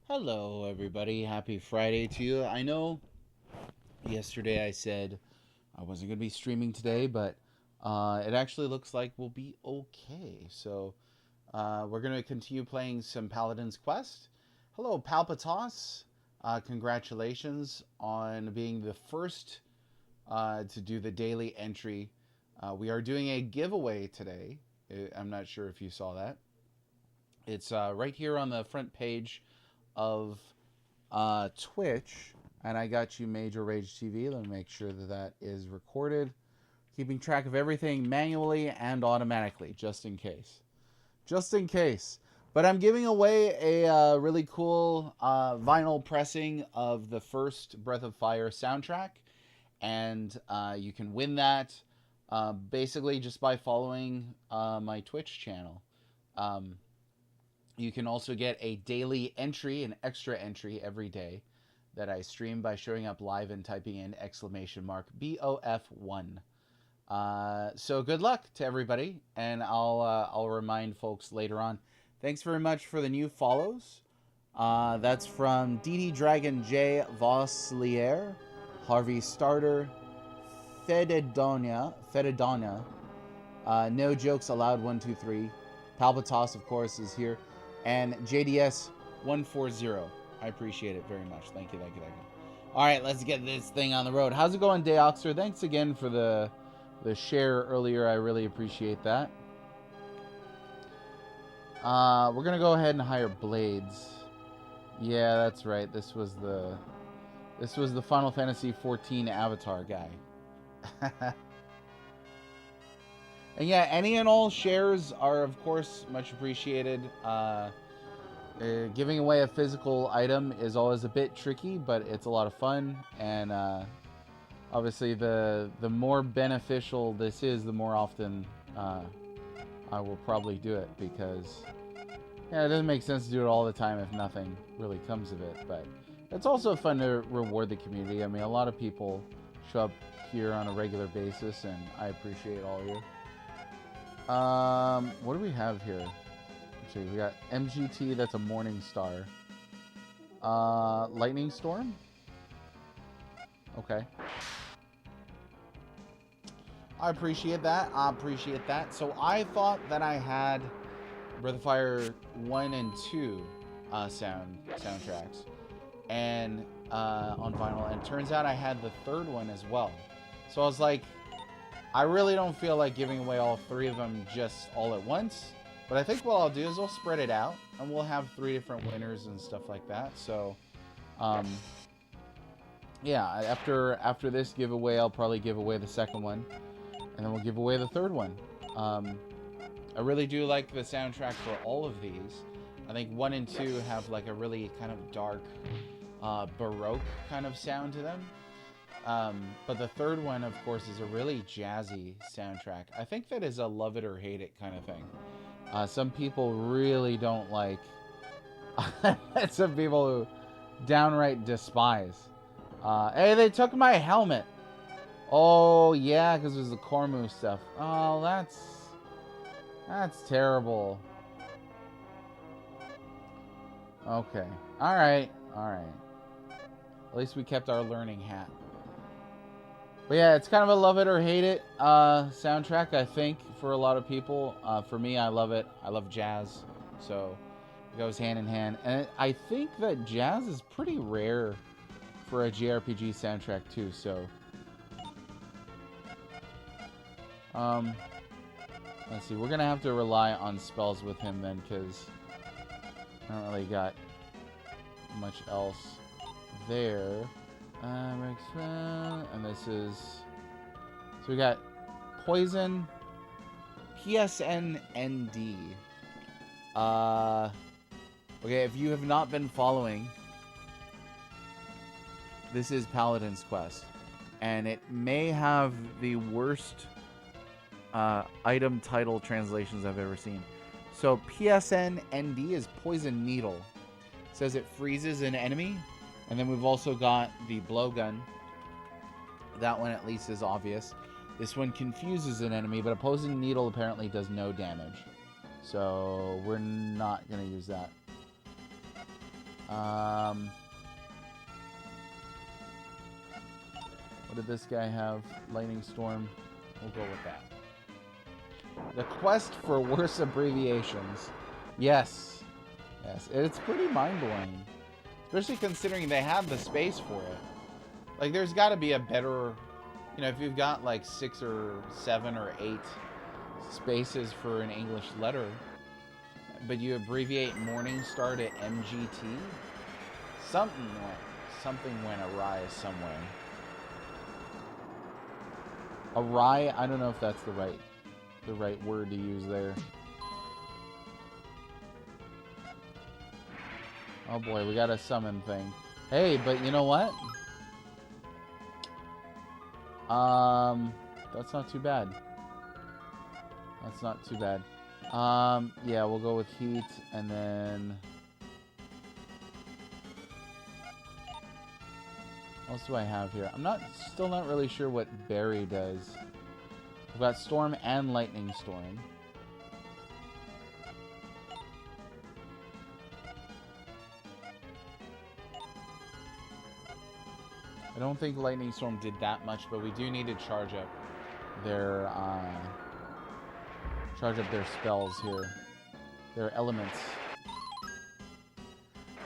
Hello, everybody. Happy Friday to you. I know yesterday I said I wasn't going to be streaming today, but it actually looks like we'll be okay. So we're going to continue playing some Paladin's Quest. Hello, Palpitos. Congratulations on being the first to do the daily entry. We are doing a giveaway today. I'm not sure if you saw that. It's right here on the front page of Twitch, and I got you Major Rage TV. Let me make sure that that is recorded. Keeping track of everything manually and automatically, just in case. Just in case. But I'm giving away a really cool vinyl pressing of the first Breath of Fire soundtrack, and you can win that basically just by following my Twitch channel. You can also get a daily entry, an extra entry every day that I stream by showing up live and typing in BOF1. So good luck to everybody, and I'll remind folks later on. Thanks very much for the new follows. That's from DD Dragon J, Voslier, Harvey Starter, Fededonia, No Jokes Allowed 123, Palpitos, of course, is here, and JDS 140. I appreciate it very much. Thank you. All right, let's get this thing on the road. How's it going, Deoxer? Thanks again for the share earlier. I really appreciate that. We're gonna go ahead and hire Blades. Yeah, that's right. This was the Final Fantasy 14 Avatar guy. And yeah, any and all shares are, of course, much appreciated. Giving away a physical item is always a bit tricky, but it's a lot of fun. And obviously, the more beneficial this is, the more often I will probably do it. Because, yeah, it doesn't make sense to do it all the time if nothing really comes of it. But it's also fun to reward the community. I mean, a lot of people show up here on a regular basis, and I appreciate all of you. What do we have here? Let's see, we got MGT, that's a Morning Star. Lightning Storm? Okay. I appreciate that. So I thought that I had Breath of Fire 1 and 2 soundtracks and on vinyl, and it turns out I had the third one as well. So I was like, I really don't feel like giving away all three of them just all at once. But I think what I'll do is I'll spread it out, and we'll have 3 different winners and stuff like that. So, yeah, after this giveaway, I'll probably give away the second one, and then we'll give away the third one. I really do like the soundtrack for all of these. I think 1 and 2 have like a really kind of dark, Baroque kind of sound to them. But the third one, of course, is a really jazzy soundtrack. I think that is a love it or hate it kind of thing. Some people really don't like Some people who downright despise. Hey, they took my helmet. Oh, yeah, because there's the Cormu stuff. Oh, that's terrible. Okay. Alright. Alright. At least we kept our learning hat. But yeah, it's kind of a love it or hate it soundtrack, I think, for a lot of people. For me, I love it. I love jazz. So it goes hand in hand. And I think that jazz is pretty rare for a JRPG soundtrack too, so let's see, we're gonna have to rely on spells with him then, because I don't really got much else there. And this is, so we got poison, PSN, ND. Okay, if you have not been following, this is Paladin's quest, and it may have the worst item title translations I've ever seen. So PSN ND is Poison Needle. It says it freezes an enemy, and then we've also got the blowgun. That one at least is obvious. This one confuses an enemy, but a Poison Needle apparently does no damage. So we're not going to use that. What did this guy have? Lightning Storm. We'll go with that. The quest for worse abbreviations. Yes. Yes. It's pretty mind-blowing. Especially considering they have the space for it. Like, there's got to be a better... You know, if you've got, like, 6 or 7 or 8 spaces for an English letter, but you abbreviate Morningstar to MGT, something went awry somewhere. Awry? I don't know if that's the right word to use there. Oh boy, we got a summon thing. Hey, but you know what? That's not too bad. That's not too bad. Yeah, we'll go with heat, and then... What else do I have here? I'm still not really sure what Berry does. We've got Storm and Lightning Storm. I don't think Lightning Storm did that much, but we do need to charge up their spells here. Their elements.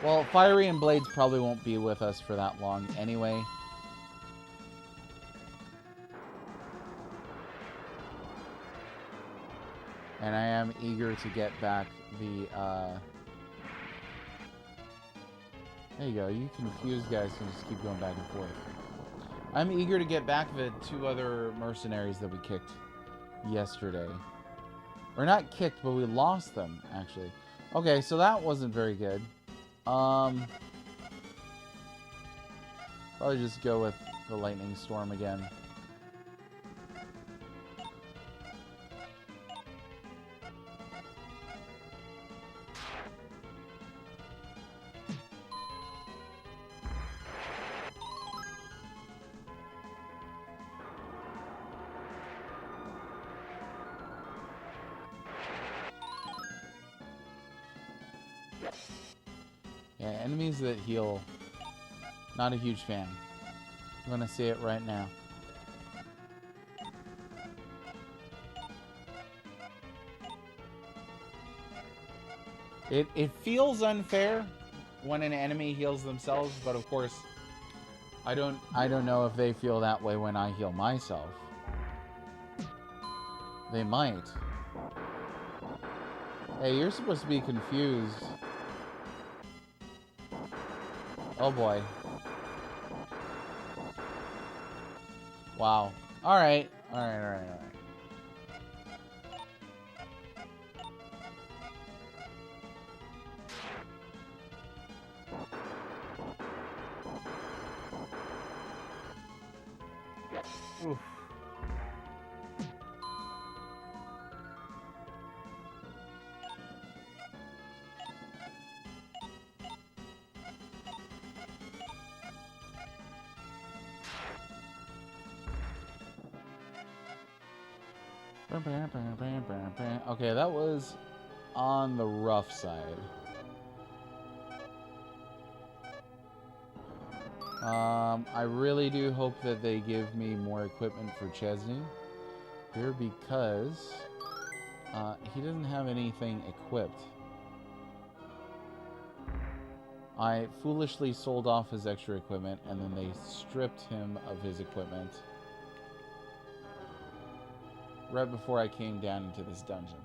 Well, Fiery and Blades probably won't be with us for that long anyway. And I am eager to get back the, there you go, you confused guys can just keep going back and forth. I'm eager to get back the 2 other mercenaries that we kicked yesterday. Or not kicked, but we lost them, actually. Okay, so that wasn't very good. Probably just go with the Lightning Storm again. Yeah, enemies that heal, not a huge fan. I'm gonna say it right now. It feels unfair when an enemy heals themselves, but of course, I don't know if they feel that way when I heal myself. They might. Hey, you're supposed to be confused. Oh boy. Wow. Alright. Alright. Oof. Okay, that was on the rough side. I really do hope that they give me more equipment for Chesney here because he doesn't have anything equipped. I foolishly sold off his extra equipment and then they stripped him of his equipment right before I came down into this dungeon.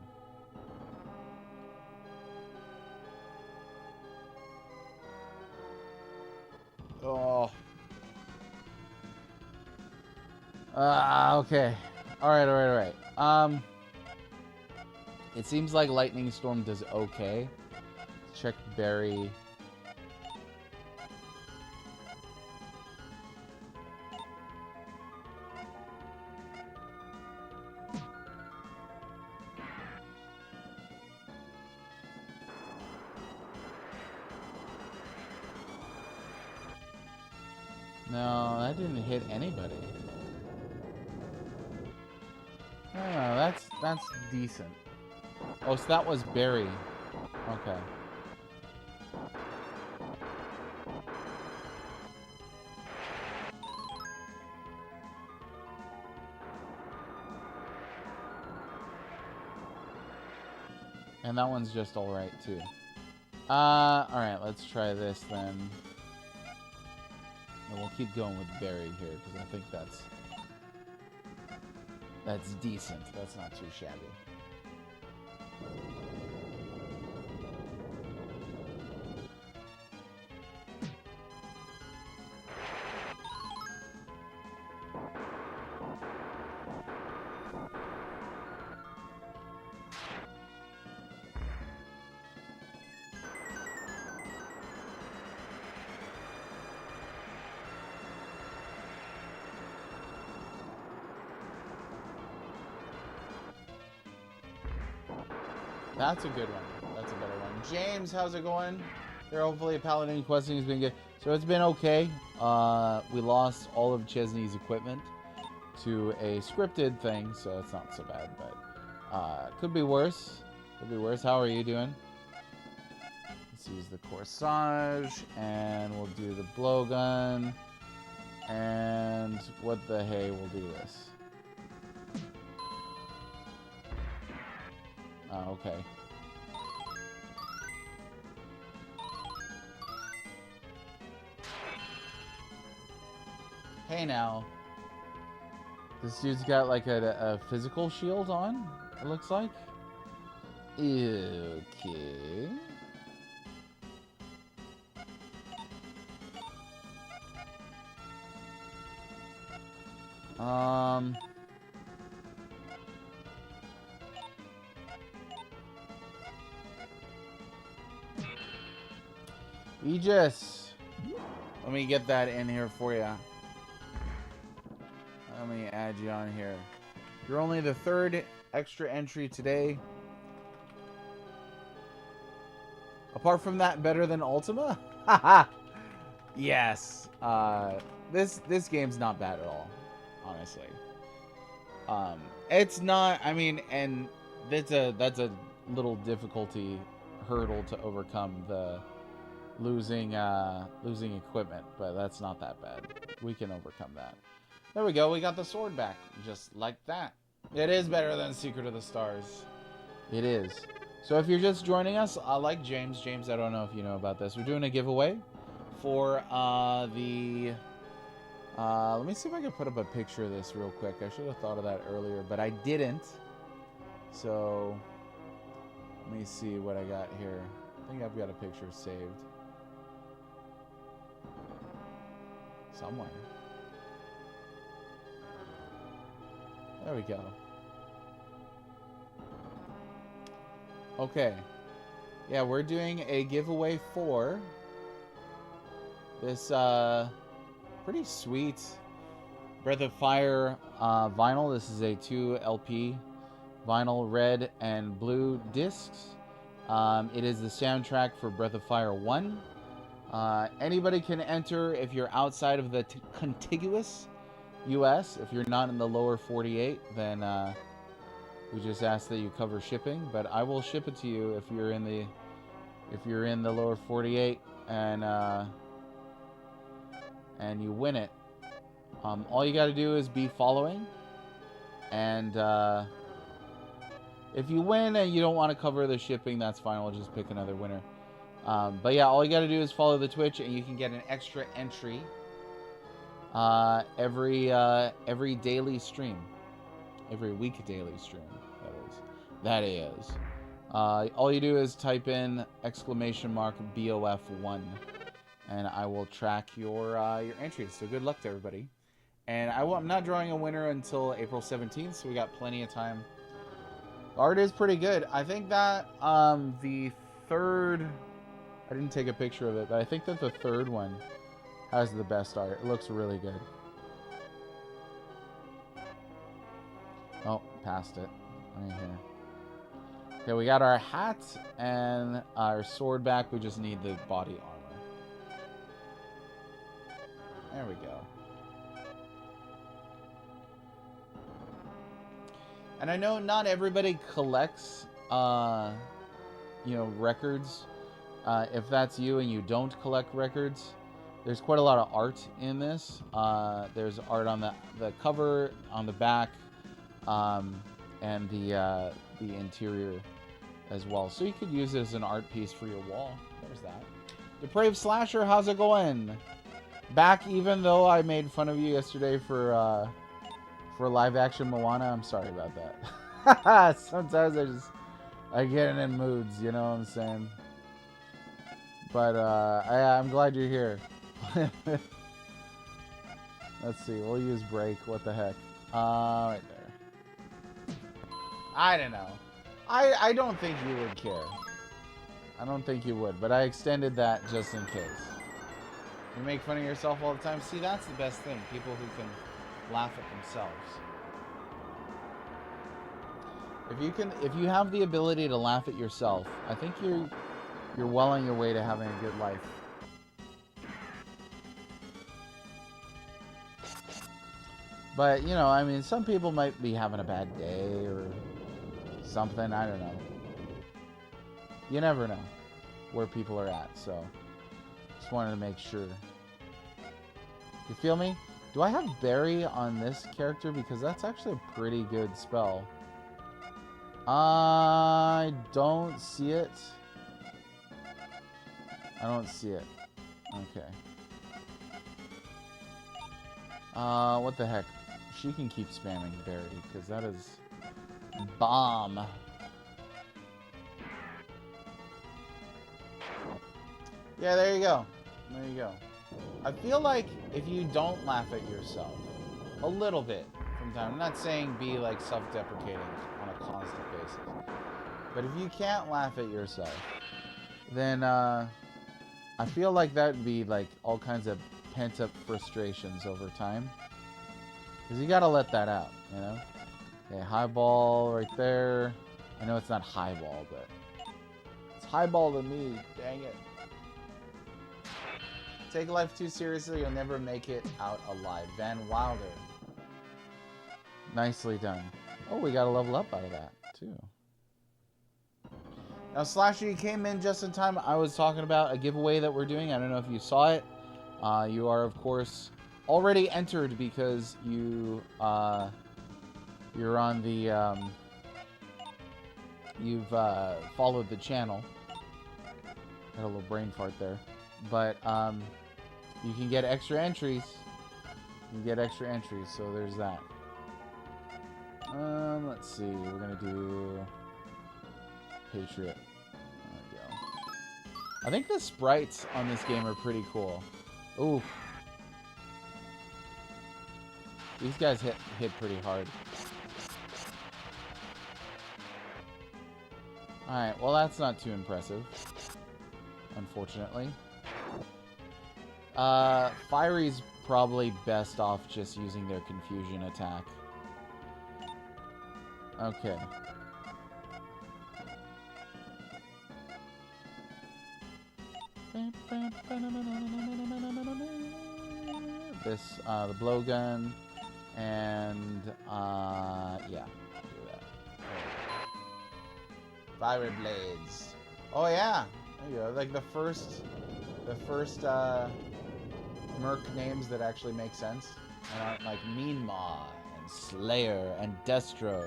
Oh. Okay. Alright. It seems like Lightning Storm does okay. Check Berry. No, that didn't hit anybody. Oh, that's decent. Oh, so that was Barry. Okay. And that one's just alright, too. Alright, let's try this then. And we'll keep going with Barry here, because I think that's decent. That's not too shabby. That's a good one. That's a better one. James, how's it going? Here, hopefully Paladin questing has been good. So it's been okay. We lost all of Chesney's equipment to a scripted thing, so it's not so bad, but could be worse. Could be worse. How are you doing? Let's use the Corsage, and we'll do the blowgun. And what the hey, we'll do this. Oh, okay. Hey now. This dude's got like a physical shield on, it looks like. Okay. Aegis. Let me get that in here for you. Let me add you on here. You're only the third extra entry today. Apart from that, better than Ultima? Haha. Yes. This game's not bad at all, honestly. It's not. I mean, and that's a little difficulty hurdle to overcome, the losing equipment, but that's not that bad. We can overcome that. There we go. We got the sword back, just like that. It is better than Secret of the Stars. It is. So if you're just joining us, like James, I don't know if you know about this. We're doing a giveaway for the. Let me see if I can put up a picture of this real quick. I should have thought of that earlier, but I didn't. So let me see what I got here. I think I've got a picture saved somewhere. There we go. Okay. Yeah, we're doing a giveaway for this pretty sweet Breath of Fire vinyl. This is a 2 LP vinyl, red and blue discs. It is the soundtrack for Breath of Fire 1. Anybody can enter if you're outside of the contiguous US. If you're not in the lower 48, then We just ask that you cover shipping, but I will ship it to you if you're in the lower 48 and you win it. All you got to do is be following, and if you win and you don't want to cover the shipping, that's fine. We'll just pick another winner. But yeah, all you got to do is follow the Twitch, and you can get an extra entry every daily stream, every week daily stream. That is. All you do is type in !BOF1, and I will track your entries. So good luck to everybody. And I'm not drawing a winner until April 17th, so we got plenty of time. Art is pretty good. I think that the third, I didn't take a picture of it, but I think that the third one has the best art. It looks really good. Oh, passed it. Right here. Okay, we got our hat and our sword back. We just need the body armor. There we go. And I know not everybody collects, records. If that's you and you don't collect records, there's quite a lot of art in this. There's art on the cover, on the back, and the interior as well. So you could use it as an art piece for your wall. There's that. Depraved Slasher, how's it going? Back, even though I made fun of you yesterday for live action Moana. I'm sorry about that. Sometimes I get in moods, you know what I'm saying? But I'm glad you're here. Let's see, we'll use break. What the heck? Right there. I don't know. I don't think you would care. I don't think you would, but I extended that just in case. You make fun of yourself all the time. See, that's the best thing. People who can laugh at themselves. If you have the ability to laugh at yourself, I think you're well on your way to having a good life. But, you know, I mean, some people might be having a bad day or something. I don't know. You never know where people are at, so just wanted to make sure. You feel me? Do I have Berry on this character? Because that's actually a pretty good spell. I don't see it. I don't see it. Okay. What the heck? She can keep spamming Berry, because that is bomb. Yeah, there you go. There you go. I feel like if you don't laugh at yourself a little bit from time, I'm not saying be like self-deprecating on a constant basis, but if you can't laugh at yourself, then I feel like that would be like all kinds of pent-up frustrations over time, because you gotta let that out, you know? Okay, highball right there. I know it's not highball, but it's highball to me. Dang it. Take life too seriously, you'll never make it out alive. Van Wilder. Nicely done. Oh, we got a level up out of that, too. Now, Slasher, you came in just in time. I was talking about a giveaway that we're doing. I don't know if you saw it. You are, of course, already entered because you're on the... you've followed the channel. Had a little brain fart there. But you can get extra entries. You can get extra entries, so there's that. Let's see. We're going to do... Patriot. There we go. I think the sprites on this game are pretty cool. Ooh. These guys hit pretty hard. Alright, well that's not too impressive. Unfortunately. Fiery's probably best off just using their confusion attack. Okay. This, the blowgun, and, yeah, do that. There we Fire blades. Oh yeah. There you go. Like the first merc names that actually make sense and aren't like Meanmaw and Slayer and Destro.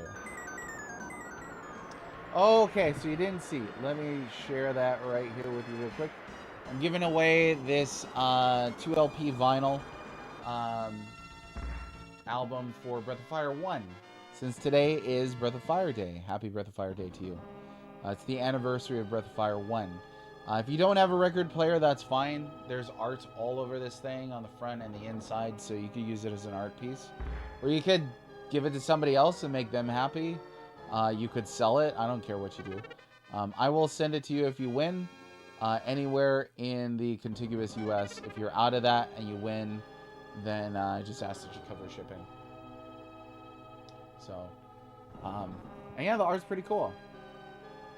Okay, so you didn't see. Let me share that right here with you real quick. I'm giving away this 2LP vinyl album for Breath of Fire 1. Since today is Breath of Fire Day. Happy Breath of Fire Day to you. It's the anniversary of Breath of Fire 1. If you don't have a record player, that's fine. There's art all over this thing on the front and the inside, so you could use it as an art piece. Or you could give it to somebody else and make them happy. You could sell it. I don't care what you do. I will send it to you if you win. Anywhere in the contiguous US. If you're out of that and you win, then I just ask that you cover shipping. So, and yeah, the art's pretty cool.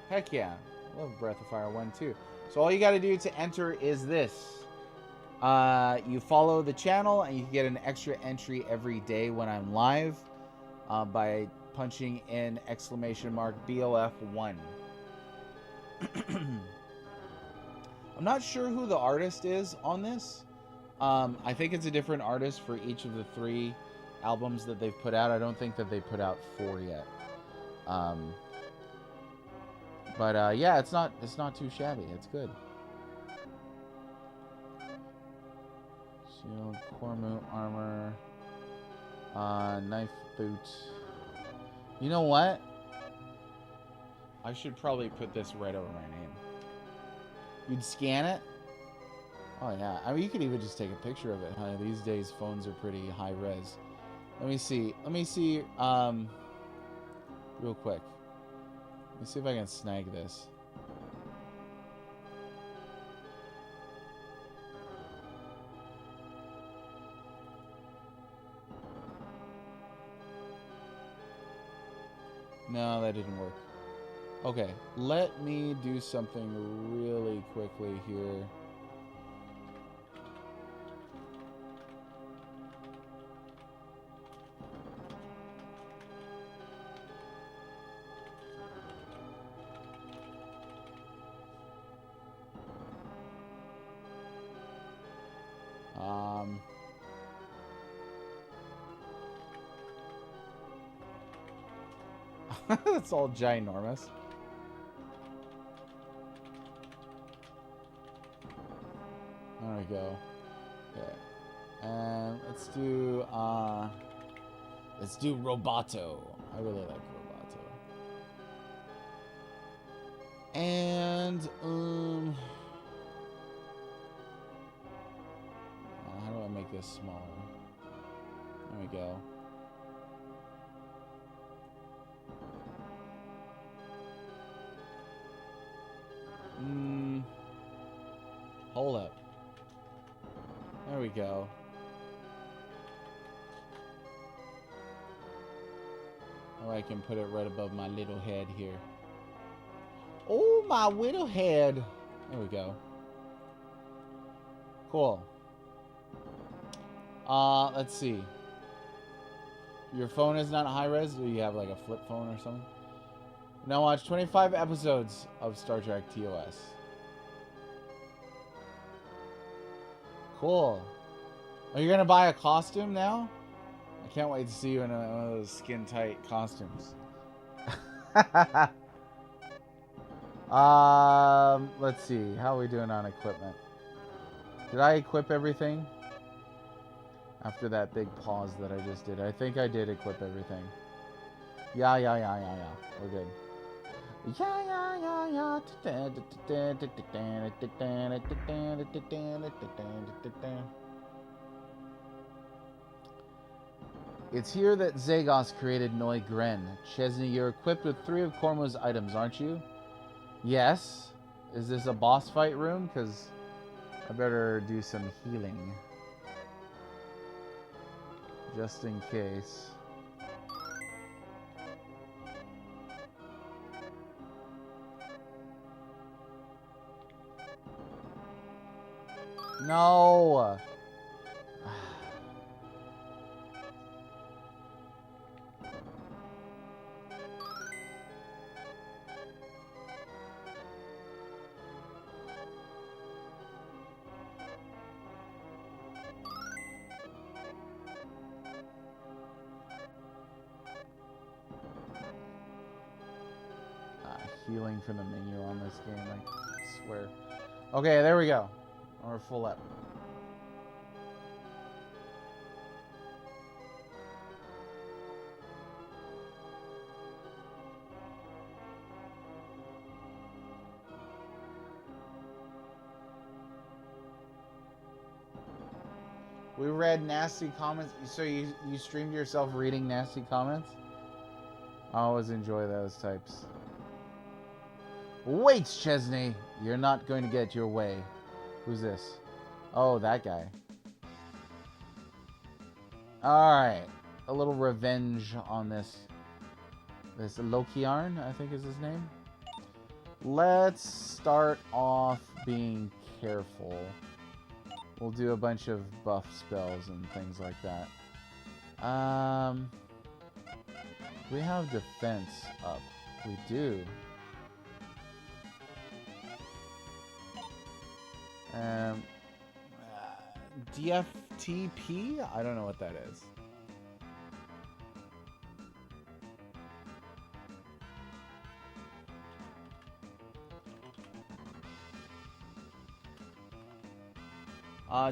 Heck yeah. I love Breath of Fire 1 too. So all you got to do to enter is this. You follow the channel and you can get an extra entry every day when I'm live by punching in !BOF1. I'm not sure who the artist is on this. I think it's a different artist for each of the 3 albums that they've put out. I don't think that they put out 4 yet. But yeah, it's not too shabby. It's good. Shield, Cormu, armor, knife, boot. You know what? I should probably put this right over my name. You'd scan it? Oh yeah. I mean, you could even just take a picture of it. These days, phones are pretty high res. Let me see. Real quick. Let me see if I can snag this. No, that didn't work. Okay, let me do something really quickly here. It's all ginormous. There we go. Okay. And let's do Roboto. I really like Roboto. And how do I make this smaller? There we go. Hold up. There we go. Oh, I can put it right above my little head here. Oh, my little head. There we go. Cool. Let's see. Your phone is not high res? Do you have like a flip phone or something? Now watch 25 episodes of Star Trek TOS. Cool. Are you gonna buy a costume now? I can't wait to see you in one of those skin-tight costumes. Let's see. How are we doing on equipment? Did I equip everything? After that big pause that I just did. I think I did equip everything. Yeah. We're good. Yeah. It's here that Zagos created Noi Gren. Chesney, you're equipped with 3 of Cormo's items, aren't you? Yes. Is this a boss fight room? Because I better do some healing. Just in case. No! healing from the menu on this game, I swear. Okay, there we go. We're full up. We read nasty comments. So you streamed yourself reading nasty comments? I always enjoy those types. Wait, Chesney. You're not going to get your way. Who's this? Oh, that guy. Alright. A little revenge on this Lokiarn, I think is his name. Let's start off being careful. We'll do a bunch of buff spells and things like that. We have defense up. We do. DFTP? I don't know what that is.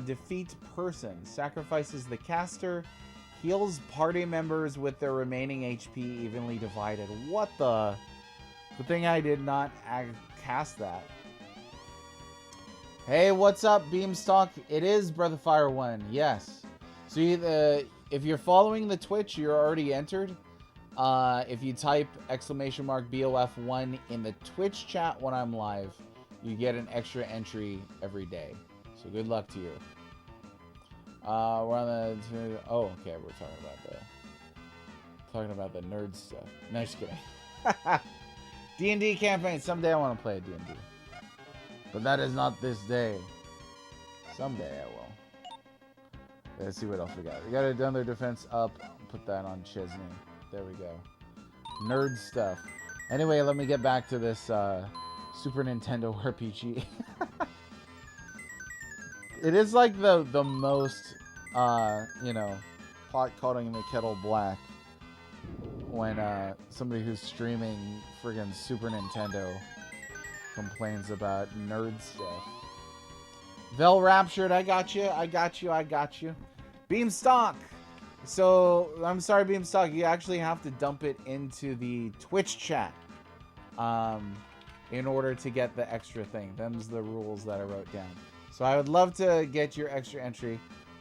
Defeat person. Sacrifices the caster. Heals party members with their remaining HP evenly divided. What the? Good thing I did not cast that. Hey, what's up, Beamstock? It is Breath of Fire 1, yes. So if you're following the Twitch, you're already entered. If you type !BOF1 in the Twitch chat when I'm live, you get an extra entry every day. So good luck to you. We're on the... Oh, okay, we're talking about the nerd stuff. No, just kidding. D&D campaign. Someday I want to play a D&D. But that is not this day. Someday I will. Let's see what else we got. We got another defense up. Put that on Chesney. There we go. Nerd stuff. Anyway, let me get back to this Super Nintendo RPG. It is like the most, you know, pot calling the kettle black when somebody who's streaming friggin' Super Nintendo complains about nerd stuff. Vel Raptured, I got you. Beamstock! So, I'm sorry, Beamstock, you actually have to dump it into the Twitch chat in order to get the extra thing. Them's the rules that I wrote down. So I would love to get your extra entry,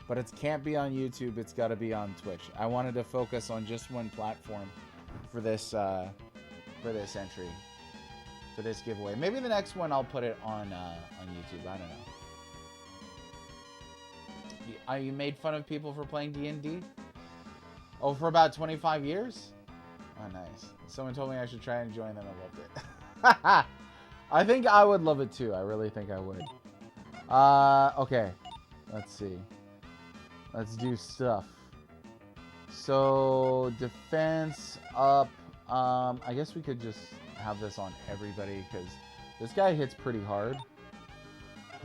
but it can't be on YouTube. It's got to be on Twitch. I wanted to focus on just one platform for this entry, for this giveaway. Maybe the next one I'll put it on YouTube. I don't know. You made fun of people for playing D&D? Oh, for about 25 years? Oh, nice. Someone told me I should try and join them. I loved it. I think I would love it too. I really think I would. Okay. Let's see. Let's do stuff. So, defense up. I guess we could just have this on everybody because this guy hits pretty hard.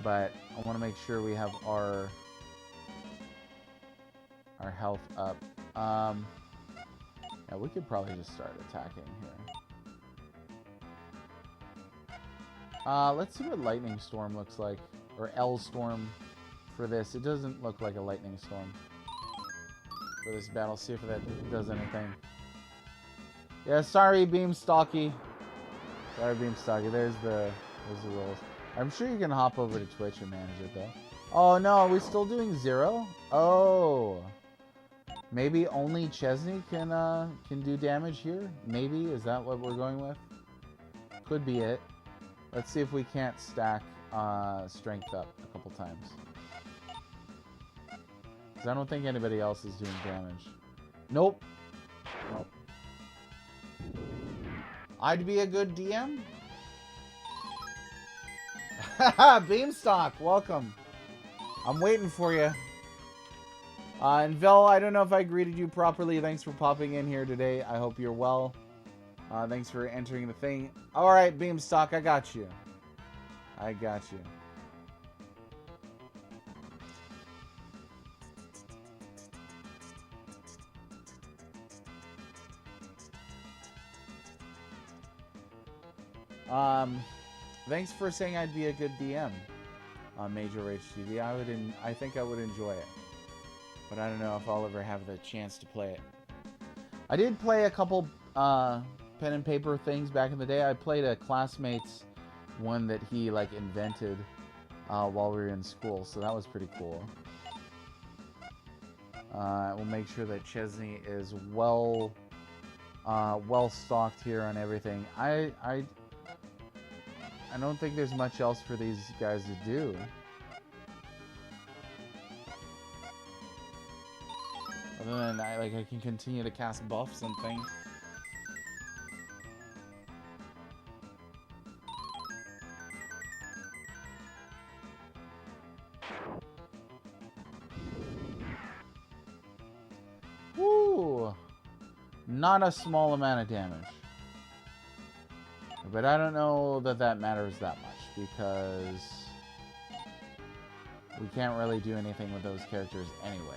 But I want to make sure we have our health up. Yeah, we could probably just start attacking here. Let's see what Lightning Storm looks like. Or L-Storm for this. It doesn't look like a Lightning Storm for this battle. See if that does anything. Yeah, sorry, Beamstocky. Sorry, Beamstocky. There's the rules. I'm sure you can hop over to Twitch and manage it, though. Oh, no. Are we still doing 0? Oh. Maybe only Chesney can do damage here? Maybe? Is that what we're going with? Could be it. Let's see if we can't stack strength up a couple times. Because I don't think anybody else is doing damage. Nope. Nope. I'd be a good DM? Beamstock, welcome. I'm waiting for you. And Vel, I don't know if I greeted you properly. Thanks for popping in here today. I hope you're well. Thanks for entering the thing. Alright, Beamstock, I got you. I got you. Um, thanks for saying I'd be a good DM on Major Rage TV. I think I would enjoy it, but I don't know if I'll ever have the chance to play it. I did play a couple pen and paper things back in the day. I played a classmate's one that he like invented while we were in school, so that was pretty cool. We'll make sure that Chesney is well stocked here on everything. I don't think there's much else for these guys to do. Other than I can continue to cast buffs and things. Woo! Not a small amount of damage. But I don't know that that matters that much, because we can't really do anything with those characters anyway.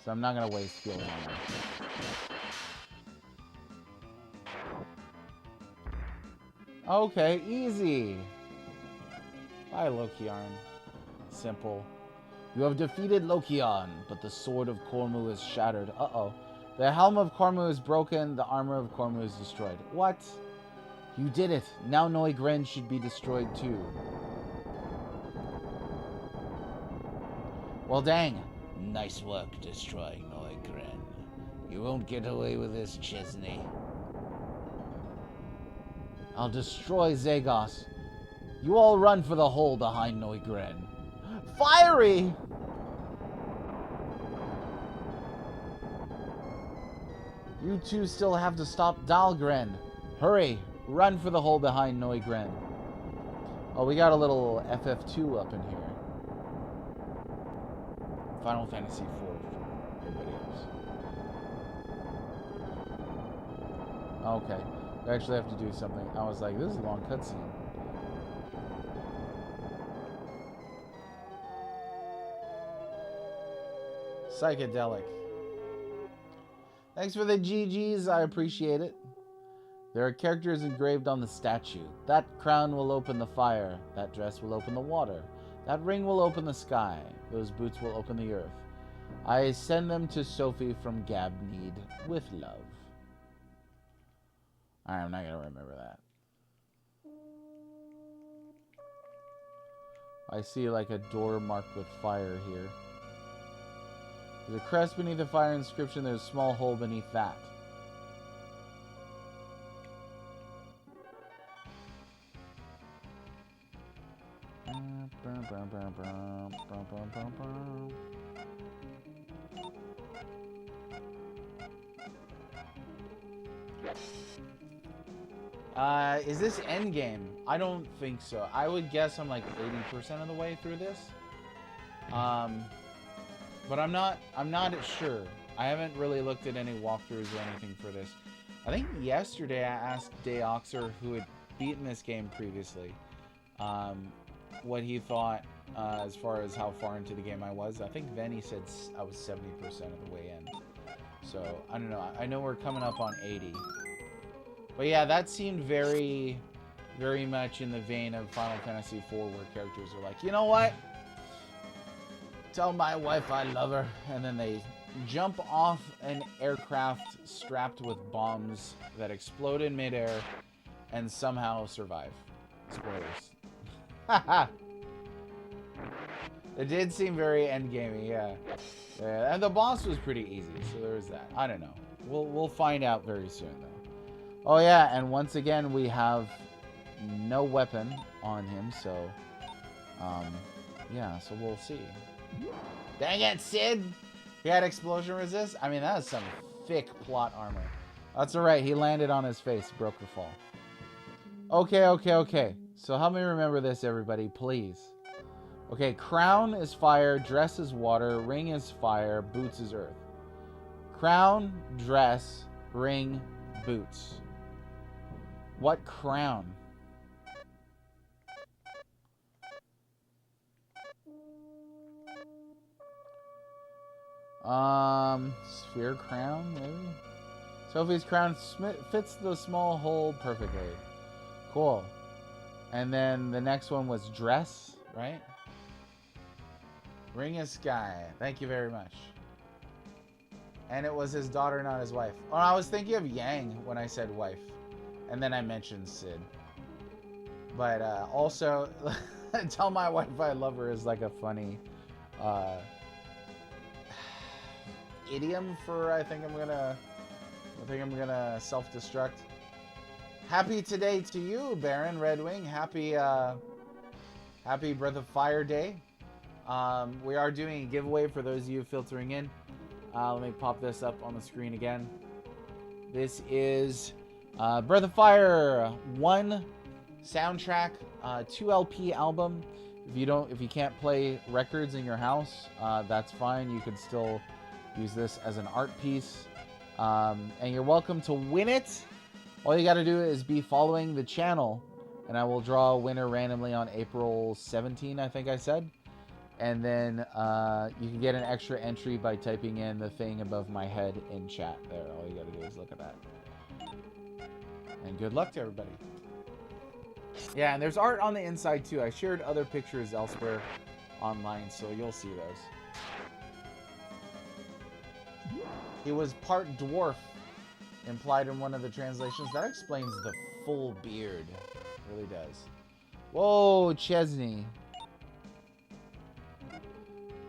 So I'm not going to waste skill on them. Okay, easy. Bye, Lokiarn. Simple. You have defeated Lokion, but the sword of Kormu is shattered. Uh-oh. The helm of Kormu is broken, the armor of Kormu is destroyed. What? You did it. Now Noigren should be destroyed too. Well, dang. Nice work destroying Noigren. You won't get away with this, Chesney. I'll destroy Zagos. You all run for the hole behind Noigren. Fiery! You two still have to stop Dahlgren. Hurry! Run for the hole behind Noigren. Oh, we got a little FF2 up in here. Final Fantasy IV for everybody else. Okay. We actually have to do something. I was like, this is a long cutscene. Psychedelic. Thanks for the GGs, I appreciate it. There are characters engraved on the statue. That crown will open the fire. That dress will open the water. That ring will open the sky. Those boots will open the earth. I send them to Sophie from Gabneed with love. I'm not going to remember that. I see like a door marked with fire here. There's a crest beneath the fire inscription. There's a small hole beneath that. Is this endgame? I don't think so. I would guess I'm like 80% of the way through this. But I'm not sure. I haven't really looked at any walkthroughs or anything for this. I think yesterday I asked Deoxer, who had beaten this game previously, what he thought as far as how far into the game I was. I think then he said I was 70% of the way in. So, I don't know. I know we're coming up on 80. But yeah, that seemed very, very much in the vein of Final Fantasy IV, where characters are like, you know what? Tell my wife I love her. And then they jump off an aircraft strapped with bombs that explode in midair and somehow survive. Spoilers. Haha. It did seem very endgamey, yeah. And the boss was pretty easy, so there was that. I don't know. We'll find out very soon, though. Oh, yeah, and once again, we have no weapon on him, so... yeah, so we'll see. Dang it, Sid! He had explosion resist? I mean, that is some thick plot armor. That's alright, he landed on his face, broke the fall. Okay. So help me remember this, everybody, please. Okay, crown is fire, dress is water, ring is fire, boots is earth. Crown, dress, ring, boots. What crown? Sphere crown, maybe? Sophie's crown fits the small hole perfectly. Cool. And then the next one was dress, right? Ring of Sky. Thank you very much. And it was his daughter, not his wife. Oh, I was thinking of Yang when I said wife. And then I mentioned Sid. But also, tell my wife I love her is like a funny idiom for I think I'm gonna self-destruct. Happy today to you, Baron Redwing. Happy Breath of Fire Day. We are doing a giveaway for those of you filtering in. Let me pop this up on the screen again. This is Breath of Fire 1 soundtrack, 2 LP album. If you can't play records in your house, that's fine. You can still use this as an art piece. And you're welcome to win it. All you got to do is be following the channel, and I will draw a winner randomly on April 17, I think I said. And then you can get an extra entry by typing in the thing above my head in chat there. All you got to do is look at that. And good luck to everybody. Yeah, and there's art on the inside too. I shared other pictures elsewhere online, so you'll see those. He was part dwarf, implied in one of the translations. That explains the full beard. It really does. Whoa, Chesney.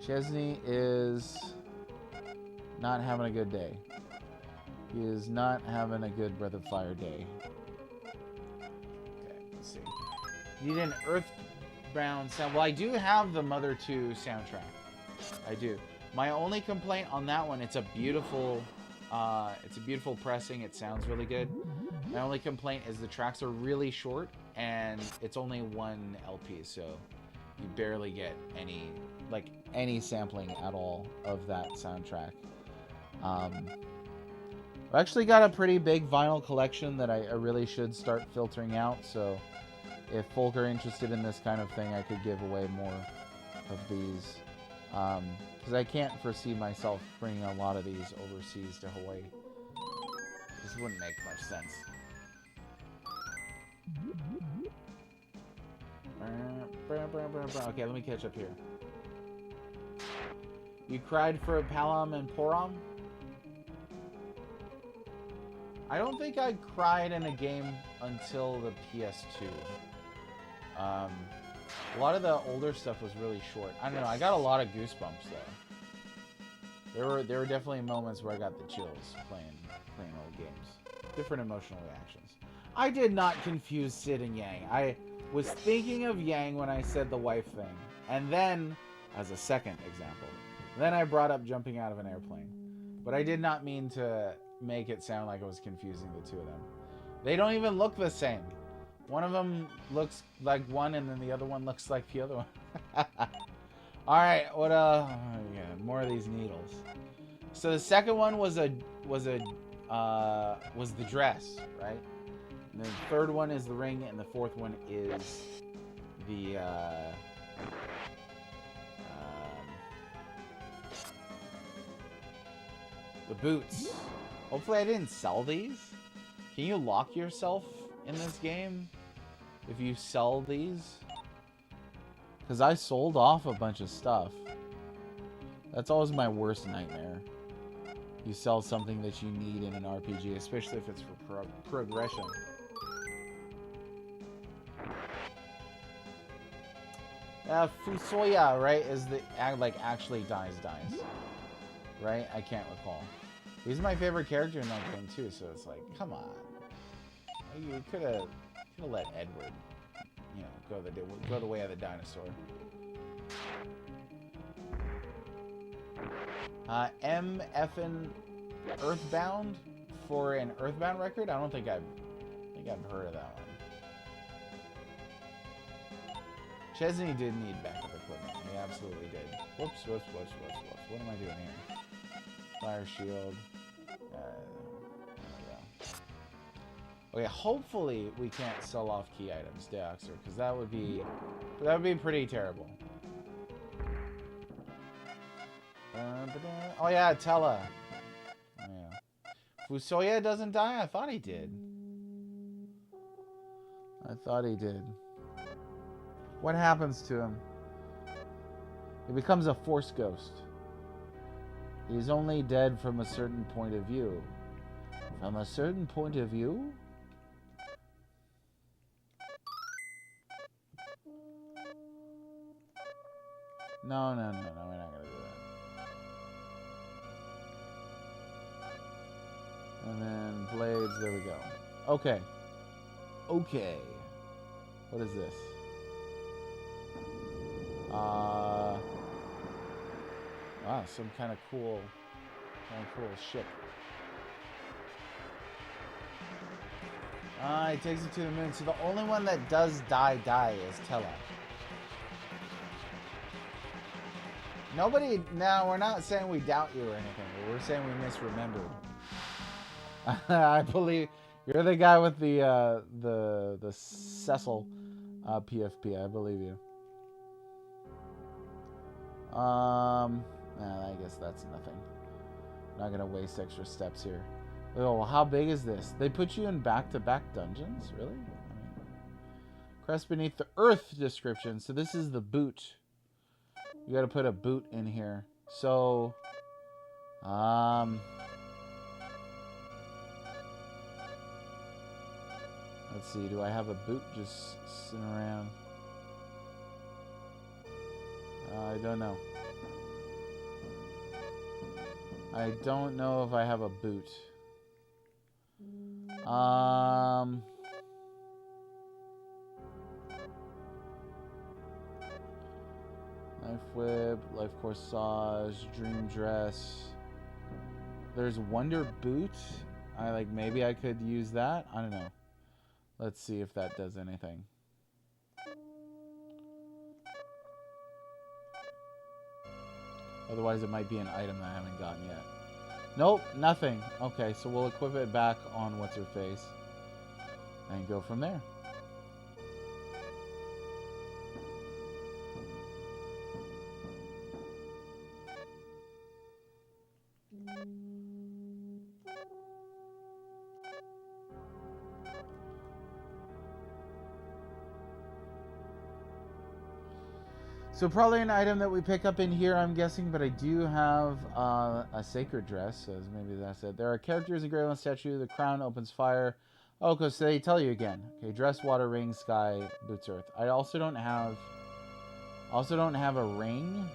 Chesney is not having a good day. He is not having a good Breath of Fire day. Okay, let's see. Need an Earthbound sound. Well, I do have the Mother 2 soundtrack. I do. My only complaint on that one, it's a beautiful pressing. It sounds really good. My only complaint is the tracks are really short, and it's only 1 LP, so you barely get any sampling at all of that soundtrack. I've actually got a pretty big vinyl collection that I really should start filtering out, so if folk are interested in this kind of thing, I could give away more of these. Because I can't foresee myself bringing a lot of these overseas to Hawaii. This wouldn't make much sense. Okay, let me catch up here. You cried for Palam and Porom? I don't think I cried in a game until the PS2. A lot of the older stuff was really short. I don't know, I got a lot of goosebumps though. There were definitely moments where I got the chills playing old games. Different emotional reactions. I did not confuse Sid and Yang. I was thinking of Yang when I said the wife thing. And then, as a second example, then I brought up jumping out of an airplane. But I did not mean to make it sound like I was confusing the two of them. They don't even look the same. One of them looks like one, and then the other one looks like the other one. All right, what? Oh, yeah, more of these needles. So the second one was the dress, right? And the third one is the ring, and the fourth one is the boots. Hopefully I didn't sell these. Can you lock yourself in this game if you sell these? Because I sold off a bunch of stuff. That's always my worst nightmare. You sell something that you need in an RPG, especially if it's for progression. Fusoya, right, is the actually dies. Right? I can't recall. He's my favorite character in that game too, so it's like, come on. You could have let Edward, you know, go the way of the dinosaur. MFN Earthbound for an Earthbound record? I think I've heard of that one. Chesney did need backup equipment. He absolutely did. Whoops. What am I doing here? Fire shield. There we go. Okay, hopefully we can't sell off key items, Deoxer, because that would be pretty terrible. Oh yeah, Tella. Oh, yeah. Fusoya doesn't die? I thought he did. I thought he did. What happens to him? He becomes a force ghost. He's only dead from a certain point of view. From a certain point of view? No, we're not gonna do that. And then blades, there we go. Okay. Okay. What is this? Wow, some kind of cool ship. It takes it to the moon. So the only one that does die is Tella. Nobody, now we're not saying we doubt you or anything. We're saying we misremembered. I believe you're the guy with the Cecil PFP. I believe you. I guess that's nothing. Not gonna waste extra steps here. Oh, well, how big is this? They put you in back-to-back dungeons? Really? I mean, Crest Beneath the Earth description. So this is the boot. You gotta put a boot in here. So, let's see. Do I have a boot just sitting around? I don't know. I don't know if I have a boot. Life Whip, Life Corsage, Dream Dress. There's Wonder Boot. Maybe I could use that. I don't know. Let's see if that does anything. Otherwise, it might be an item that I haven't gotten yet. Nope, nothing. Okay, so we'll equip it back on What's-Her-Face and go from there. So probably an item that we pick up in here, I'm guessing, but I do have a sacred dress, so maybe that's it. There are characters engraved on the statue. The crown opens fire. Oh, because they tell you again. Okay, dress, water, ring, sky, boots, earth. I also don't have a ring.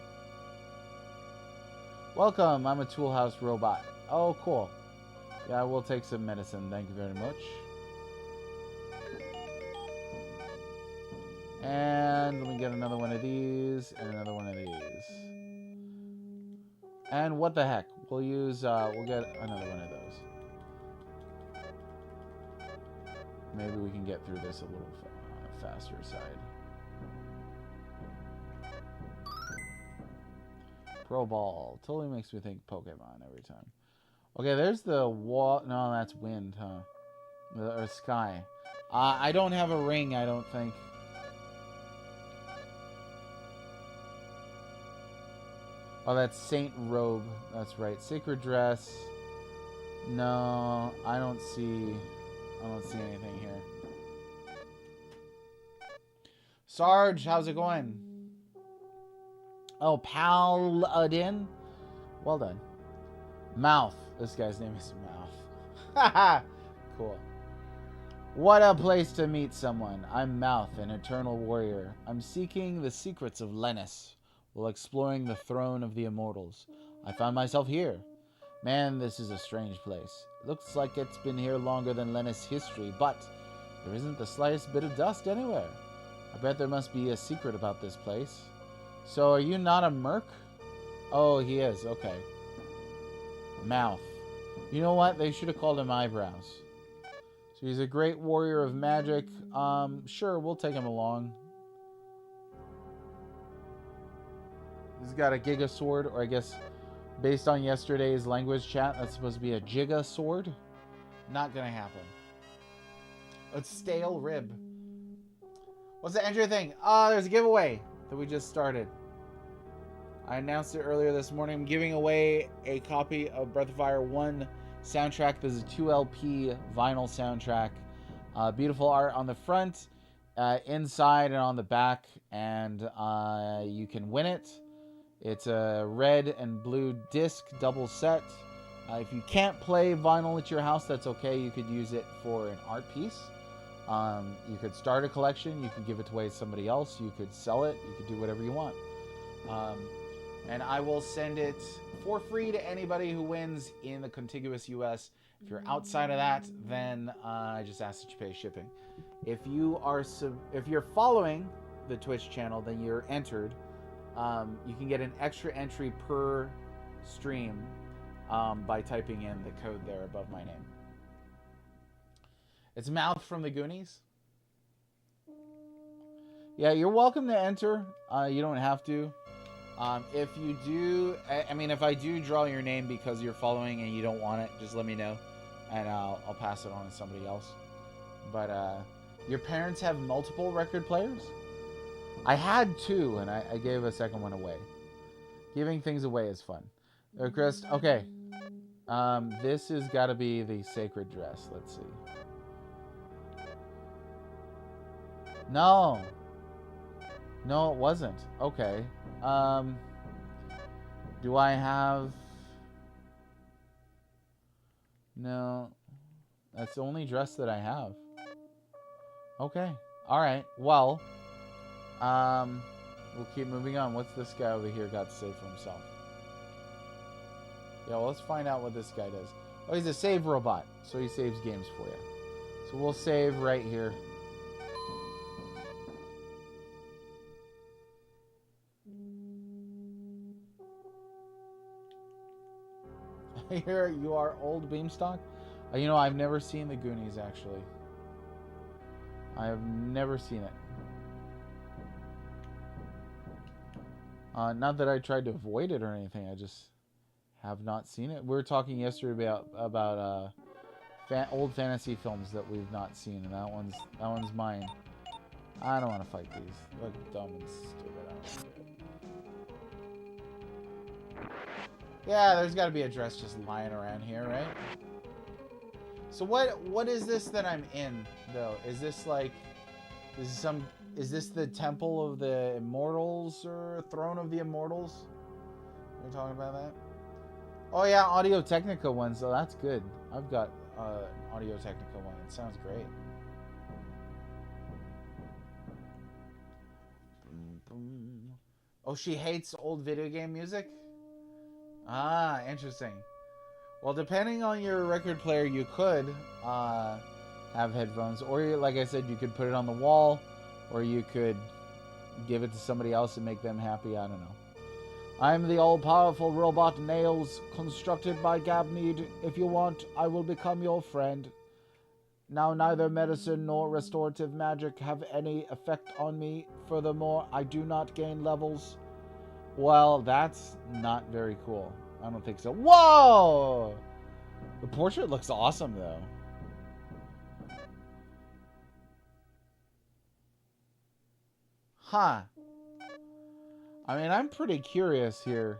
Welcome, I'm a Tool House robot. Oh, cool. Yeah, we'll take some medicine. Thank you very much. And let me get another one of these, and another one of these. And what the heck? We'll use, we'll get another one of those. Maybe we can get through this a little faster side. Pro Ball. Totally makes me think Pokemon every time. Okay, there's the wall. No, that's wind, huh? Or sky. I don't have a ring, I don't think. Oh, that's Saint Robe. That's right. Sacred Dress. No, I don't see anything here. Sarge, how's it going? Oh, Paladin. Well done. Mouth. This guy's name is Mouth. Haha. Cool. What a place to meet someone. I'm Mouth, an eternal warrior. I'm seeking the secrets of Lennis while exploring the throne of the immortals. I found myself here. Man, this is a strange place. It looks like it's been here longer than Lennis history, but there isn't the slightest bit of dust anywhere. I bet there must be a secret about this place. So, are you not a merc? Oh, he is. Okay. Mouth. You know what? They should have called him Eyebrows. So he's a great warrior of magic. Sure, we'll take him along. He's got a Giga Sword, or I guess, based on yesterday's language chat, that's supposed to be a Giga Sword. Not gonna happen. It's stale rib. What's the entry thing? There's a giveaway that we just started. I announced it earlier this morning. I'm giving away a copy of Breath of Fire 1 soundtrack. This is a 2 LP vinyl soundtrack. Beautiful art on the front, inside, and on the back, and you can win it. It's a red and blue disc double set. If you can't play vinyl at your house, that's okay. You could use it for an art piece. You could start a collection. You could give it away to somebody else. You could sell it. You could do whatever you want. And I will send it for free to anybody who wins in the contiguous U.S. If you're outside of that, then I just ask that you pay shipping. If you're following the Twitch channel, then you're entered. You can get an extra entry per stream by typing in the code there above my name. It's Mouth from the Goonies. Yeah, you're welcome to enter. You don't have to. If you do, if I do draw your name because you're following and you don't want it, just let me know, and I'll pass it on to somebody else. But your parents have multiple record players? I had 2, and I gave a second one away. Giving things away is fun. Chris, okay. This has got to be the sacred dress. Let's see. No, it wasn't. Okay. Do I have... No. That's the only dress that I have. Okay. Alright. Well, we'll keep moving on. What's this guy over here got to say for himself? Yeah, well, let's find out what this guy does. Oh, he's a save robot, so he saves games for you. So we'll save right here. Here you are, old Beamstock. I've never seen the Goonies, actually. I have never seen it. Not that I tried to avoid it or anything. I just have not seen it. We were talking yesterday about old fantasy films that we've not seen, and that one's mine. I don't want to fight these. They look dumb and stupid. I don't want to do it. Yeah, there's got to be a dress just lying around here, right? So what is this that I'm in, though? Is this like... Is this the Temple of the Immortals or Throne of the Immortals? We're talking about that? Oh yeah, Audio Technica one, so that's good. I've got an Audio Technica one. It sounds great. Oh, she hates old video game music? Ah, interesting. Well, depending on your record player, you could have headphones. Or, like I said, you could put it on the wall. Or you could give it to somebody else and make them happy. I don't know. I'm the all-powerful robot Nails, constructed by Gabneed. If you want, I will become your friend. Now neither medicine nor restorative magic have any effect on me. Furthermore, I do not gain levels. Well, that's not very cool. I don't think so. Whoa! The portrait looks awesome, though. Huh. I'm pretty curious here.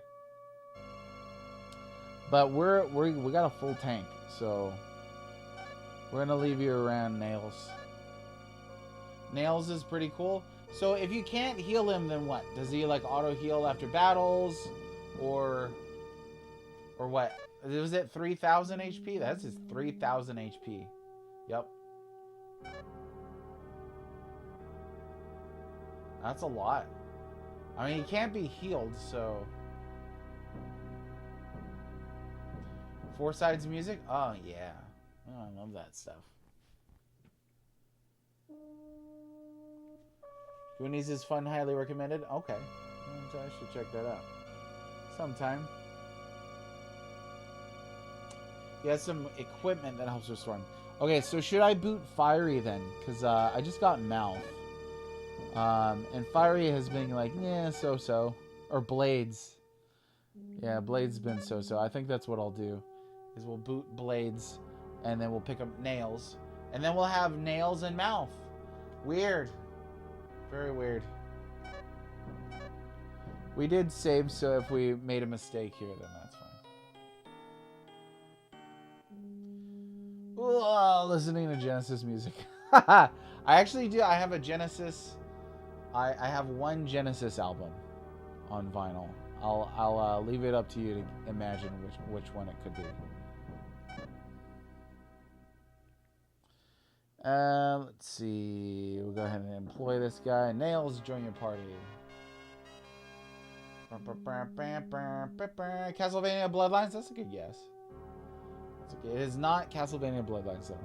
But we got a full tank, so we're gonna leave you around, Nails. Nails is pretty cool. So if you can't heal him, then what? Does he like auto heal after battles, or what? Was it 3,000 HP? That's his 3,000 HP. Yep. That's a lot. He can't be healed, so... 4 sides music? Oh, yeah. Oh, I love that stuff. Goonies is fun, highly recommended? Okay. I should check that out. Sometime. He has some equipment that helps restore him. Okay, so should I boot Fiery then? Because I just got Mouth. And Fiery has been like, yeah, so-so. Or Blades. Yeah, Blades been so-so. I think that's what I'll do. Is we'll boot Blades, and then we'll pick up Nails. And then we'll have Nails and Mouth. Weird. Very weird. We did save, so if we made a mistake here, then that's fine. listening to Genesis music. I actually do. I have a Genesis. I have one Genesis album on vinyl. I'll leave it up to you to imagine which one it could be. Let's see. We'll go ahead and employ this guy. Nails, join your party. Castlevania Bloodlines? That's a good guess. It is not Castlevania Bloodlines, though.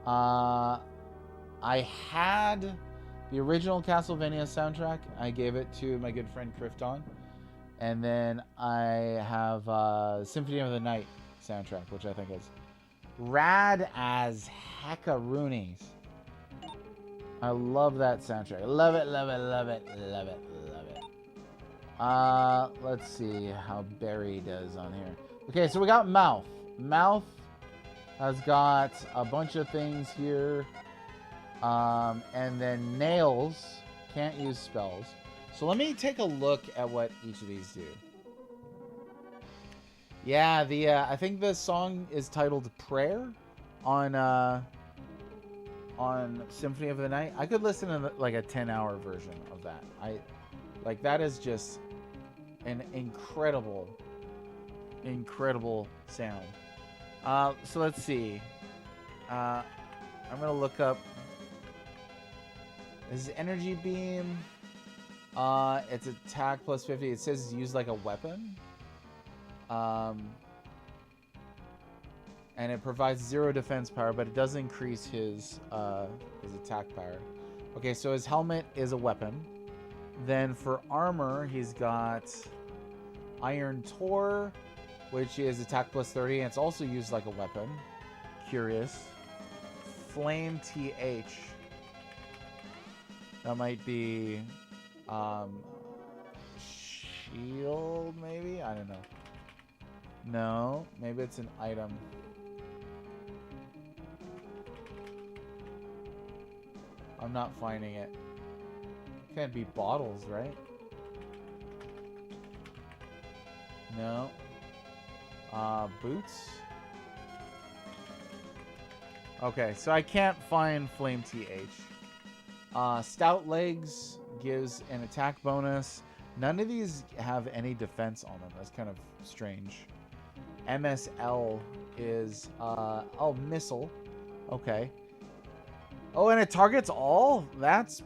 I had the original Castlevania soundtrack. I gave it to my good friend Krypton. And then I have Symphony of the Night soundtrack, which I think is rad as heckaroonies. I love that soundtrack. Love it, love it, love it, love it, love it. Let's see how Barry does on here. Okay, so we got Mouth. Mouth has got a bunch of things here. And then Nails can't use spells. So let me take a look at what each of these do. Yeah, I think the song is titled Prayer on Symphony of the Night. I could listen to like a 10-hour version of that. That is just an incredible sound. So let's see. I'm gonna look up. This is Energy Beam. It's attack plus 50. It says use like a weapon. And it provides 0 defense power, but it does increase his attack power. Okay, so his helmet is a weapon. Then for armor, he's got Iron Tor, which is attack plus 30, and it's also used like a weapon. Curious. Flame TH. That might be shield, maybe? I don't know. No, maybe it's an item. I'm not finding it. Can't be bottles, right? No. Boots? Okay, so I can't find Flame TH. Stout Legs gives an attack bonus. None of these have any defense on them. That's kind of strange. MSL is Missile. Okay. Oh, and it targets all? That's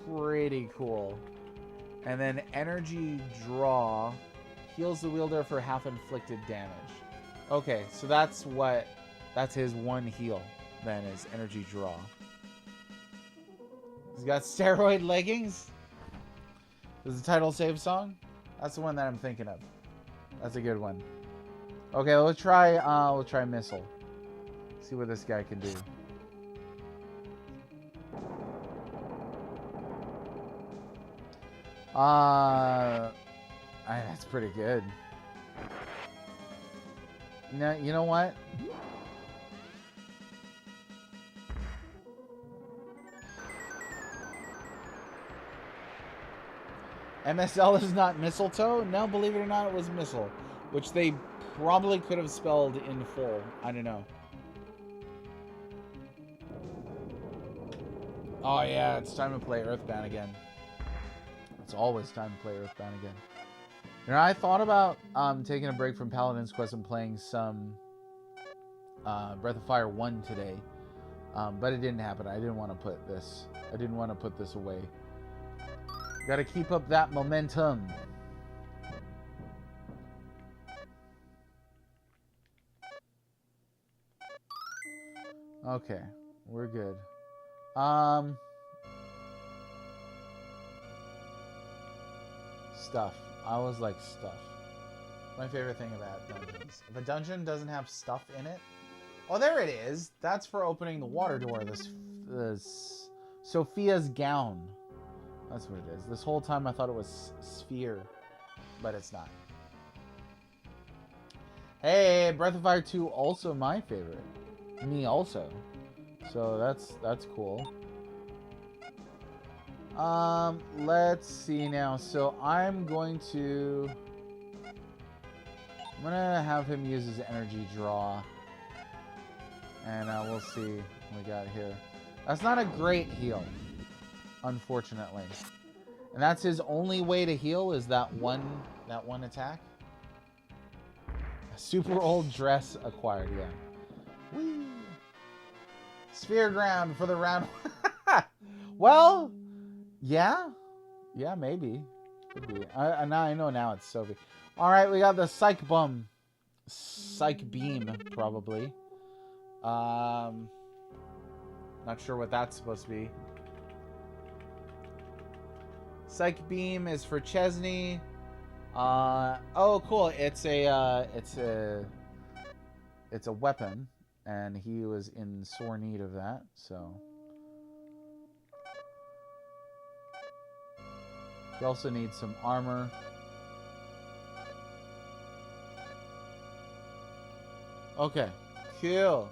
pretty cool. And then Energy Draw heals the wielder for half inflicted damage. Okay, so that's his one heal then, is Energy Draw. He's got Steroid Leggings. This is the title save song. That's the one that I'm thinking of. That's a good one. Okay, we'll try Missile. See what this guy can do. That's pretty good. Now, you know what? MSL is not mistletoe? No, believe it or not, it was missile. Which they probably could have spelled in full. I don't know. Oh yeah, it's time to play Earthbound again. It's always time to play Earthbound again. You know, I thought about taking a break from Paladin's Quest and playing some Breath of Fire 1 today. But it didn't happen. I didn't want to put this away. Gotta keep up that momentum. Okay, we're good. Stuff. I always like stuff. My favorite thing about dungeons. If a dungeon doesn't have stuff in it... Oh, there it is! That's for opening the water door. This Sophia's gown. That's what it is. This whole time I thought it was sphere. But it's not. Hey, Breath of Fire 2 also my favorite. Me also. So that's cool. Let's see now. So I'm gonna have him use his energy draw. And we'll see what we got here. That's not a great heal, unfortunately. And that's his only way to heal is that one attack. A super old dress acquired, yeah. Whee! Sphere ground for the round. Well, yeah. Yeah, maybe. Could be. Now I know now it's Sophie. Alright, we got the Psych Bum. Psych Beam, probably. Not sure what that's supposed to be. Psych Beam is for Chesney. Oh, cool. It's a weapon, and he was in sore need of that. So he also needs some armor. Okay, kill.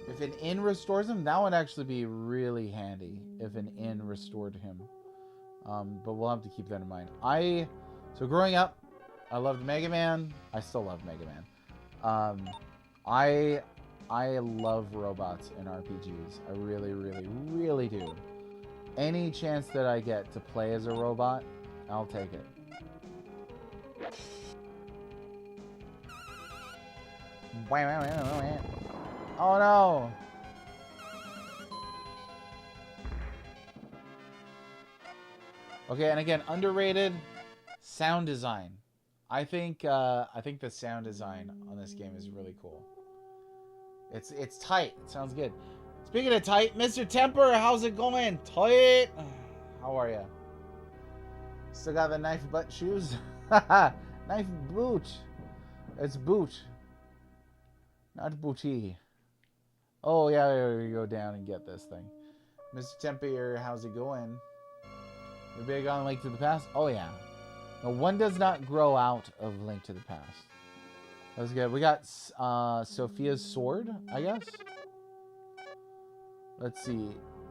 If an inn restores him, that would actually be really handy if an inn restored him. But we'll have to keep that in mind. So growing up, I loved Mega Man. I still love Mega Man. I love robots in RPGs. I really, really, really do. Any chance that I get to play as a robot, I'll take it. Oh no! Okay, and again, underrated sound design. I think the sound design on this game is really cool. It's tight. It sounds good. Speaking of tight, Mr. Temper, how's it going? Tight. How are you? Still got the knife butt shoes? Knife boot. It's boot. Not booty. Oh, yeah, we go down and get this thing. Mr. Temper, how's it going? You're big on Link to the Past? Oh, yeah. No, one does not grow out of Link to the Past. That's good. We got Sophia's sword, I guess. Let's see.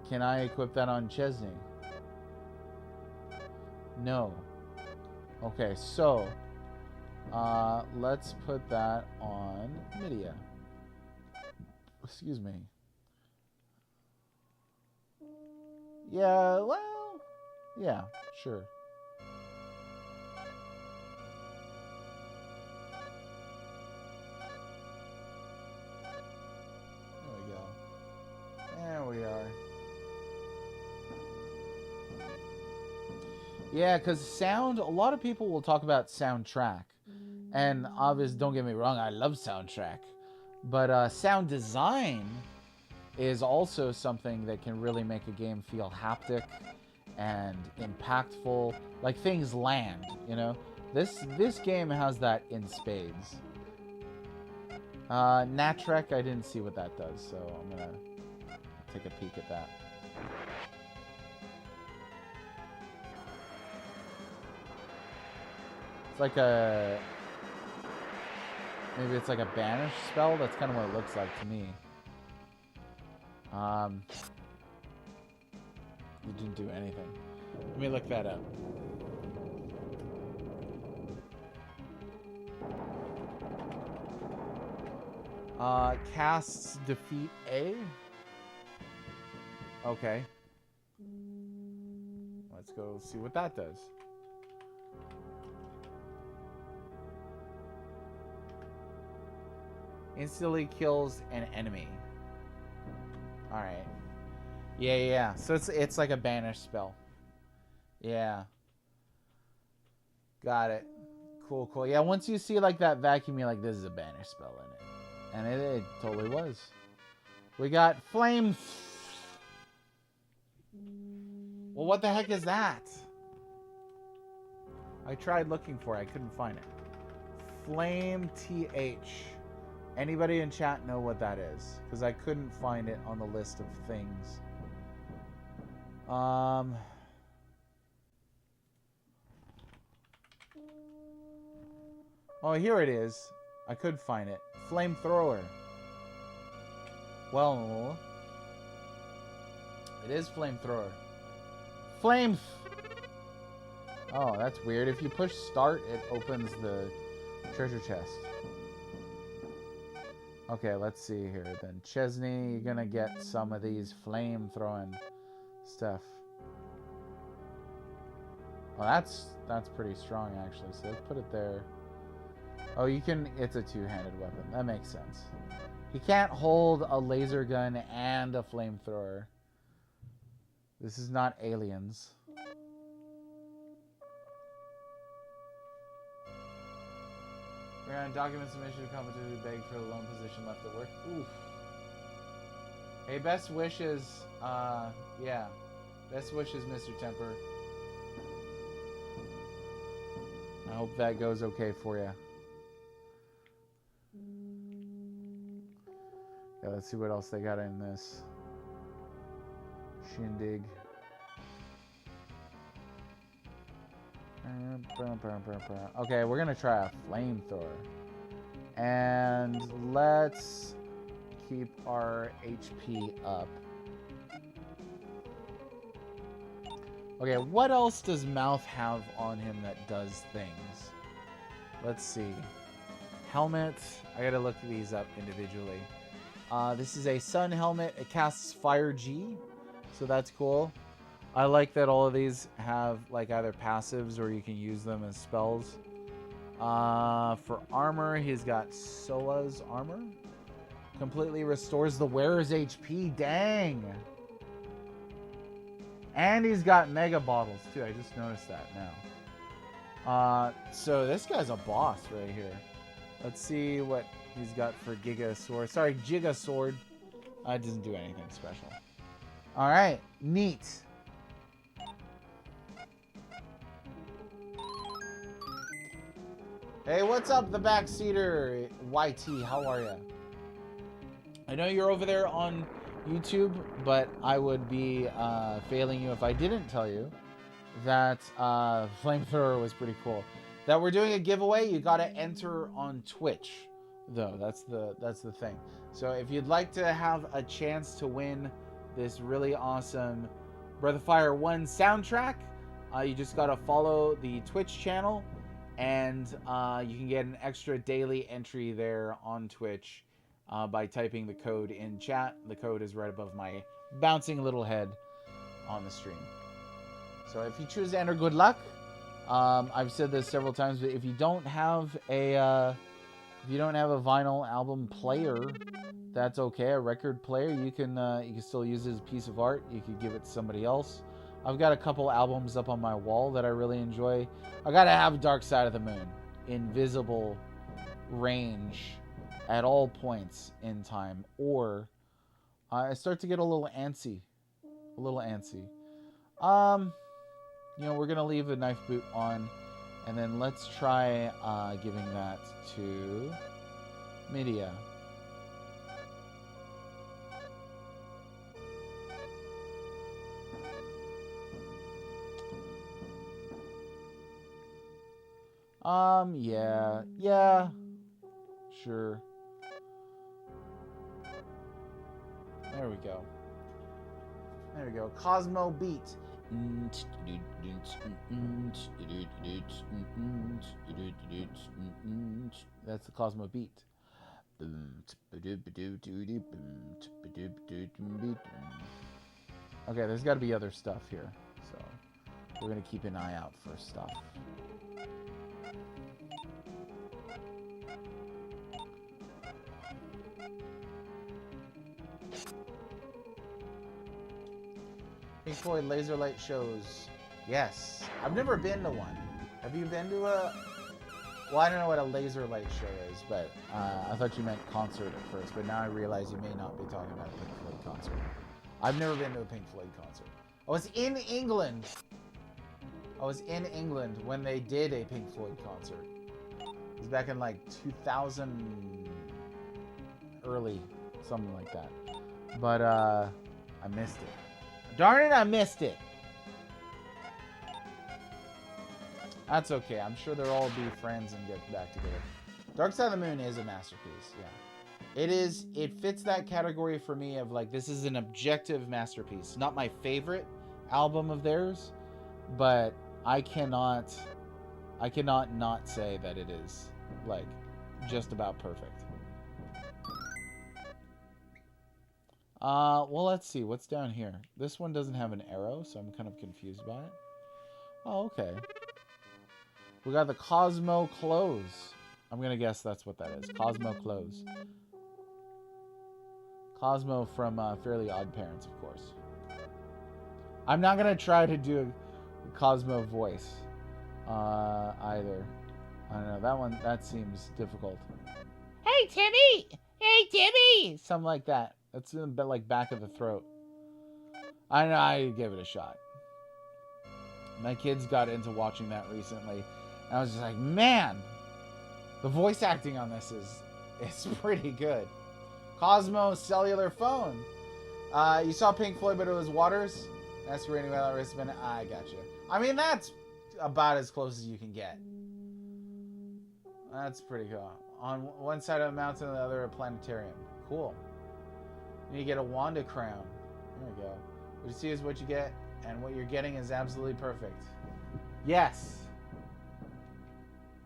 Can I equip that on Chesney? No. Okay, so let's put that on Nydia. Excuse me. Yeah, well, yeah, sure. There we go. There we are. Yeah, because sound, a lot of people will talk about soundtrack. And obviously, don't get me wrong, I love soundtrack. But sound design is also something that can really make a game feel haptic and impactful. Like things land, you know? This game has that in spades. Natrek, I didn't see what that does, so I'm gonna take a peek at that. It's like a... Maybe it's like a banish spell? That's kind of what it looks like to me. You didn't do anything. Let me look that up. Casts defeat A? Okay. Let's go see what that does. Instantly kills an enemy. Alright. Yeah. So it's like a banish spell. Yeah. Got it. Cool. Yeah, once you see like that vacuum, you're like, this is a banish spell in it. And it totally was. We got flame. Well, what the heck is that? I tried looking for it. I couldn't find it. Flame TH. Anybody in chat know what that is? Because I couldn't find it on the list of things. Oh, here it is. I could find it. Flamethrower. Well, it is flamethrower. Flame. Oh, that's weird. If you push start, it opens the treasure chest. Okay, let's see here. Then Chesney, you're gonna get some of these flame throwing stuff. Well, that's pretty strong actually. So let's put it there. Oh, you can. It's a two-handed weapon. That makes sense. You can't hold a laser gun and a flamethrower. This is not Aliens. We're on document submission to competition to beg for the lone position left at work. Oof. Hey, best wishes. Yeah. Best wishes, Mr. Temper. I hope that goes okay for you. Yeah, let's see what else they got in this shindig. Okay, we're gonna try a flamethrower. And let's keep our HP up. Okay, what else does Mouth have on him that does things? Let's see. Helmet. I gotta look these up individually. This is a sun helmet. It casts Fire G, so that's cool. I like that all of these have like either passives or you can use them as spells. For armor, he's got Soa's armor. Completely restores the wearer's HP. Dang! And he's got mega bottles too. I just noticed that now. So this guy's a boss right here. Let's see what he's got for Giga Sword. Sorry, Giga Sword. It doesn't do anything special. Alright, neat. Hey, what's up, the backseater? YT, how are ya? I know you're over there on YouTube, but I would be failing you if I didn't tell you that Flamethrower was pretty cool. That we're doing a giveaway. You got to enter on Twitch, though. That's the thing. So if you'd like to have a chance to win this really awesome Breath of Fire 1 soundtrack, you just got to follow the Twitch channel, and you can get an extra daily entry there on Twitch by typing the code in chat. The code is right above my bouncing little head on the stream. So if you choose to enter, good luck. I've said this several times, but if you don't have a vinyl album player, that's okay. A record player, you can still use it as a piece of art. You could give it to somebody else. I've got a couple albums up on my wall that I really enjoy. I gotta have Dark Side of the Moon in visible range at all points in time, or I start to get a little antsy. You know, we're gonna leave the knife boot on, and then let's try giving that to Midia. Yeah, sure. There we go. Cosmo Beat. That's the Cosmo Beat. Okay, there's got to be other stuff here, so we're gonna keep an eye out for stuff. Pink Floyd laser light shows. Yes. I've never been to one. Have you been to a... Well, I don't know what a laser light show is, but I thought you meant concert at first, but now I realize you may not be talking about a Pink Floyd concert. I've never been to a Pink Floyd concert. I was in England when they did a Pink Floyd concert. It was back in like 2000... early, something like that. But I missed it. Darn it, I missed it. That's okay. I'm sure they'll all be friends and get back together. Dark Side of the Moon is a masterpiece, yeah. It is. It fits that category for me of like, this is an objective masterpiece. Not my favorite album of theirs, but I cannot not say that it is, like, just about perfect. Well, let's see. What's down here? This one doesn't have an arrow, so I'm kind of confused by it. Oh, okay. We got the Cosmo Clothes. I'm going to guess that's what that is. Cosmo Clothes. Cosmo from Fairly Odd Parents, of course. I'm not going to try to do a Cosmo voice either. I don't know. That seems difficult. Hey, Timmy! Hey, Timmy! Something like that. That's a bit like back of the throat. I don't know. I give it a shot. My kids got into watching that recently. And I was just like, man, the voice acting on this is pretty good. Cosmo cellular phone. You saw Pink Floyd, but it was Waters. That's for anyway. I gotcha. I mean, that's about as close as you can get. That's pretty cool. On one side of the mountain, and the other a planetarium. Cool. And you get a Wanda crown. There we go. What you see is what you get, and what you're getting is absolutely perfect. Yes.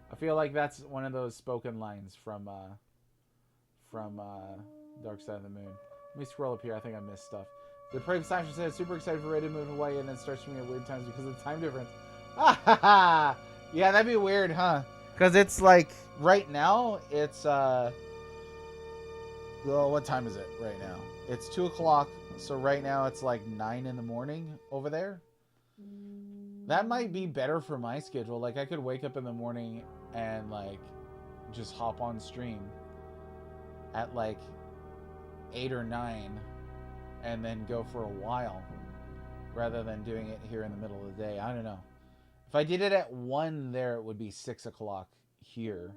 I feel like that's one of those spoken lines from Dark Side of the Moon. Let me scroll up here. I think I missed stuff. The Brave Science says super excited for Ready to move to Hawaii, and then starts streaming at weird times because of the time difference. Yeah, that'd be weird, huh? Because it's like right now it's well, what time is it right now? It's 2 o'clock. So right now it's like 9 in the morning over there. That might be better for my schedule. Like I could wake up in the morning and like just hop on stream at like 8 or 9 and then go for a while rather than doing it here in the middle of the day. I don't know. If I did it at 1 there, it would be 6 o'clock here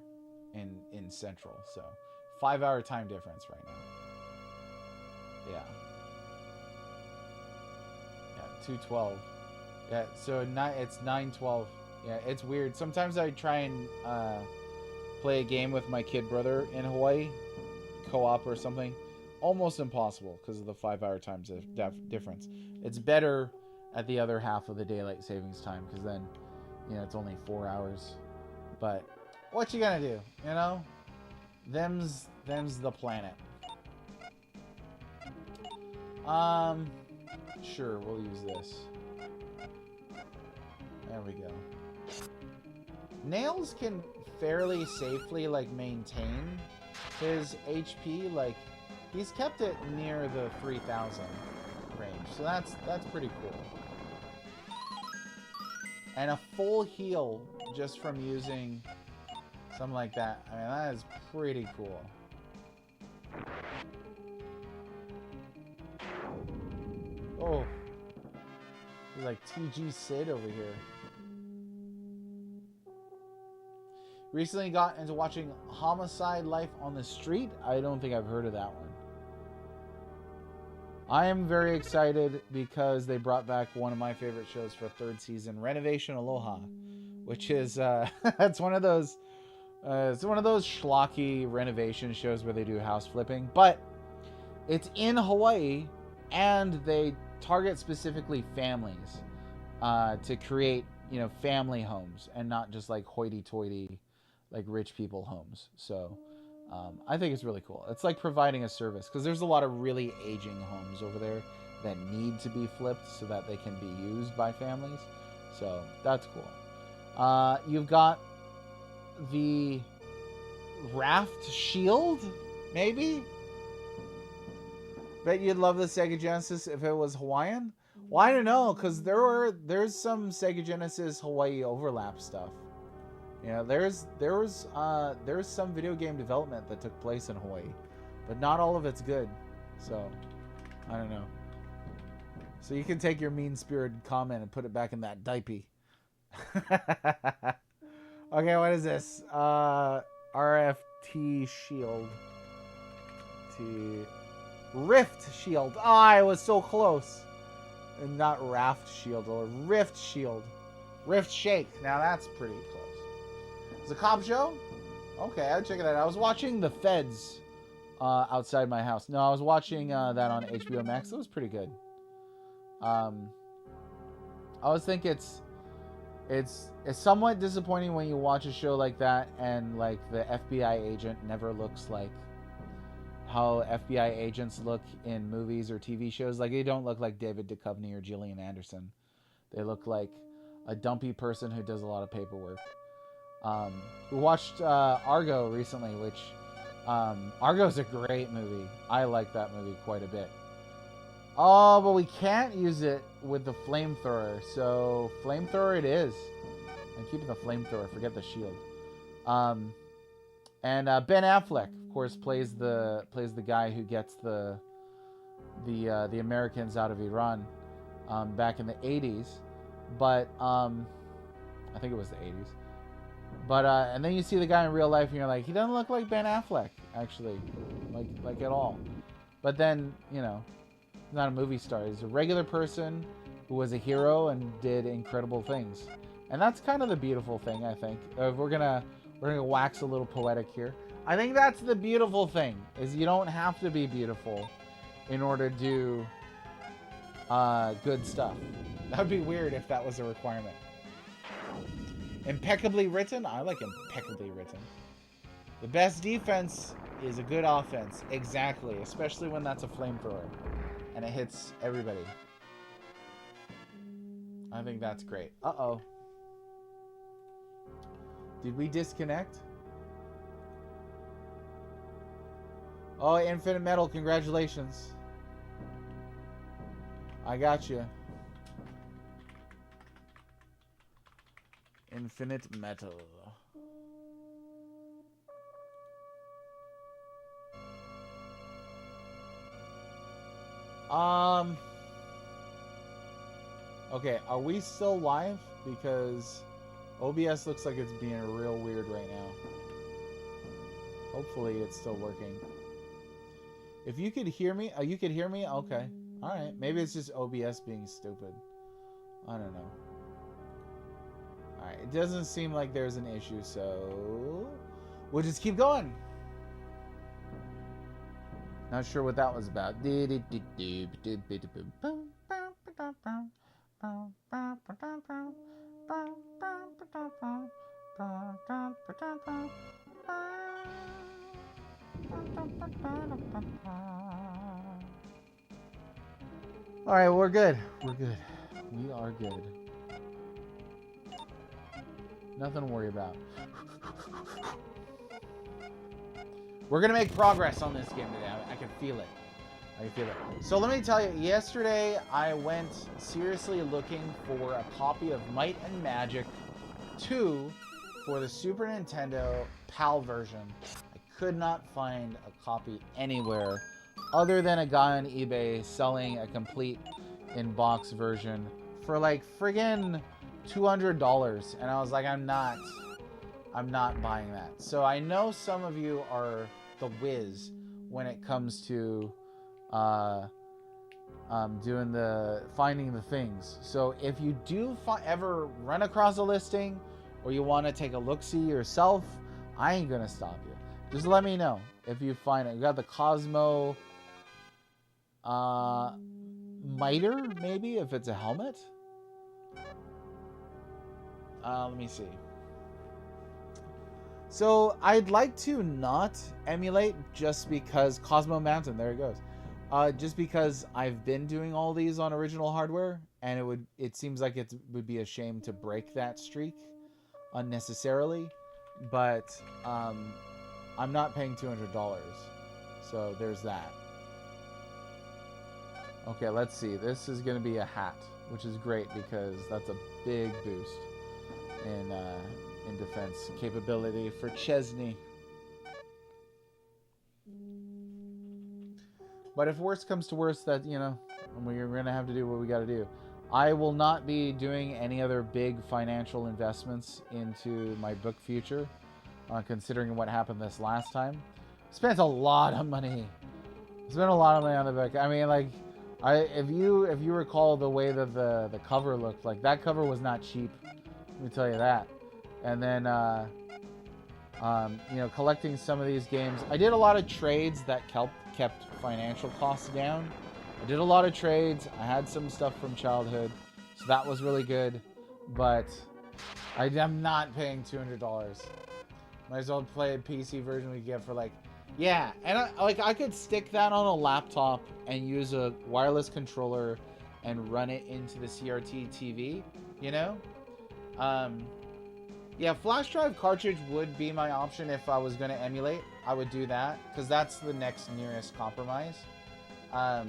in Central. So 5-hour time difference right now. Yeah. Yeah, 2:12. Yeah, so it's 9:12. Yeah, it's weird. Sometimes I try and play a game with my kid brother in Hawaii, co-op or something. Almost impossible because of the 5-hour time difference. It's better at the other half of the daylight savings time because then, you know, it's only 4 hours. But what you gonna do? You know, them's the planet. Sure, we'll use this. There we go. Nails can fairly safely like maintain his HP. Like he's kept it near the 3,000 range, so that's pretty cool. And a full heal just from using something like that. I mean, that is pretty cool. Oh, there's like TG Sid over here. Recently got into watching Homicide: Life on the Street. I don't think I've heard of that one. I am very excited because they brought back one of my favorite shows for 3rd season, Renovation Aloha, which is it's one of those schlocky renovation shows where they do house flipping, but it's in Hawaii and they target specifically families to create, you know, family homes and not just like hoity-toity like rich people homes. So I think it's really cool. It's like providing a service because there's a lot of really aging homes over there that need to be flipped so that they can be used by families. So that's cool. You've got the Raft Shield, maybe? Bet you'd love the Sega Genesis if it was Hawaiian. Well, I don't know, because there's some Sega Genesis Hawaii overlap stuff. You know, there's some video game development that took place in Hawaii, but not all of it's good. So I don't know. So you can take your mean-spirited comment and put it back in that diaper. Okay, what is this? RFT Shield. Rift Shield. Oh, I was so close. And not Raft Shield, or Rift Shield. Rift Shake. Now that's pretty close. It's a cop show? Okay, I'll check it out. I was watching The Feds outside my house. No, I was watching that on HBO Max. It was pretty good. I always think it's It's somewhat disappointing when you watch a show like that and like the FBI agent never looks like how FBI agents look in movies or TV shows. Like they don't look like David Duchovny or Gillian Anderson. They look like a dumpy person who does a lot of paperwork. We watched Argo recently, which Argo's a great movie. I like that movie quite a bit. Oh, but we can't use it with the flamethrower. So flamethrower it is. I'm keeping the flamethrower. Forget the shield. And Ben Affleck, of course, plays the guy who gets the Americans out of Iran back in the 80s. But I think it was the 80s. But and then you see the guy in real life, and you're like, he doesn't look like Ben Affleck, actually, like at all. But then, you know, he's not a movie star. He's a regular person who was a hero and did incredible things. And that's kind of the beautiful thing, I think. We're gonna wax a little poetic here. I think that's the beautiful thing, is you don't have to be beautiful in order to do good stuff. That would be weird if that was a requirement. Impeccably written? I like impeccably written. The best defense is a good offense. Exactly. Especially when that's a flamethrower. And it hits everybody. I think that's great. Uh-oh. Did we disconnect? Oh, Infinite Metal, congratulations. I got you. Infinite Metal. Okay, are we still live? Because OBS looks like it's being real weird right now. Hopefully it's still working. If you could hear me, you could hear me? Okay. Alright, maybe it's just OBS being stupid. I don't know. Alright, it doesn't seem like there's an issue, so we'll just keep going. Not sure what that was about. Alright, we're good. We're good. We are good. Nothing to worry about. We're going to make progress on this game today. I can feel it. I can feel it. So let me tell you, yesterday I went seriously looking for a copy of Might and Magic 2 for the Super Nintendo PAL version. I could not find a copy anywhere other than a guy on eBay selling a complete in-box version for like friggin' $200. And I was like, I'm not buying that. So I know some of you are the whiz when it comes to finding the things. So if you do ever run across a listing or you want to take a look-see yourself, I ain't gonna stop you. Just let me know if you find it. You got the Cosmo miter, maybe, if it's a helmet. Let me see. So I'd like to not emulate just because Cosmo Mountain, there it goes. Just because I've been doing all these on original hardware, and it seems like it would be a shame to break that streak unnecessarily. But I'm not paying $200, so there's that. Okay, let's see. This is going to be a hat, which is great because that's a big boost in defense capability for Chesney. But if worst comes to worst, that, you know, we're going to have to do what we got to do. I will not be doing any other big financial investments into my book future, considering what happened this last time. Spent a lot of money. Spent a lot of money on the book. I mean, like, if you recall the way that the cover looked, like, that cover was not cheap. Let me tell you that. And then, you know, collecting some of these games. I did a lot of trades that kept financial costs down. I did a lot of trades. I had some stuff from childhood, so that was really good. But I'm not paying $200. Might as well play a PC version we get for like, yeah, and I could stick that on a laptop and use a wireless controller and run it into the CRT TV, you know? Yeah, flash drive cartridge would be my option if I was going to emulate. I would do that because that's the next nearest compromise. I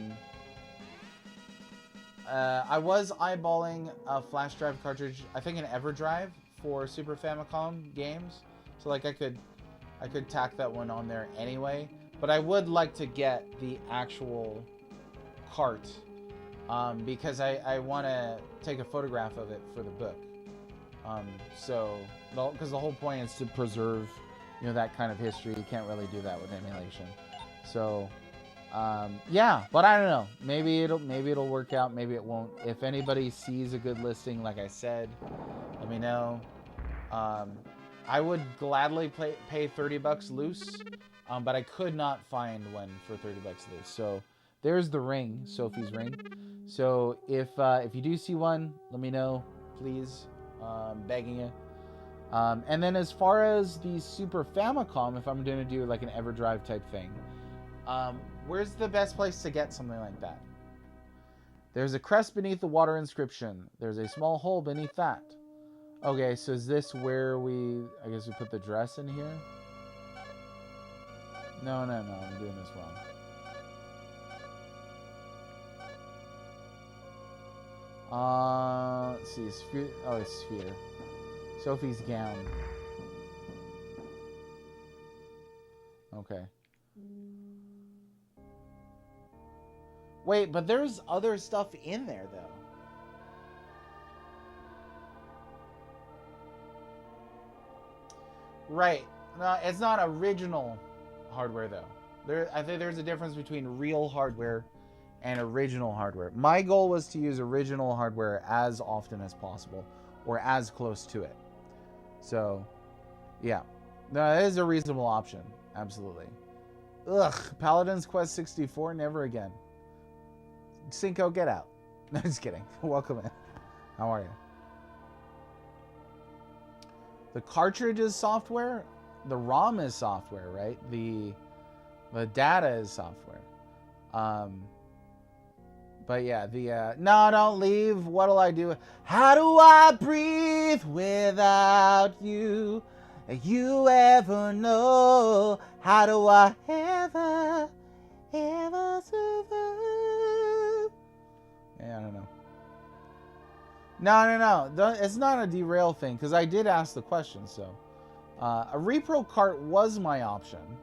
was eyeballing a flash drive cartridge, I think an EverDrive for Super Famicom games. So like I could tack that one on there anyway. But I would like to get the actual cart because I want to take a photograph of it for the book. So because the whole point is to preserve, you know, that kind of history. You can't really do that with emulation. So yeah, but I don't know. Maybe it'll work out. Maybe it won't. If anybody sees a good listing, like I said, let me know. I would gladly pay $30 loose, but I could not find one for $30 loose. So there's the ring, Sophie's ring. So if you do see one, let me know, please. Begging you. And then as far as the Super Famicom, if I'm going to do like an EverDrive type thing, where's the best place to get something like that? There's a crest beneath the water inscription. There's a small hole beneath that. Okay, so is this where I guess we put the dress in here? No, I'm doing this wrong. Let's see, sphere. Oh, it's sphere. Sophie's gown. Okay. Wait, but there's other stuff in there, though. Right. No, it's not original hardware, though. I think there's a difference between real hardware and original hardware. My goal was to use original hardware as often as possible, or as close to it. So, yeah. No, that is a reasonable option. Absolutely. Ugh, Paladin's Quest 64, never again. Cinco, get out. No, just kidding. Welcome in. How are you? The cartridge is software. The ROM is software, right? The data is software. But yeah, no, don't leave. What'll I do? How do I breathe without you? You ever know? How do I ever survive? Yeah, I don't know. No. It's not a derail thing, because I did ask the question, so. A repro cart was my option.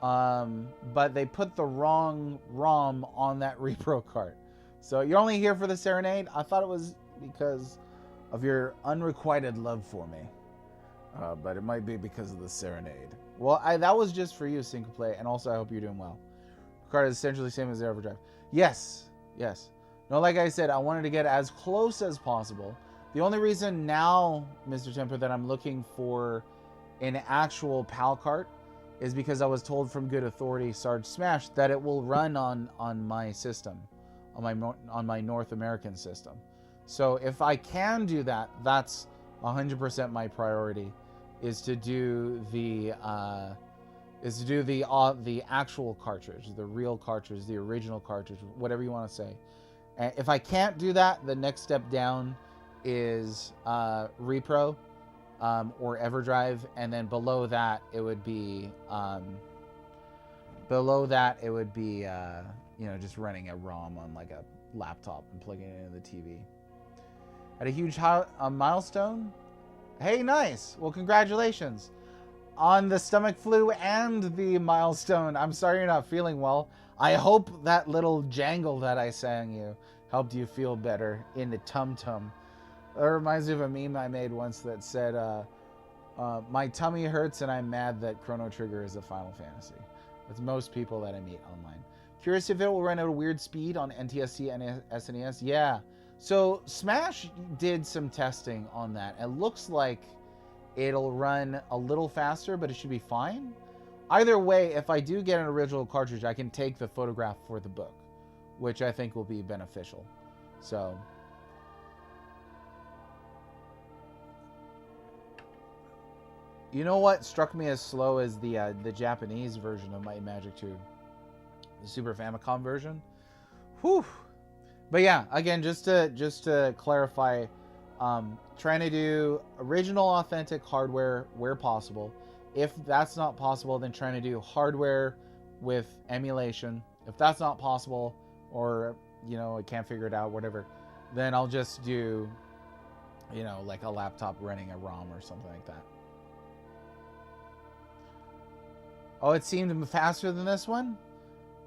But they put the wrong ROM on that repro cart. So you're only here for the serenade? I thought it was because of your unrequited love for me. But it might be because of the serenade. Well, that was just for you, Syncoplay, and also I hope you're doing well. The cart is essentially the same as the EverDrive. Yes. No, like I said, I wanted to get as close as possible. The only reason now, Mr. Temper, that I'm looking for an actual PAL cart is because I was told from good authority, Sarge Smash, that it will run on my system, on my North American system. So if I can do that, that's 100% my priority, is to do the actual cartridge, the real cartridge, the original cartridge, whatever you want to say. And if I can't do that, the next step down is repro or EverDrive, and then below that it would be just running a ROM on like a laptop and plugging it into the TV. At a huge milestone. Hey, nice. Well, congratulations on the stomach flu and the milestone. I'm sorry you're not feeling well. I hope that little jangle that I sang you helped you feel better in the tum-tum. It reminds me of a meme I made once that said, my tummy hurts and I'm mad that Chrono Trigger is a Final Fantasy. That's most people that I meet online. Curious if it will run at a weird speed on NTSC and SNES? Yeah. So Smash did some testing on that. It looks like it'll run a little faster, but it should be fine. Either way, if I do get an original cartridge, I can take the photograph for the book, which I think will be beneficial. So, You know what struck me as slow as the Japanese version of Might and Magic 2, the Super Famicom version. Whew. But yeah, again, just to clarify, trying to do original authentic hardware where possible. If that's not possible, then trying to do hardware with emulation. If that's not possible, or I can't figure it out, whatever, then I'll just do like a laptop running a ROM or something like that. Oh, it seemed faster than this one.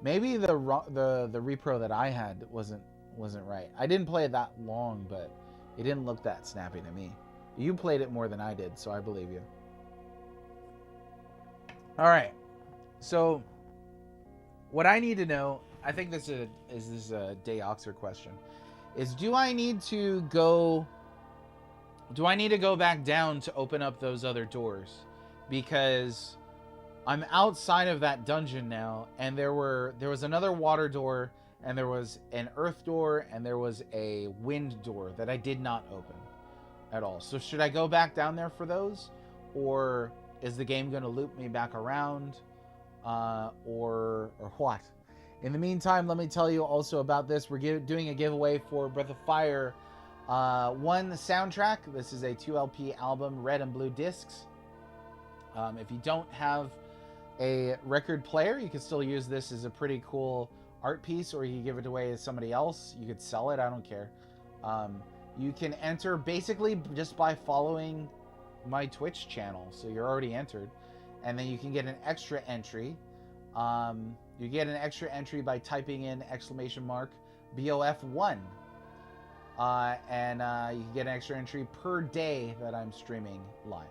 Maybe the repro that I had wasn't right. I didn't play it that long, but it didn't look that snappy to me. You played it more than I did, so I believe you. All right. So what I need to know, I think this is a Deoxer question, is do I need to go back down to open up those other doors? Because I'm outside of that dungeon now, and there was another water door, and there was an earth door, and there was a wind door that I did not open at all. So should I go back down there for those, or is the game going to loop me back around, or what? In the meantime, let me tell you also about this. We're doing a giveaway for Breath of Fire 1 soundtrack. This is a 2 LP album, red and blue discs. If you don't have a record player, you can still use this as a pretty cool art piece, or you can give it away to somebody else. You could sell it, I don't care. You can enter basically just by following my Twitch channel, so you're already entered, and then you can get an extra entry. You get an extra entry by typing in !BOF1, and you can get an extra entry per day that I'm streaming live.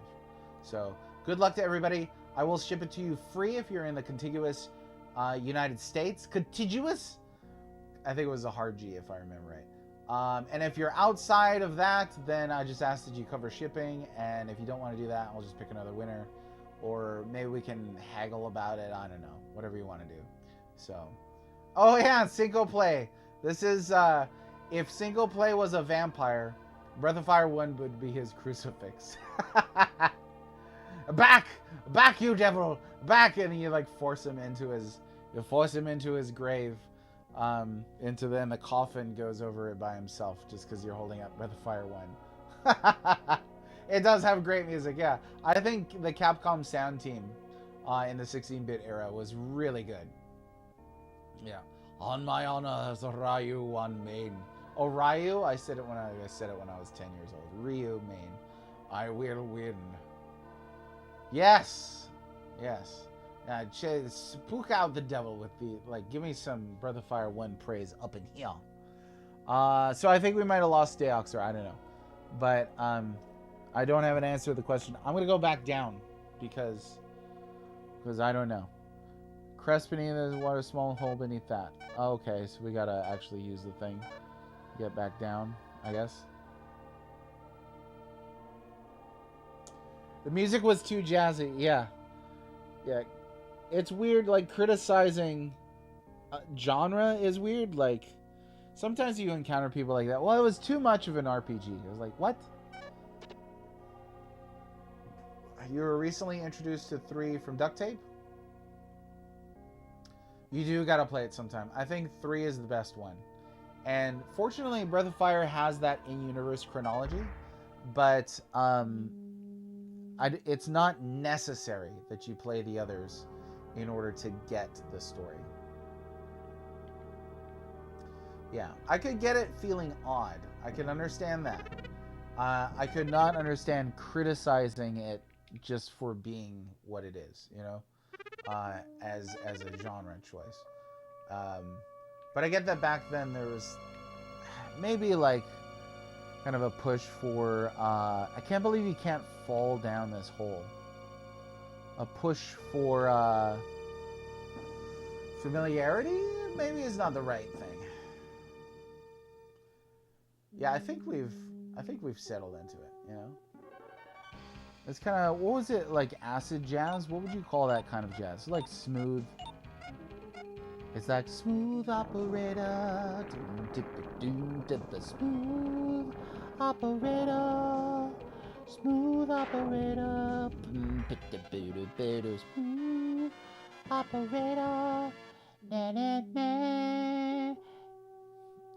So good luck to everybody. I will ship it to you free if you're in the contiguous United States. Contiguous? I think it was a hard G if I remember right. And if you're outside of that, then I just ask that you cover shipping. And if you don't want to do that, I'll just pick another winner. Or maybe we can haggle about it. I don't know. Whatever you want to do. So, oh yeah, single play. This is, if single play was a vampire, Breath of Fire 1 would be his crucifix. Back, you devil, back! And you like force him into his grave, into then the coffin goes over it by himself just because you're holding up Breath of Fire 1. It does have great music, yeah. I think the Capcom sound team in the 16-bit era was really good. Yeah. On my honor as Ryu on main. Oh, Ryu? I said it when I was 10 years old. Ryu main. I will win. Yes. Spook out the devil with the, give me some Breath of Fire 1 praise up in here. So I think we might have lost Deoxer, I don't know. But I don't have an answer to the question. I'm going to go back down because I don't know. Crest beneath, there's a small hole beneath that. Okay, so we got to actually use the thing. Get back down, I guess. The music was too jazzy. Yeah. It's weird, criticizing genre is weird. Sometimes you encounter people like that. Well, it was too much of an RPG. I was like, what? You were recently introduced to 3 from Duct Tape? You do gotta play it sometime. I think 3 is the best one. And fortunately, Breath of Fire has that in-universe chronology. But, it's not necessary that you play the others in order to get the story. Yeah, I could get it feeling odd. I can understand that. I could not understand criticizing it just for being what it is, as a genre choice. But I get that back then there was maybe kind of a push for, I can't believe you can't fall down this hole. A push for familiarity maybe is not the right thing. Yeah, I think we've settled into it, It's kind of, what was it, acid jazz? What would you call that kind of jazz? It's smooth. It's like smooth operator, the smooth operator. Smooth operator. Smooth operator. Na, na, na.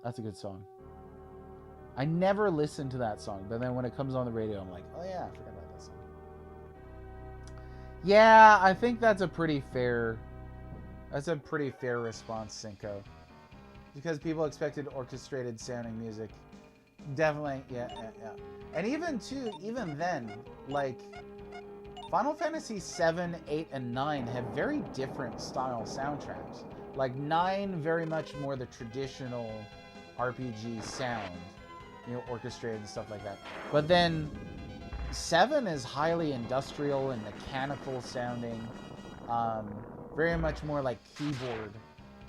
That's a good song. I never listened to that song, but then when it comes on the radio, I'm like, oh yeah, I forgot about that song. Yeah, I think that's a pretty fair response, Cinco. Because people expected orchestrated sounding music. Definitely, yeah. And even then, like, Final Fantasy 7, 8, and 9 have very different style soundtracks. Like, 9 very much more the traditional RPG sound, you know, orchestrated and stuff like that. But then 7 is highly industrial and mechanical sounding, very much more like keyboard,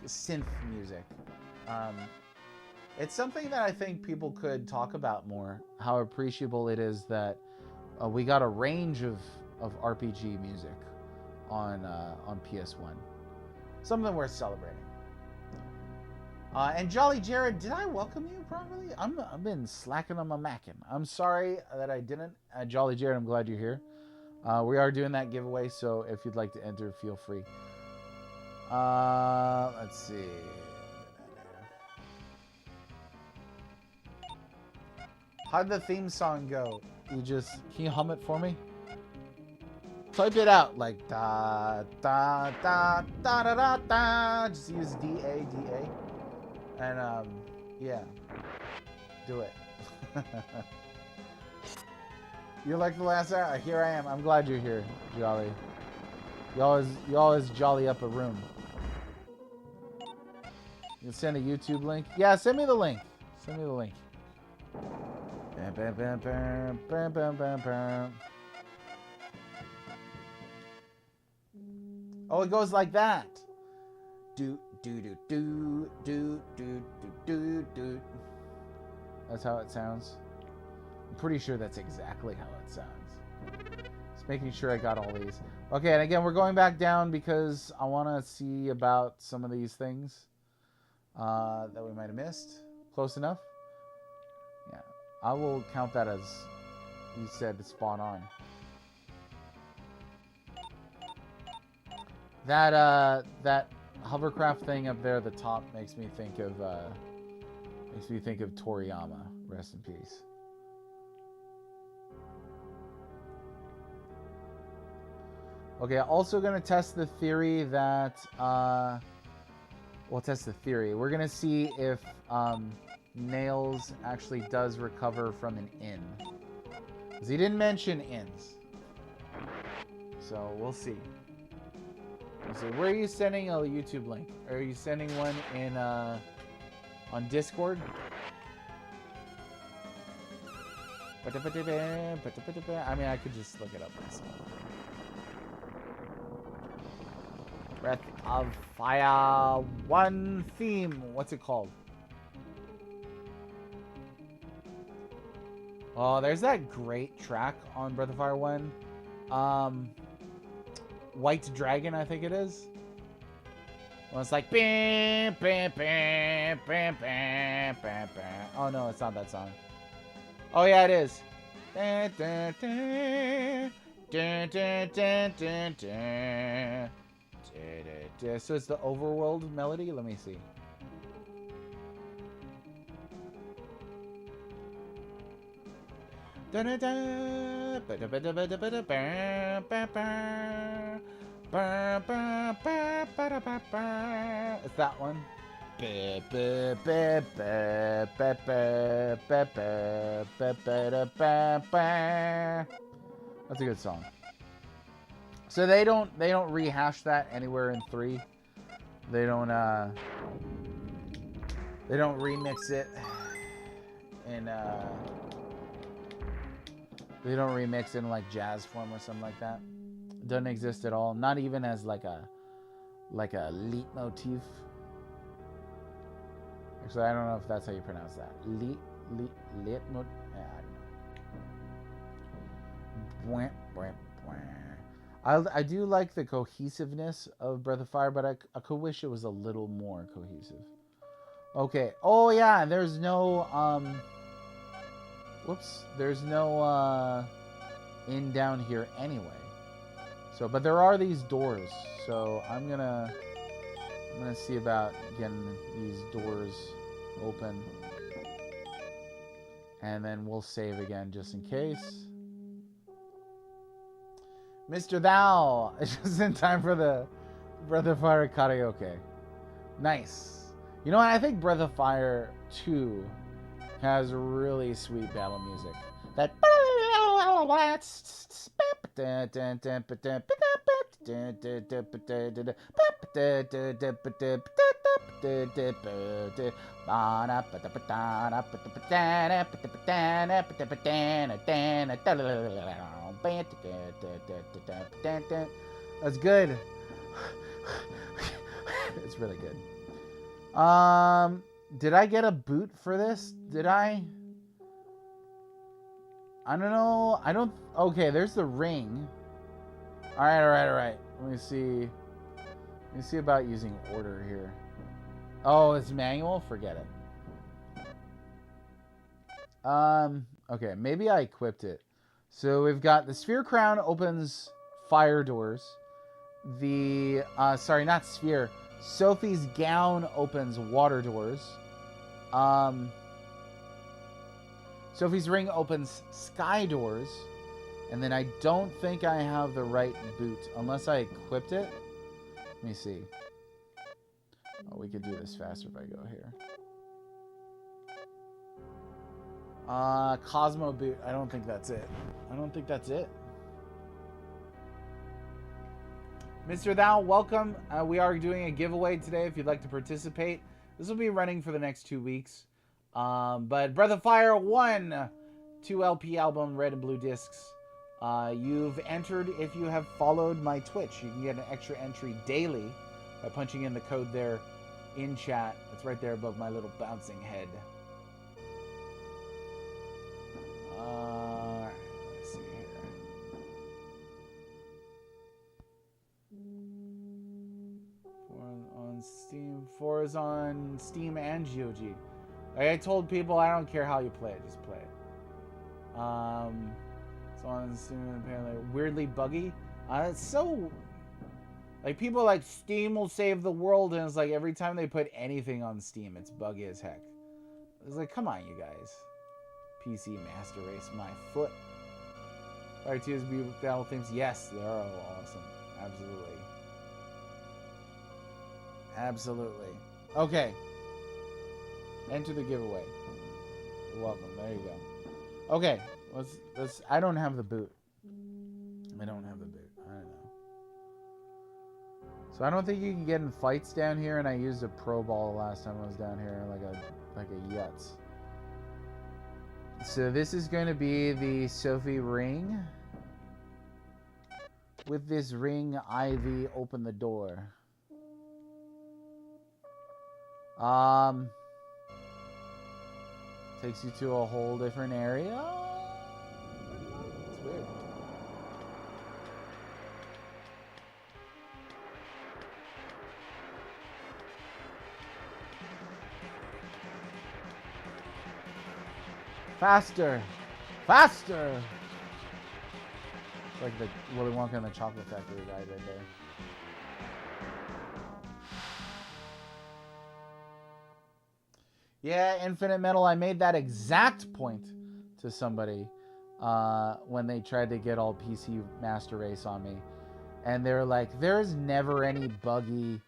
synth music. It's something that I think people could talk about more, how appreciable it is that we got a range of RPG music on PS1. Something worth celebrating. And Jolly Jared, did I welcome you properly? I've been slacking on my mackin'. I'm sorry that I didn't. Jolly Jared, I'm glad you're here. We are doing that giveaway, so if you'd like to enter, feel free. Let's see. How'd the theme song go? Can you hum it for me? Type it out like da da da da da da da. Just use DA. And yeah, do it. You like the last hour? Here I am. I'm glad you're here, Jolly. You always jolly up a room. You can send a YouTube link. Yeah, send me the link. Bam, bam, bam, bam, bam, bam, bam. Oh, it goes like that. Do do do do do do do do. That's how it sounds. I'm pretty sure that's exactly how it sounds. Just making sure I got all these. Okay, and again, we're going back down because I want to see about some of these things that we might have missed. Close enough? Yeah. I will count that as you said spot on. That hovercraft thing up there at the top makes me think of Toriyama. Rest in peace. Okay, also gonna test the theory that we'll test the theory. We're gonna see if Nails actually does recover from an inn. Because he didn't mention inns. So we'll see. Where are you sending a YouTube link? Are you sending one in on Discord? I mean, I could just look it up myself. Breath of Fire 1 theme. What's it called? Oh, there's that great track on Breath of Fire 1. White Dragon, I think it is. Well, it's like bam, bam, bam, bam, bam, bam, bam. Oh no, it's not that song. Oh yeah, it is. Dun, dun, dun, dun, dun, dun, dun, dun. So it's the overworld melody. Let me see. It's that one. That's a good song. So they don't rehash that anywhere in 3. They don't remix it in they don't remix it in like jazz form or something like that. It doesn't exist at all. Not even as like a leitmotif. Actually, I don't know if that's how you pronounce that. Leitmotif. I don't know. I do like the cohesiveness of Breath of Fire, but I could wish it was a little more cohesive. Okay. Oh yeah, there's no whoops. There's no in down here anyway. So, but there are these doors. So I'm gonna see about getting these doors open. And then we'll save again just in case. Mr. Thou! It's just in time for the Breath of Fire karaoke. Nice. You know what? I think Breath of Fire 2 has really sweet battle music. That that's good. It's really good. Did I get a boot for this? Did I? I don't know. I don't. Okay, there's the ring. All right. Let me see about using order here. Oh, it's manual? Forget it. Okay, maybe I equipped it. So we've got the sphere crown opens fire doors. The, sorry, not sphere. Sophie's gown opens water doors. Sophie's ring opens sky doors. And then I don't think I have the right boot, unless I equipped it. Let me see. Oh, we could do this faster if I go here. Cosmo boot. I don't think that's it. Mr. Thou, welcome. We are doing a giveaway today if you'd like to participate. This will be running for the next 2 weeks. But Breath of Fire 1, 2 LP album, red and blue discs. You've entered if you have followed my Twitch. You can get an extra entry daily by punching in the code there in chat. It's right there above my little bouncing head. Let's see here. On Steam. 4 is on Steam and GOG. Like I told people, I don't care how you play it, just play it. It's on Steam, apparently weirdly buggy. It's so like people like Steam will save the world, and it's like every time they put anything on Steam, it's buggy as heck. It's like, come on, you guys. PC Master Race, my foot. Fire 2's battle themes, yes, they are all awesome. Absolutely. Okay. Enter the giveaway. You're welcome. There you go. Okay. Let's. I don't have the boot. I don't know. So I don't think you can get in fights down here, and I used a pro ball last time I was down here, like a Yutz. So this is going to be the Sophie ring. With this ring, Ivy, open the door. Takes you to a whole different area. It's weird. Faster! Faster! It's like the Willy Wonka and the Chocolate Factory guy right there. Yeah, Infinite Metal, I made that exact point to somebody when they tried to get all PC Master Race on me. And they're like, there's never any buggy...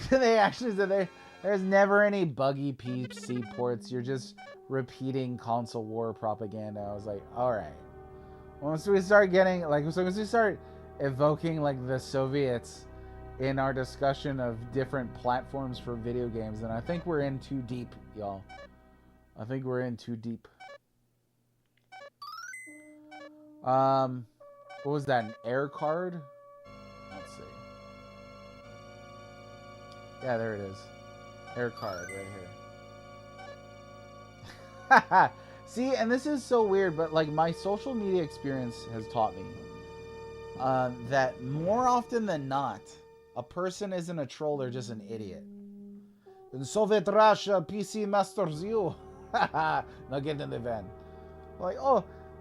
They actually said there's never any buggy PC ports. You're just repeating console war propaganda. I was like, alright. Once we start getting... once we start evoking, the Soviets in our discussion of different platforms for video games, and I think we're in too deep, y'all. I think we're in too deep. What was that, an air card? Let's see. Yeah, there it is. Air card right here. See, and this is so weird, but my social media experience has taught me that more often than not, a person isn't a troll, they're just an idiot. In Soviet Russia, PC masters you. Now get in the van.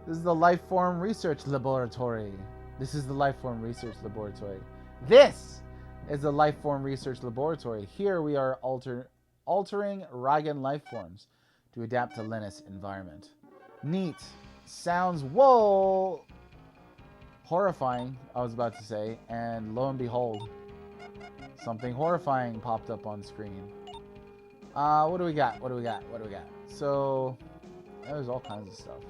This is the Lifeform Research Laboratory. This is the Lifeform Research Laboratory. This is the Lifeform Research Laboratory. Here we are altering Ragan lifeforms to adapt to Linus environment. Neat. Sounds, whoa, horrifying, I was about to say, and lo and behold, something horrifying popped up on screen. What do we got? What do we got? What do we got? So, there's all kinds of stuff.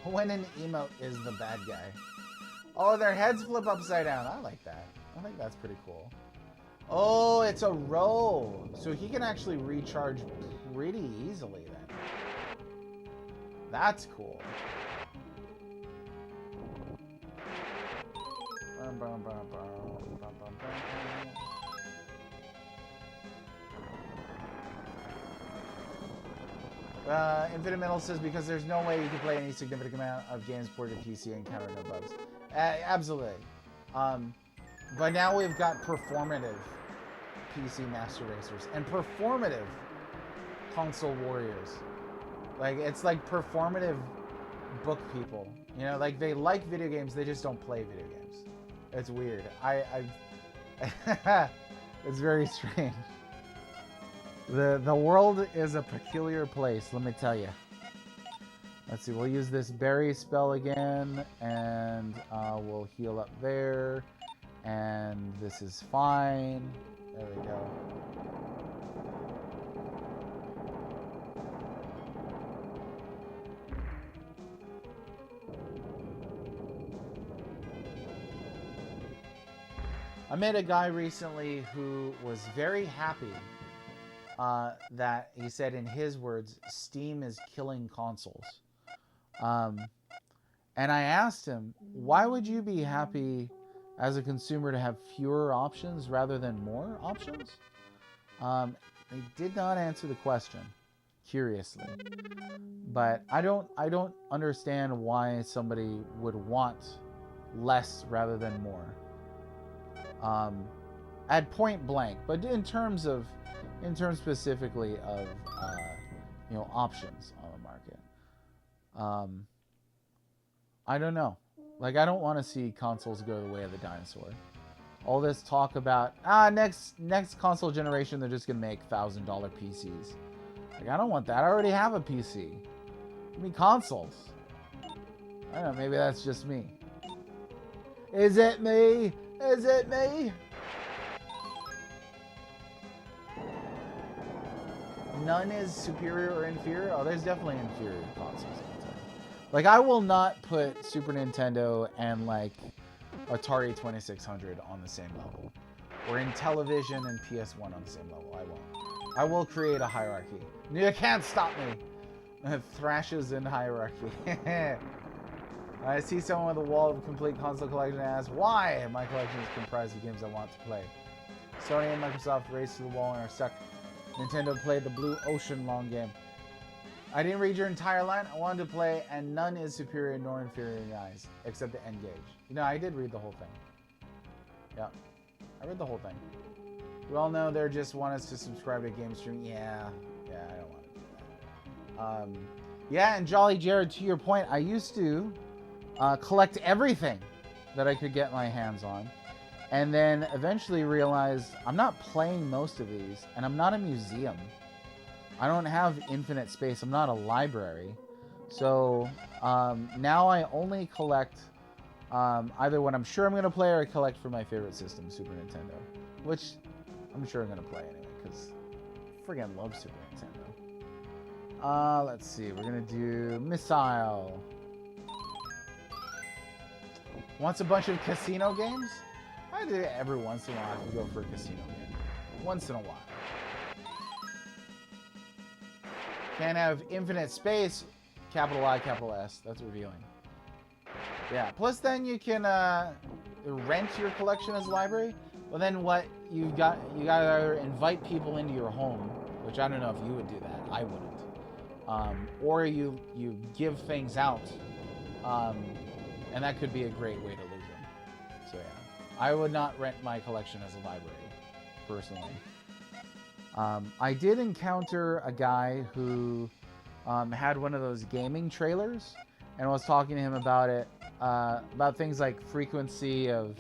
When an emote is the bad guy. Oh, their heads flip upside down. I like that. I think that's pretty cool. Oh, it's a row. So he can actually recharge pretty easily then. That's cool. Infinite Metal says, because there's no way you can play any significant amount of games ported to PC and encounter no bugs. Absolutely. But now we've got performative PC Master Racers and performative console warriors. Like, it's like performative book people. You know, like, they like video games, they just don't play video games. It's weird. It's very strange. The world is a peculiar place, let me tell you. Let's see, we'll use this berry spell again, and we'll heal up there, and this is fine. There we go. I met a guy recently who was very happy that he said, in his words, Steam is killing consoles. And I asked him, why would you be happy as a consumer to have fewer options rather than more options? He did not answer the question, curiously. But I don't understand why somebody would want less rather than more. At point blank, but in terms specifically of you know, options on the market. I don't know. Like, I don't want to see consoles go the way of the dinosaur. All this talk about next console generation they're just gonna make $1,000 PCs. Like, I don't want that. I already have a PC. Give me consoles. I don't know, maybe that's just me. Is it me? Is it me? None is superior or inferior? Oh, there's definitely inferior consoles. Like, I will not put Super Nintendo and, like, Atari 2600 on the same level. Or Intellivision and PS1 on the same level. I won't. I will create a hierarchy. You can't stop me. Thrashes in hierarchy. I see someone with a wall of complete console collection and ask, why? My collection is comprised of games I want to play. Sony and Microsoft race to the wall and are stuck. Nintendo played the Blue Ocean long game. I didn't read your entire line. I wanted to play, and none is superior nor inferior in your eyes, except the N-Gage. You know, I did read the whole thing. Yeah, I read the whole thing. We all know they just want us to subscribe to Game Stream. Yeah, I don't want to do that. Yeah, and Jolly Jared, to your point, I used to collect everything that I could get my hands on, and then eventually realized I'm not playing most of these, and I'm not a museum. I don't have infinite space. I'm not a library. So now I only collect either what I'm sure I'm going to play or I collect for my favorite system, Super Nintendo. Which I'm sure I'm going to play anyway, because I friggin' love Super Nintendo. Let's see. We're going to do Missile. Wants a bunch of casino games? I do every once in a while. I can go for a casino game. Once in a while. Can't have infinite space, capital I, capital S. That's revealing. Yeah. Plus, then you can rent your collection as a library. Well, then what you got to either invite people into your home, which I don't know if you would do that. I wouldn't. Or you give things out, and that could be a great way to lose them. So yeah, I would not rent my collection as a library. personally. I did encounter a guy who had one of those gaming trailers, and was talking to him about it, about things like frequency of,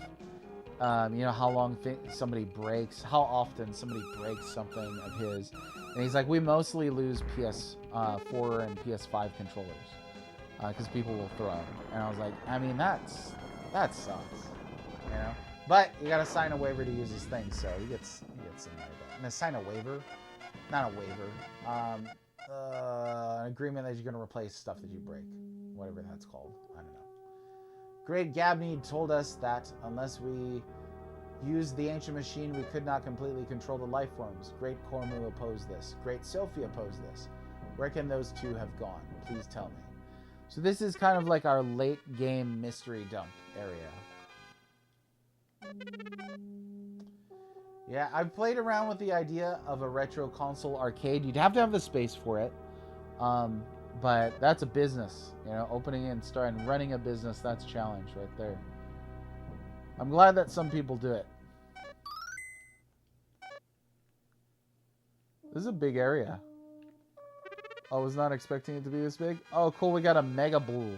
you know, how long somebody breaks, how often somebody breaks something of his. And he's like, we mostly lose PS4 and PS5 controllers because people will throw them. And I was like, I mean, that sucks, you know. But you got to sign a waiver to use this thing, so he gets some money back. And sign a waiver, not a waiver, an agreement that you're going to replace stuff that you break, whatever that's called. I don't know. Great Gabney told us that unless we used the ancient machine, we could not completely control the life forms. Great Cormu opposed this. Great Sophie opposed this. Where can those two have gone? Please tell me. So this is kind of like our late game mystery dump area. Yeah, I've played around with the idea of a retro console arcade. You'd have to have the space for it. But that's a business, you know, opening and starting running a business. That's a challenge right there. I'm glad that some people do it. This is a big area. I was not expecting it to be this big. Oh, cool. We got a Mega Blue.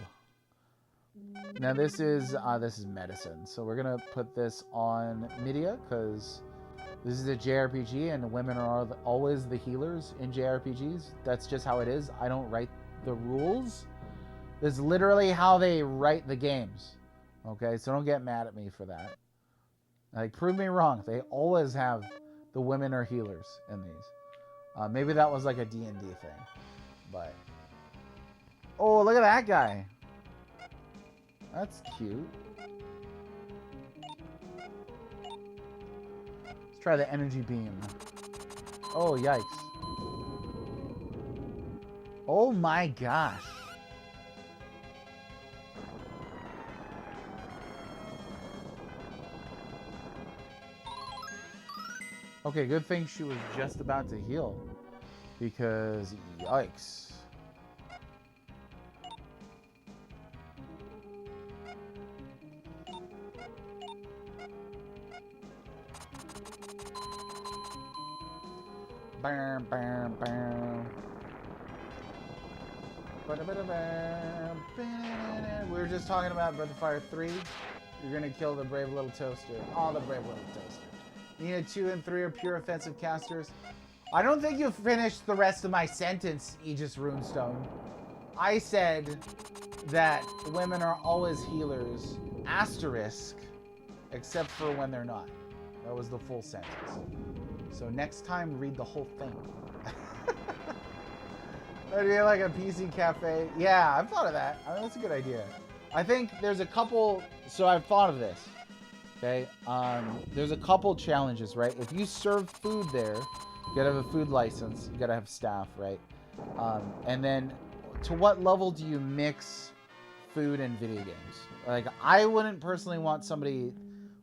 Now this is medicine. So we're gonna put this on media because this is a JRPG and women are always the healers in JRPGs. That's just how it is. I don't write the rules. This is literally how they write the games. Okay, so don't get mad at me for that. Like, prove me wrong. They always have the women are healers in these. Maybe that was like a D&D thing. But... oh, look at that guy. That's cute. Let's try the energy beam. Oh, yikes. Oh my gosh. Okay, good thing she was just about to heal. Because, yikes. Bam, bam, bam. We were just talking about Breath of Fire 3. You're gonna kill the brave little toaster. Oh, the brave little toaster. Nina 2 and 3 are pure offensive casters. I don't think you finished the rest of my sentence, Aegis Runestone. I said that women are always healers, asterisk, except for when they're not. That was the full sentence. So next time, read the whole thing. That'd be like a PC cafe. Yeah, I've thought of that. I mean, that's a good idea. I think there's a couple... so I've thought of this. Okay? There's a couple challenges, right? If you serve food there, you gotta have a food license. You gotta have staff, right? And then, to what level do you mix food and video games? Like, I wouldn't personally want somebody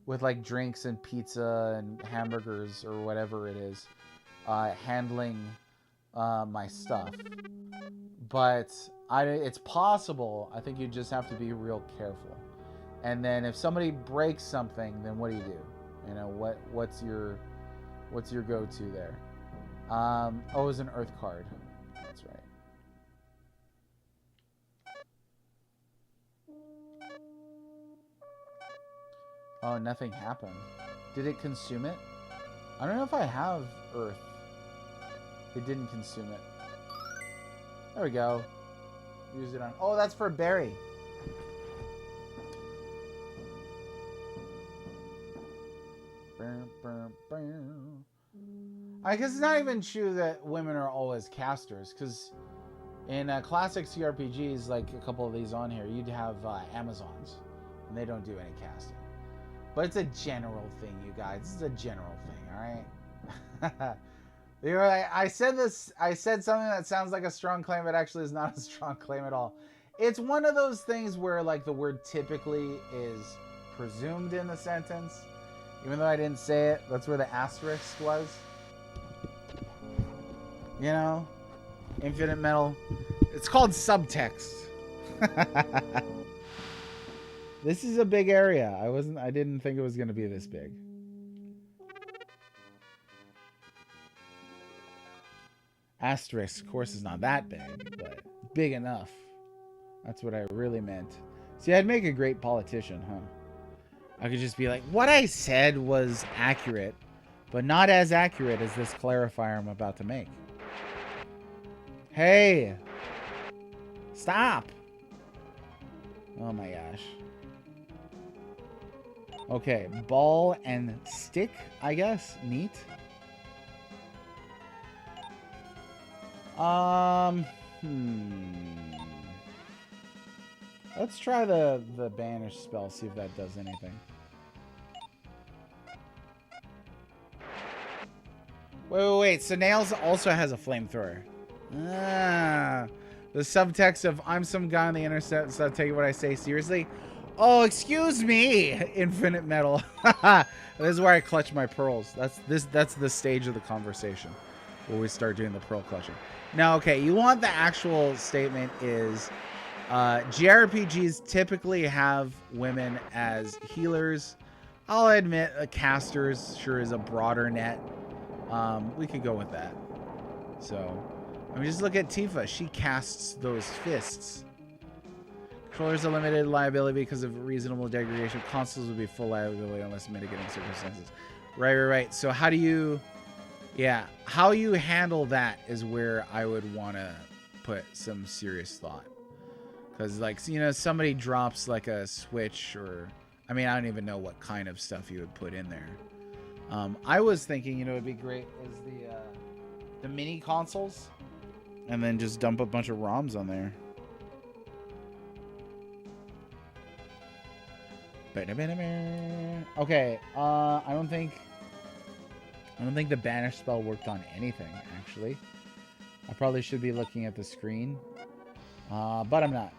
with, like, drinks and pizza and hamburgers or whatever it is handling my stuff. But it's possible. I think you just have to be real careful. And then if somebody breaks something, then what do you do? You know, what's your go-to there? Oh, it was an earth card. That's right. Oh, nothing happened. Did it consume it? I don't know if I have earth. It didn't consume it. There we go. Use it on... oh, that's for berry. I guess it's not even true that women are always casters, because in classic CRPGs, like a couple of these on here, you'd have Amazons, and they don't do any casting. But it's a general thing, you guys. This is a general thing, all right? You know, I said something that sounds like a strong claim, but actually is not a strong claim at all. It's one of those things where, like, the word typically is presumed in the sentence. Even though I didn't say it, that's where the asterisk was. You know? Infinite Metal. It's called subtext. This is a big area. I didn't think it was going to be this big. Asterisk, of course, is not that big, but big enough. That's what I really meant. See, I'd make a great politician, huh? I could just be like, what I said was accurate, but not as accurate as this clarifier I'm about to make. Hey! Stop! Oh my gosh. Okay, ball and stick, I guess. Neat. Let's try the banish spell, see if that does anything. Wait. So Nails also has a flamethrower. Ah. The subtext of I'm some guy on the internet, so take what I say seriously. Oh, excuse me, Infinite Metal. This is where I clutch my pearls. That's the stage of the conversation where we start doing the pearl clutching. Now, okay, you want the actual statement is JRPGs typically have women as healers. I'll admit casters sure is a broader net. We could go with that. So, I mean, just look at Tifa. She casts those fists. Controllers are limited liability because of reasonable degradation. Consoles will be full liability unless mitigating circumstances. Right. So how do you... Yeah, how you handle that is where I would want to put some serious thought. Because, like, you know, somebody drops, like, a Switch or... I mean, I don't even know what kind of stuff you would put in there. I was thinking, you know, it'd be great is the mini consoles. And then just dump a bunch of ROMs on there. Okay, I don't think the banish spell worked on anything, actually. I probably should be looking at the screen. But I'm not.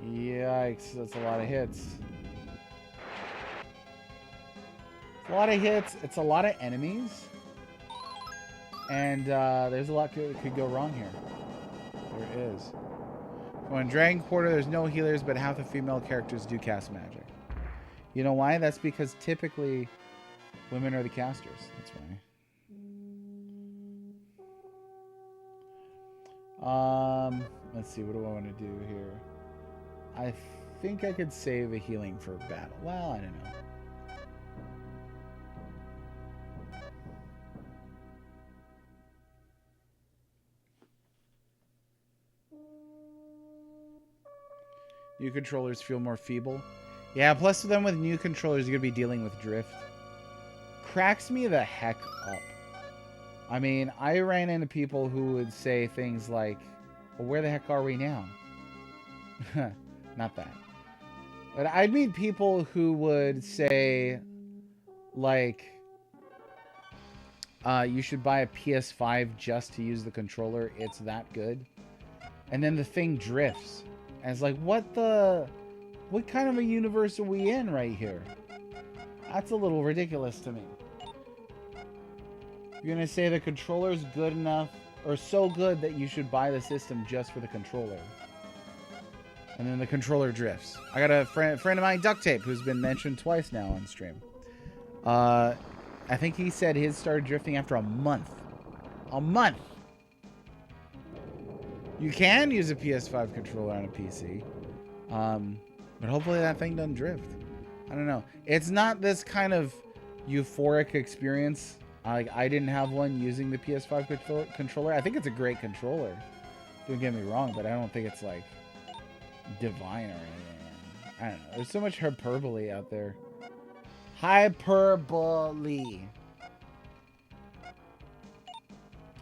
Yikes, that's a lot of hits. A lot of hits. It's a lot of enemies. And there's a lot that could go wrong here. There is. So in Dragon Quarter, there's no healers, but half the female characters do cast magic. You know why? That's because typically women are the casters. That's why. Let's see. What do I want to do here? I think I could save a healing for battle. Well, I don't know. New controllers feel more feeble. Yeah, plus them with new controllers, you're going to be dealing with drift. Cracks me the heck up. I mean, I ran into people who would say things like, well, where the heck are we now? Not that. But I'd meet people who would say, like, you should buy a PS5 just to use the controller. It's that good. And then the thing drifts. And it's like, what kind of a universe are we in right here? That's a little ridiculous to me. You're going to say the controller's good enough, or so good that you should buy the system just for the controller. And then the controller drifts. I got a friend of mine, Duct Tape, who's been mentioned twice now on stream. I think he said his started drifting after a month. A month! You can use a PS5 controller on a PC. But hopefully that thing doesn't drift. I don't know. It's not this kind of euphoric experience. I didn't have one using the PS5 controller. I think it's a great controller. Don't get me wrong, but I don't think it's like divine or anything. I don't know. There's so much hyperbole out there. Hyperbole.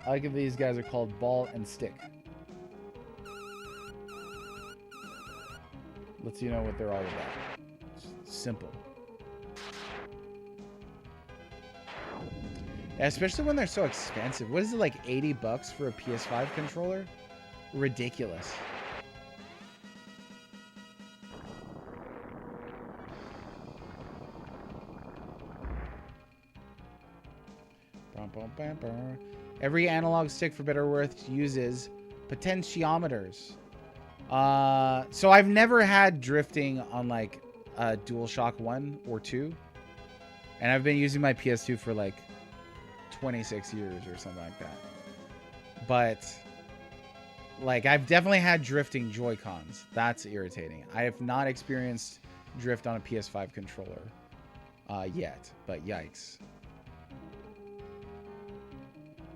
I like if these guys are called ball and stick. Lets you know what they're all about. It's simple. Yeah, especially when they're so expensive. What is it, like 80 bucks for a PS5 controller? Ridiculous. Every analog stick, for better or worse, uses Potentiometers. So I've never had drifting on like DualShock 1 or 2. And I've been using my PS2 for like 26 years or something like that. But like I've definitely had drifting Joy-Cons. That's irritating. I have not experienced drift on a PS5 controller yet, but yikes.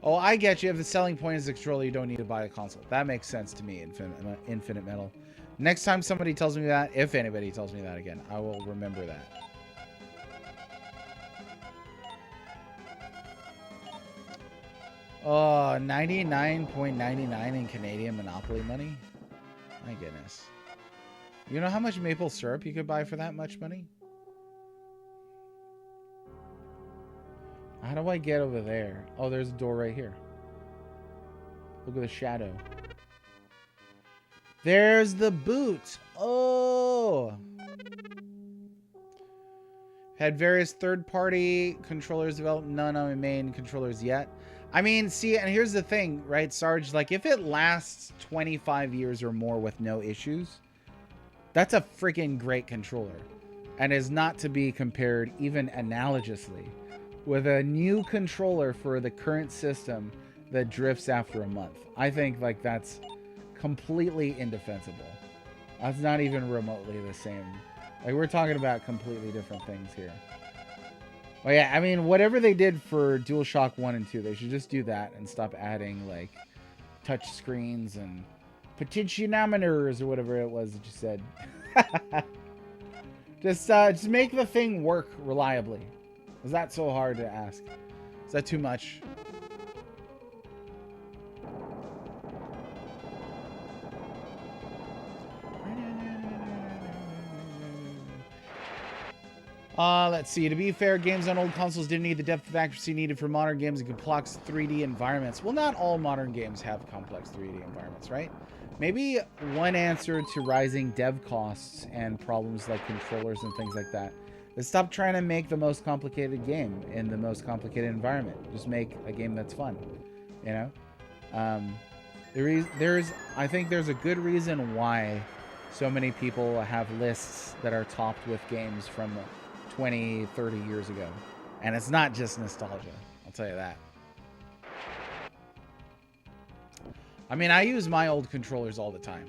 Oh, I get you. If the selling point is the controller, you don't need to buy a console. That makes sense to me, Infinite Metal. Next time somebody tells me that, if anybody tells me that again, I will remember that. Oh, 99.99 in Canadian Monopoly money? My goodness. You know how much maple syrup you could buy for that much money? How do I get over there? Oh, there's a door right here. Look at the shadow. There's the boot. Oh. Had various third-party controllers developed. None on my main controllers yet. I mean, see, and here's the thing, right, Sarge? Like, if it lasts 25 years or more with no issues, that's a freaking great controller. And is not to be compared even analogously with a new controller for the current system that drifts after a month. I think, like, that's completely indefensible. That's not even remotely the same. Like, we're talking about completely different things here. Well, yeah, I mean, whatever they did for DualShock 1 and 2, they should just do that and stop adding, like, touch screens and potentiometers or whatever it was that you said. Just make the thing work reliably. Is that so hard to ask? Is that too much? Let's see. To be fair, games on old consoles didn't need the depth of accuracy needed for modern games and complex 3D environments. Well, not all modern games have complex 3D environments, right? Maybe one answer to rising dev costs and problems like controllers and things like that is stop trying to make the most complicated game in the most complicated environment. Just make a game that's fun, you know? I think there's a good reason why so many people have lists that are topped with games from 20, 30 years ago. And it's not just nostalgia. I'll tell you that. I mean, I use my old controllers all the time.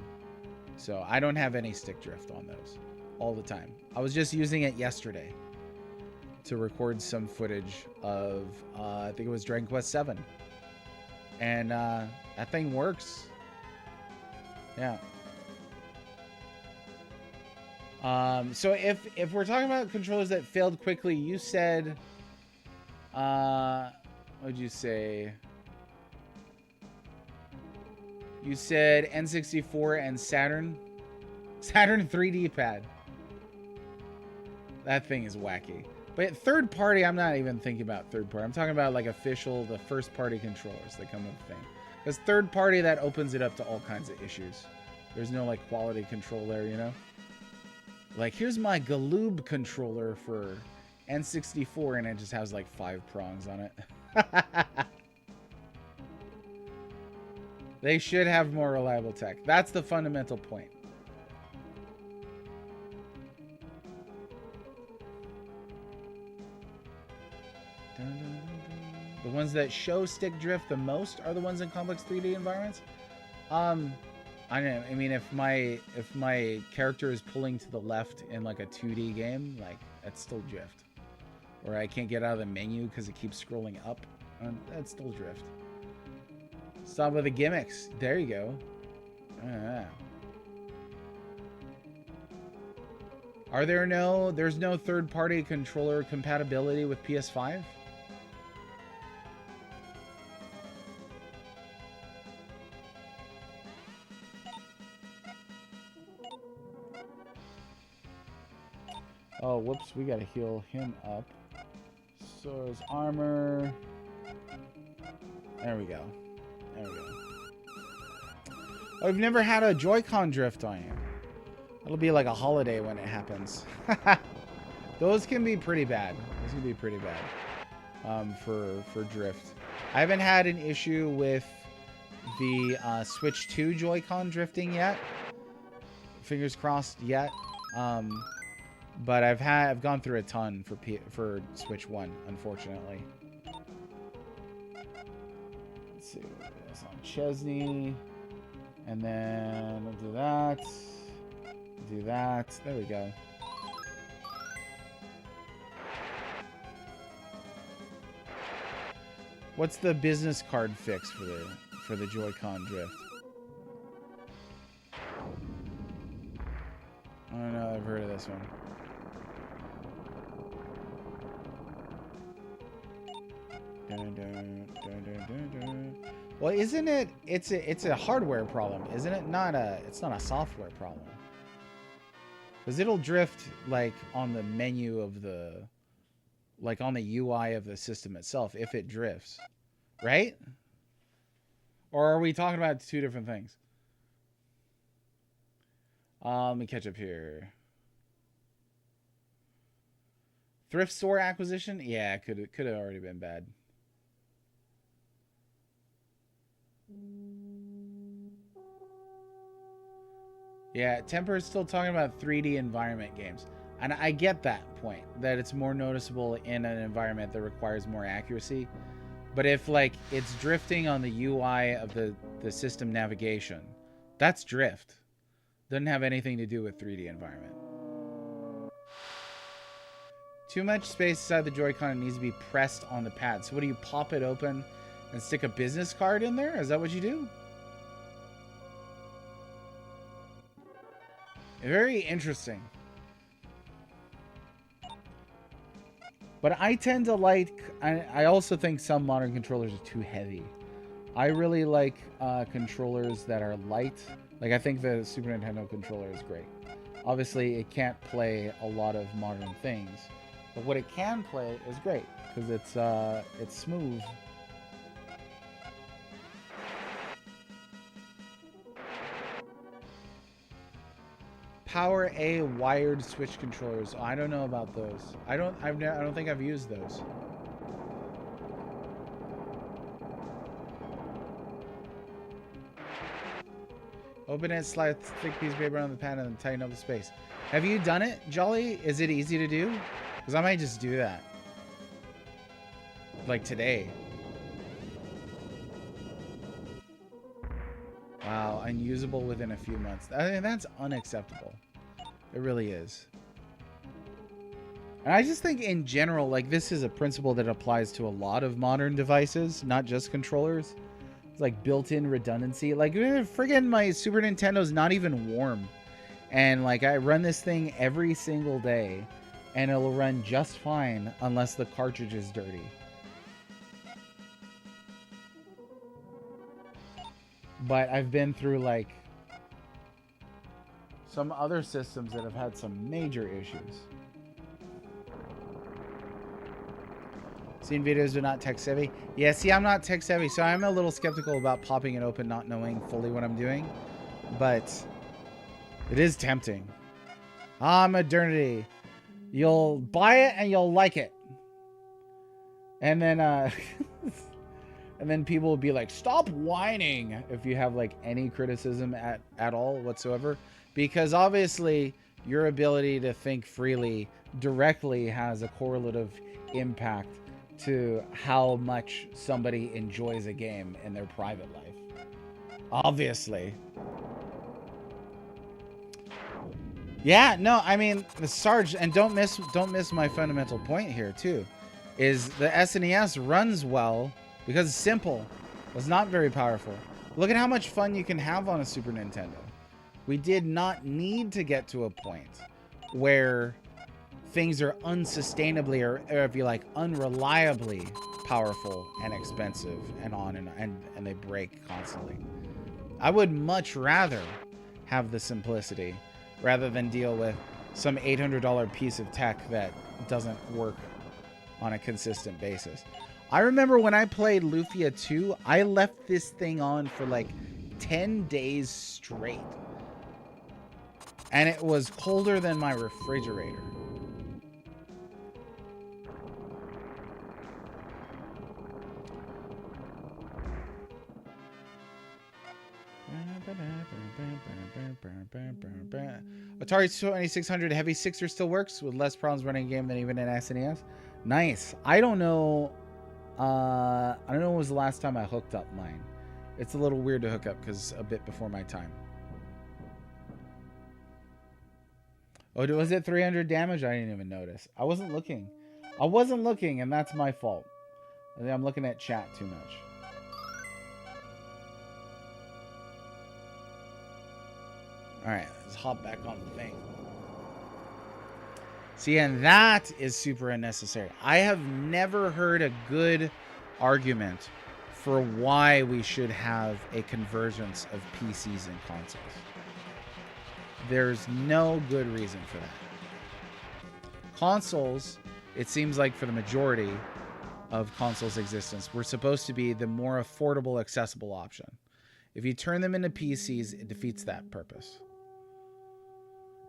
So I don't have any stick drift on those. All the time. I was just using it yesterday to record some footage of, I think it was Dragon Quest 7. And that thing works. Yeah. So if we're talking about controllers that failed quickly, you said, what'd you say? You said N64 and Saturn 3D pad. That thing is wacky. But third party, I'm not even thinking about third party. I'm talking about like official, the first party controllers that come with the thing. Because third party, that opens it up to all kinds of issues. There's no like quality control there, you know? Like, here's my Galoob controller for N64, and it just has like 5 prongs on it. They should have more reliable tech. That's the fundamental point. The ones that show stick drift the most are the ones in complex 3D environments. I don't know. I mean, if my character is pulling to the left in like a 2D game, like that's still drift. Or I can't get out of the menu because it keeps scrolling up, that's still drift. Stop with the gimmicks. There you go. There's no third-party controller compatibility with PS5? Oh, whoops, we gotta heal him up. So his armor. There we go. There we go. Oh, I've never had a Joy-Con drift on you. It'll be like a holiday when it happens. Those can be pretty bad. Those can be pretty bad for drift. I haven't had an issue with the Switch 2 Joy-Con drifting yet. Fingers crossed yet. But I've gone through a ton for Switch 1, unfortunately. Let's see, that's on Chesney. And then we'll do that. Do that. There we go. What's the business card fix for the Joy-Con drift? I don't know, I've heard of this one. Well, isn't it? It's a hardware problem, isn't it? It's not a software problem. Because it'll drift like on the menu of the, like on the UI of the system itself if it drifts, right? Or are we talking about two different things? Let me catch up here. Thrift store acquisition? Yeah, could have already been bad. Yeah, Temper is still talking about 3D environment games. And I get that point, that it's more noticeable in an environment that requires more accuracy. But if, like, it's drifting on the UI of the system navigation, that's drift. Doesn't have anything to do with 3D environment. Too much space inside the Joy-Con needs to be pressed on the pad. So what do you, pop it open and stick a business card in there? Is that what you do? Very interesting. But I tend to like... I also think some modern controllers are too heavy. I really like controllers that are light. Like, I think the Super Nintendo controller is great. Obviously, it can't play a lot of modern things. But what it can play is great. Because it's smooth. Power A wired Switch controllers. I don't know about those. I don't think I've used those. Open it, slide thick piece of paper on the pad, and then tighten up the space. Have you done it, Jolly? Is it easy to do? Because I might just do that. Like today. Wow, unusable within a few months. I mean, that's unacceptable. It really is. And I just think in general, like, this is a principle that applies to a lot of modern devices, not just controllers. It's like built-in redundancy. Like, friggin' my Super Nintendo's not even warm. And, like, I run this thing every single day, and it'll run just fine unless the cartridge is dirty. But I've been through, like, some other systems that have had some major issues. Seen videos but not tech savvy. Yeah, see, I'm not tech savvy, so I'm a little skeptical about popping it open, not knowing fully what I'm doing. But it is tempting. Ah, modernity. You'll buy it and you'll like it. And then, and then people will be like, stop whining if you have, like, any criticism at all whatsoever. Because obviously your ability to think freely directly has a correlative impact to how much somebody enjoys a game in their private life. Obviously. Yeah, no, I mean, Sarge, and don't miss my fundamental point here too, is the SNES runs well because it's simple. It's not very powerful. Look at how much fun you can have on a Super Nintendo. We did not need to get to a point where things are unsustainably, or if you like, unreliably powerful and expensive and on and they break constantly. I would much rather have the simplicity rather than deal with some $800 piece of tech that doesn't work on a consistent basis. I remember when I played Lufia 2, I left this thing on for like 10 days straight. And it was colder than my refrigerator. Atari 2600 Heavy Sixer still works with less problems running a game than even an SNES. Nice. I don't know. I don't know when was the last time I hooked up mine. It's a little weird to hook up because a bit before my time. Oh, was it 300 damage? I didn't even notice. I wasn't looking. And that's my fault. I think I'm looking at chat too much. Alright, let's hop back on the thing. See, and that is super unnecessary. I have never heard a good argument for why we should have a convergence of PCs and consoles. There's no good reason for that. Consoles, it seems like for the majority of consoles' existence, were supposed to be the more affordable, accessible option. If you turn them into PCs, it defeats that purpose.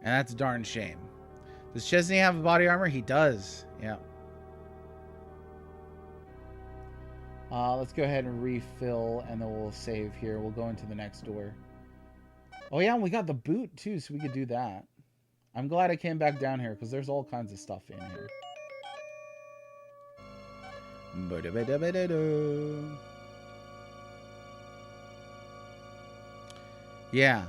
And that's a darn shame. Does Chesney have body armor? He does. Yeah. Let's go ahead and refill, and then we'll save here. We'll go into the next door. Oh, yeah, and we got the boot, too, so we could do that. I'm glad I came back down here, because there's all kinds of stuff in here. Yeah.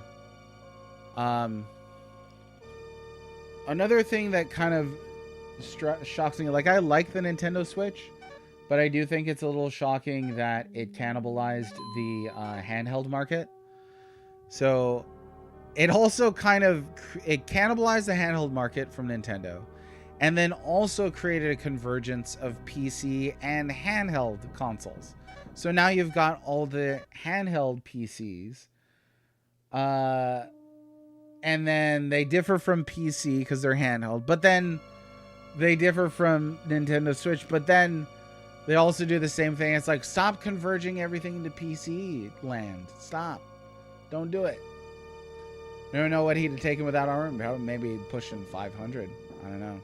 Another thing that kind of shocks me, like, I like the Nintendo Switch, but I do think it's a little shocking that it cannibalized the handheld market. So it also kind of, it cannibalized the handheld market from Nintendo, and then also created a convergence of PC and handheld consoles. So now you've got all the handheld PCs, and then they differ from PC because they're handheld, but then they differ from Nintendo Switch, but then they also do the same thing. It's like, stop converging everything into PC land. Stop. Don't do it. I don't know what he'd have taken without armor. Maybe pushing 500. I don't know.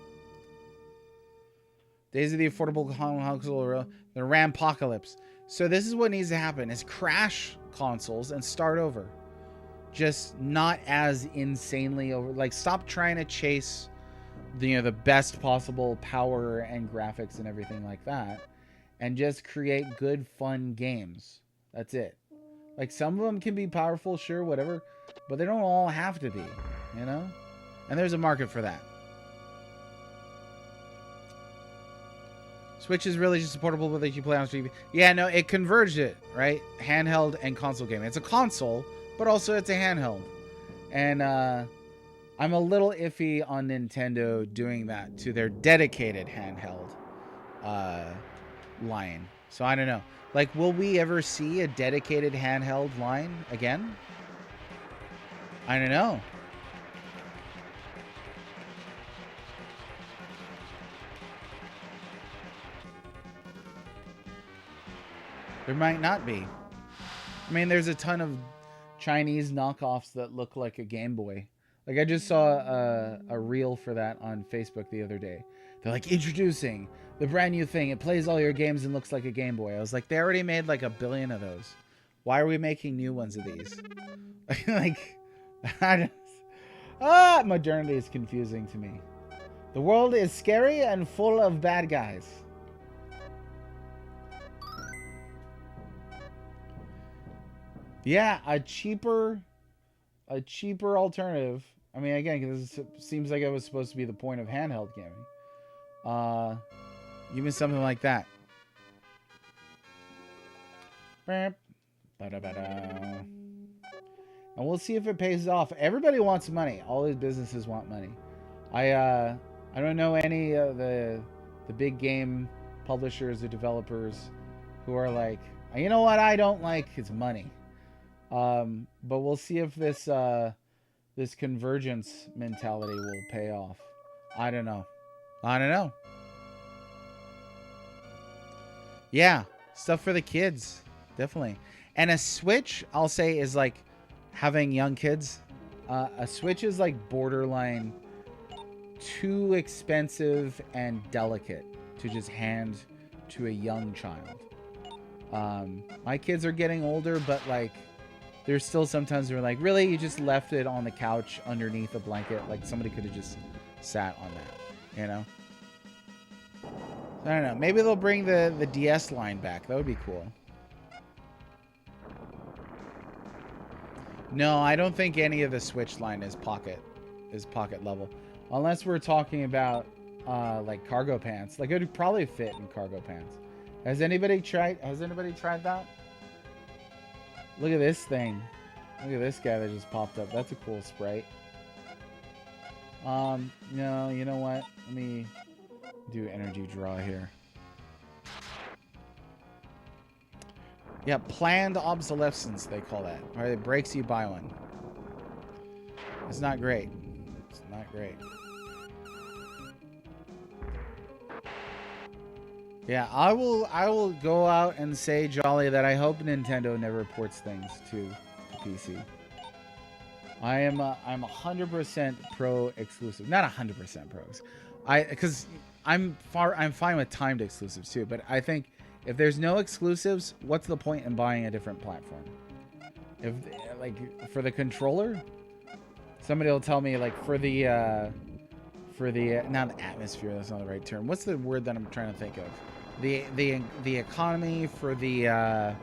Days of the affordable console, the Rampocalypse. So this is what needs to happen: is crash consoles and start over. Just not as insanely over. Like, stop trying to chase the best possible power and graphics and everything like that, and just create good, fun games. That's it. Like, some of them can be powerful, sure, whatever, but they don't all have to be, you know? And there's a market for that. Switch is really just a portable that you play on TV. Yeah, no, it converged it, right? Handheld and console game. It's a console, but also it's a handheld. And I'm a little iffy on Nintendo doing that to their dedicated handheld line. So I don't know. Like, will we ever see a dedicated handheld line again? I don't know. There might not be. I mean, there's a ton of Chinese knockoffs that look like a Game Boy. Like, I just saw a reel for that on Facebook the other day. They're like, introducing the brand new thing. It plays all your games and looks like a Game Boy. I was like, they already made like 1 billion of those. Why are we making new ones of these? Like, modernity is confusing to me. The world is scary and full of bad guys. Yeah, a cheaper alternative. I mean, again, because it seems like it was supposed to be the point of handheld gaming. Even something like that. And we'll see if it pays off. Everybody wants money. All these businesses want money. I don't know any of the big game publishers or developers who are like, you know what I don't like is money. But we'll see if this this convergence mentality will pay off. I don't know. Yeah, stuff for the kids, definitely. And a Switch, I'll say, is like having young kids. A Switch is like borderline too expensive and delicate to just hand to a young child. My kids are getting older, but like, there's still sometimes we're like, really, you just left it on the couch underneath a blanket? Like somebody could have just sat on that, you know? I don't know. Maybe they'll bring the DS line back. That would be cool. No, I don't think any of the Switch line is pocket level, unless we're talking about like cargo pants. Like it would probably fit in cargo pants. Has anybody tried that? Look at this thing. Look at this guy that just popped up. That's a cool sprite. No, you know what? Let me do energy draw here. Yeah, planned obsolescence, they call that. Or it breaks you buy one. It's not great. It's not great. Yeah, I will go out and say, Jolly, that I hope Nintendo never ports things to PC. I'm 100% pro exclusive. Not 100% pro. Because I'm fine with timed exclusives too, but I think if there's no exclusives, what's the point in buying a different platform? If like for the controller, somebody will tell me like for the not the atmosphere, that's not the right term. What's the word that I'm trying to think of? The economy for the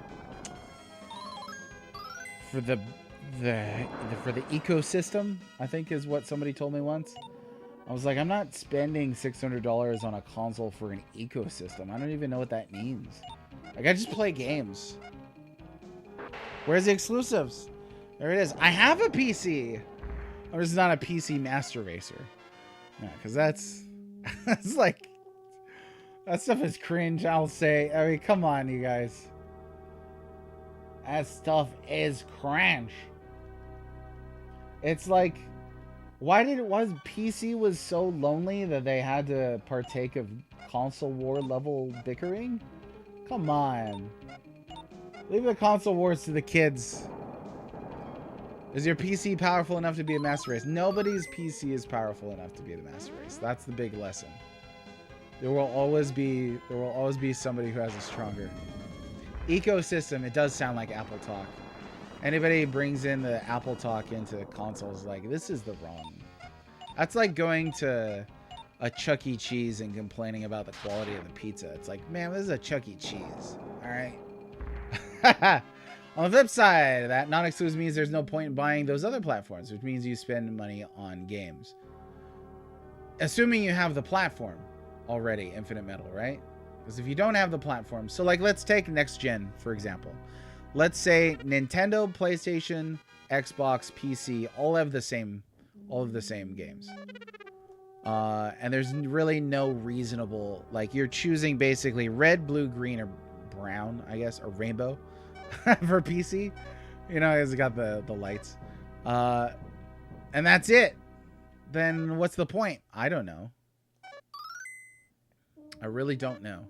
ecosystem, I think is what somebody told me once. I was like, I'm not spending $600 on a console for an ecosystem. I don't even know what that means. Like, I just play games. Where's the exclusives? There it is. I have a PC. I'm just not a PC master racer. Yeah, because that's like, that stuff is cringe, I'll say. I mean, come on, you guys. That stuff is cringe. It's like, PC was so lonely that they had to partake of console war level bickering? Come on. Leave the console wars to the kids. Is your PC powerful enough to be a master race? Nobody's PC is powerful enough to be the master race. That's the big lesson. There will always be somebody who has a stronger ecosystem. It does sound like Apple talk. Anybody brings in the Apple talk into consoles, like, this is the wrong. That's like going to a Chuck E. Cheese and complaining about the quality of the pizza. It's like, man, this is a Chuck E. Cheese. All right. On the flip side, that non-exclusive means there's no point in buying those other platforms, which means you spend money on games. Assuming you have the platform already, Infinite Metal, right? Because if you don't have the platform, so like, let's take next gen, for example. Let's say Nintendo, PlayStation, Xbox, PC, all have the same games. And there's really no reasonable, like, you're choosing basically red, blue, green, or brown, I guess, or rainbow for PC. You know, it's got the lights. And that's it. Then what's the point? I don't know. I really don't know.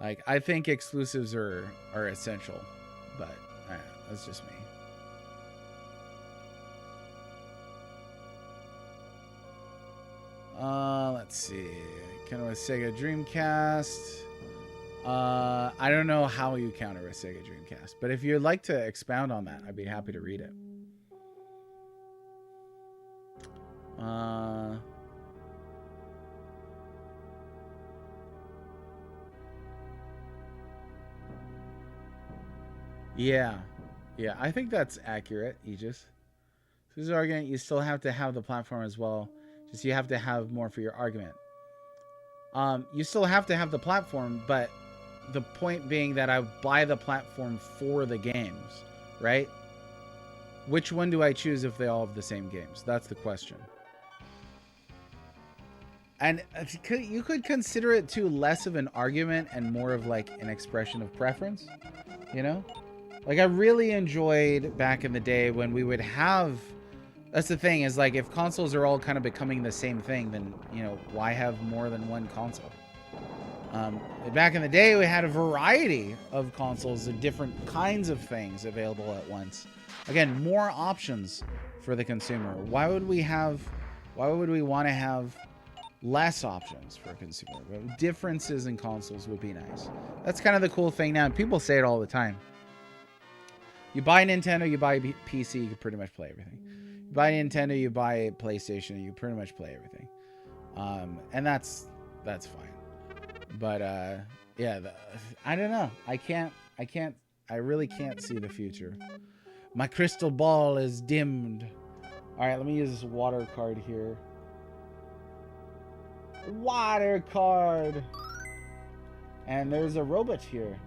Like, I think exclusives are essential, but that's just me. Let's see. Counter with Sega Dreamcast. I don't know how you counter with Sega Dreamcast, but if you'd like to expound on that, I'd be happy to read it. Yeah, I think that's accurate, Aegis. This is argument. You still have to have the platform as well. Just you have to have more for your argument. You still have to have the platform, but the point being that I buy the platform for the games, right? Which one do I choose if they all have the same games? That's the question. And you could consider it too less of an argument and more of like an expression of preference, you know? Like, I really enjoyed back in the day when we would have... That's the thing, is like, if consoles are all kind of becoming the same thing, then, you know, why have more than one console? Back in the day, we had a variety of consoles and different kinds of things available at once. Again, more options for the consumer. Why would we want to have less options for a consumer? Differences in consoles would be nice. That's kind of the cool thing now. People say it all the time. You buy Nintendo, you buy PC, you can pretty much play everything. You buy Nintendo, you buy PlayStation, you can pretty much play everything. And that's fine. But yeah, I don't know. I really can't see the future. My crystal ball is dimmed. All right, let me use this water card here. Water card. And there's a robot here.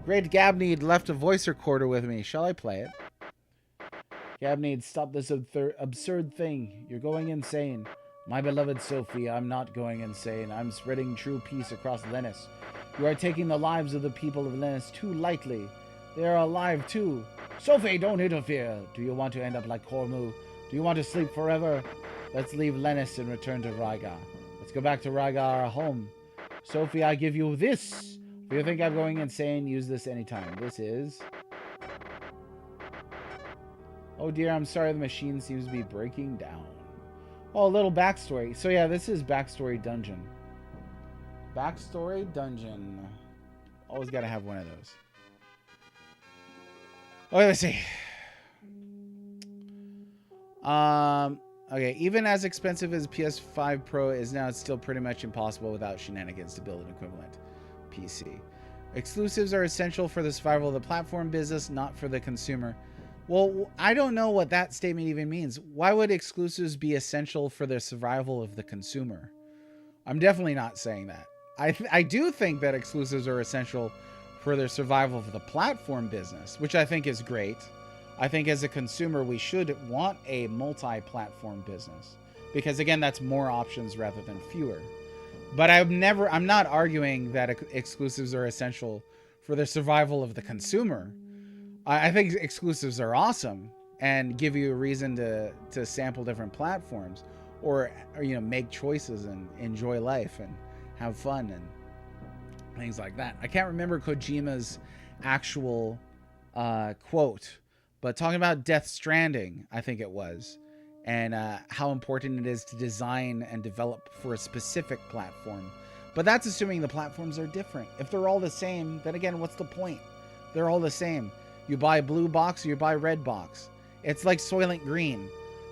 Great Gabneed left a voice recorder with me. Shall I play it? Gabneed, stop this absurd thing. You're going insane. My beloved Sophie, I'm not going insane. I'm spreading true peace across Lennis. You are taking the lives of the people of Lennis too lightly. They are alive too. Sophie, don't interfere. Do you want to end up like Cormu? Do you want to sleep forever? Let's leave Lennis and return to Rygar. Let's go back to Rygar, our home. Sophie, I give you this. If you think I'm going insane, use this anytime. This is... Oh dear, I'm sorry, the machine seems to be breaking down. Oh, a little backstory. So yeah, this is backstory dungeon. Backstory dungeon. Always gotta have one of those. Okay, let's see. Okay, even as expensive as PS5 Pro is now, it's still pretty much impossible without shenanigans to build an equivalent PC. Exclusives are essential for the survival of the platform business, not for the consumer. Well, I don't know what that statement even means. Why would exclusives be essential for the survival of the consumer? I'm definitely not saying that. I do think that exclusives are essential for the survival of the platform business, which I think is great. I think as a consumer, we should want a multi-platform business because, again, that's more options rather than fewer. But I'm not arguing that exclusives are essential for the survival of the consumer. I think exclusives are awesome and give you a reason to sample different platforms or you know, make choices and enjoy life and have fun and things like that. I can't remember Kojima's actual quote, but talking about Death Stranding, I think it was, and how important it is to design and develop for a specific platform. But that's assuming the platforms are different. If they're all the same, then again, what's the point? They're all the same. You buy blue box or you buy red box. It's like Soylent Green.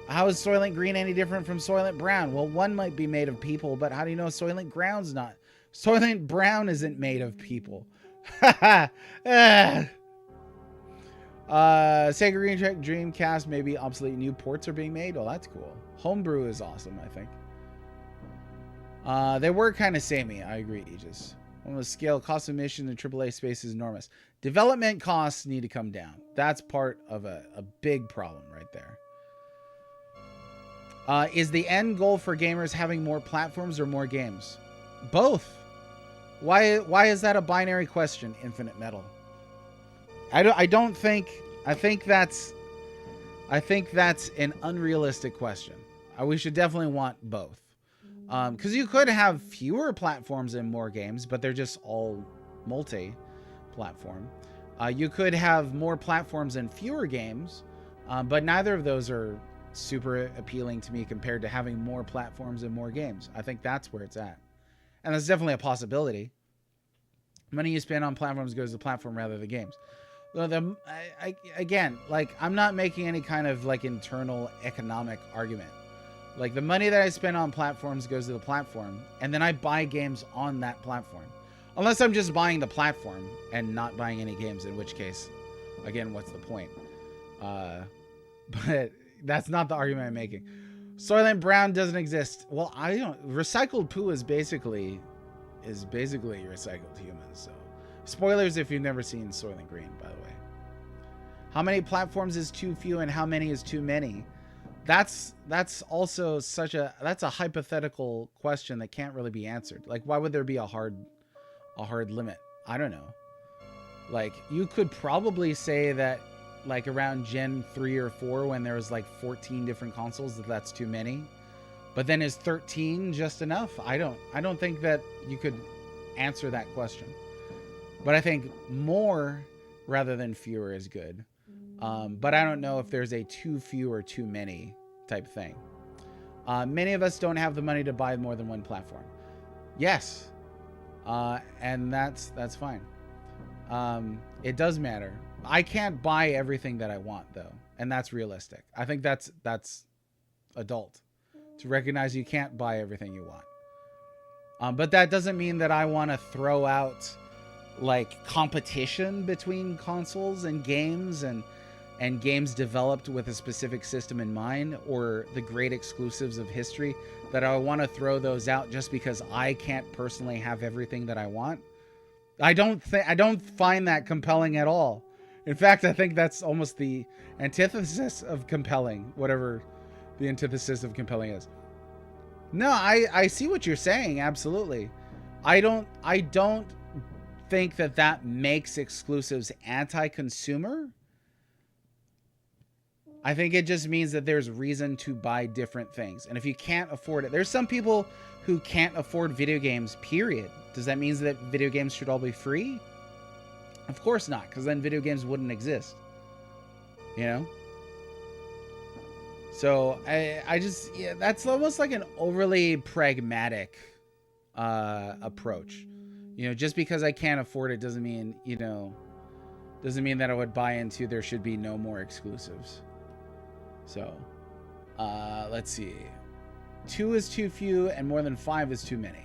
How is Soylent Green any different from Soylent Brown? Well, one might be made of people, but how do you know Soylent Brown's not? Soylent Brown isn't made of people. Sega Dreamcast may be obsolete. New ports are being made. Oh, that's cool. Homebrew is awesome, I think. They were kind of samey. I agree, Aegis. On the scale, cost of mission in AAA space is enormous. Development costs need to come down. That's part of a big problem right there. Is the end goal for gamers having more platforms or more games? Both. Why is that a binary question, Infinite Metal? I think that's an unrealistic question. We should definitely want both. Because you could have fewer platforms and more games, but they're just all multi-platform. You could have more platforms and fewer games, but neither of those are super appealing to me compared to having more platforms and more games. I think that's where it's at. And that's definitely a possibility. Money you spend on platforms goes to the platform rather than the games. Again, like, I'm not making any kind of like internal economic argument. Like, the money that I spend on platforms goes to the platform, and then I buy games on that platform. Unless I'm just buying the platform and not buying any games, in which case, again, what's the point? But that's not the argument I'm making. Soylent Brown doesn't exist. Well, I don't... Recycled poo is basically recycled humans, so... Spoilers if you've never seen Soylent Green, by the way. How many platforms is too few and how many is too many? That's also that's a hypothetical question that can't really be answered. Like, why would there be a hard limit? I don't know. Like, you could probably say that, like, around Gen 3 or 4, when there was like 14 different consoles, that's too many. But then is 13 just enough? I don't think that you could answer that question. But I think more rather than fewer is good. But I don't know if there's a too few or too many type thing. Many of us don't have the money to buy more than one platform. Yes. And that's fine. It does matter. I can't buy everything that I want, though, and that's realistic. I think that's adult to recognize you can't buy everything you want. But that doesn't mean that I want to throw out like competition between consoles and games developed with a specific system in mind, or the great exclusives of history, that I want to throw those out just because I can't personally have everything that I want. I don't find that compelling at all. In fact, I think that's almost the antithesis of compelling, whatever the antithesis of compelling is. No, I see what you're saying, absolutely. I don't think that makes exclusives anti-consumer. I think it just means that there's reason to buy different things. And if you can't afford it, there's some people who can't afford video games, period. Does that mean that video games should all be free? Of course not, because then video games wouldn't exist. You know? So I just, yeah, that's almost like an overly pragmatic approach. You know, just because I can't afford it doesn't mean, you know, doesn't mean that I would buy into there should be no more exclusives. So, let's see. 2 is too few and more than 5 is too many.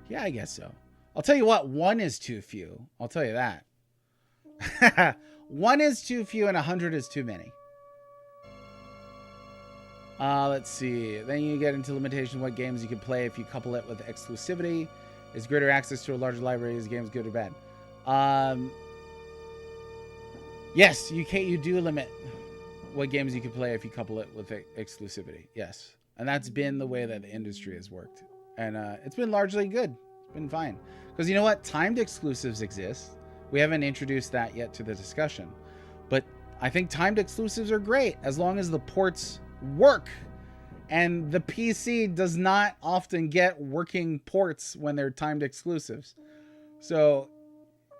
Yeah, I guess so. I'll tell you what, 1 is too few. I'll tell you that. 1 is too few and 100 is too many. Let's see. Then you get into limitation what games you can play if you couple it with exclusivity. Is greater access to a larger library as games good or bad? Yes, you do limit what games you can play if you couple it with exclusivity. Yes. And that's been the way that the industry has worked. And it's been largely good. It's been fine. Because you know what? Timed exclusives exist. We haven't introduced that yet to the discussion. But I think timed exclusives are great as long as the ports work. And the PC does not often get working ports when they're timed exclusives. So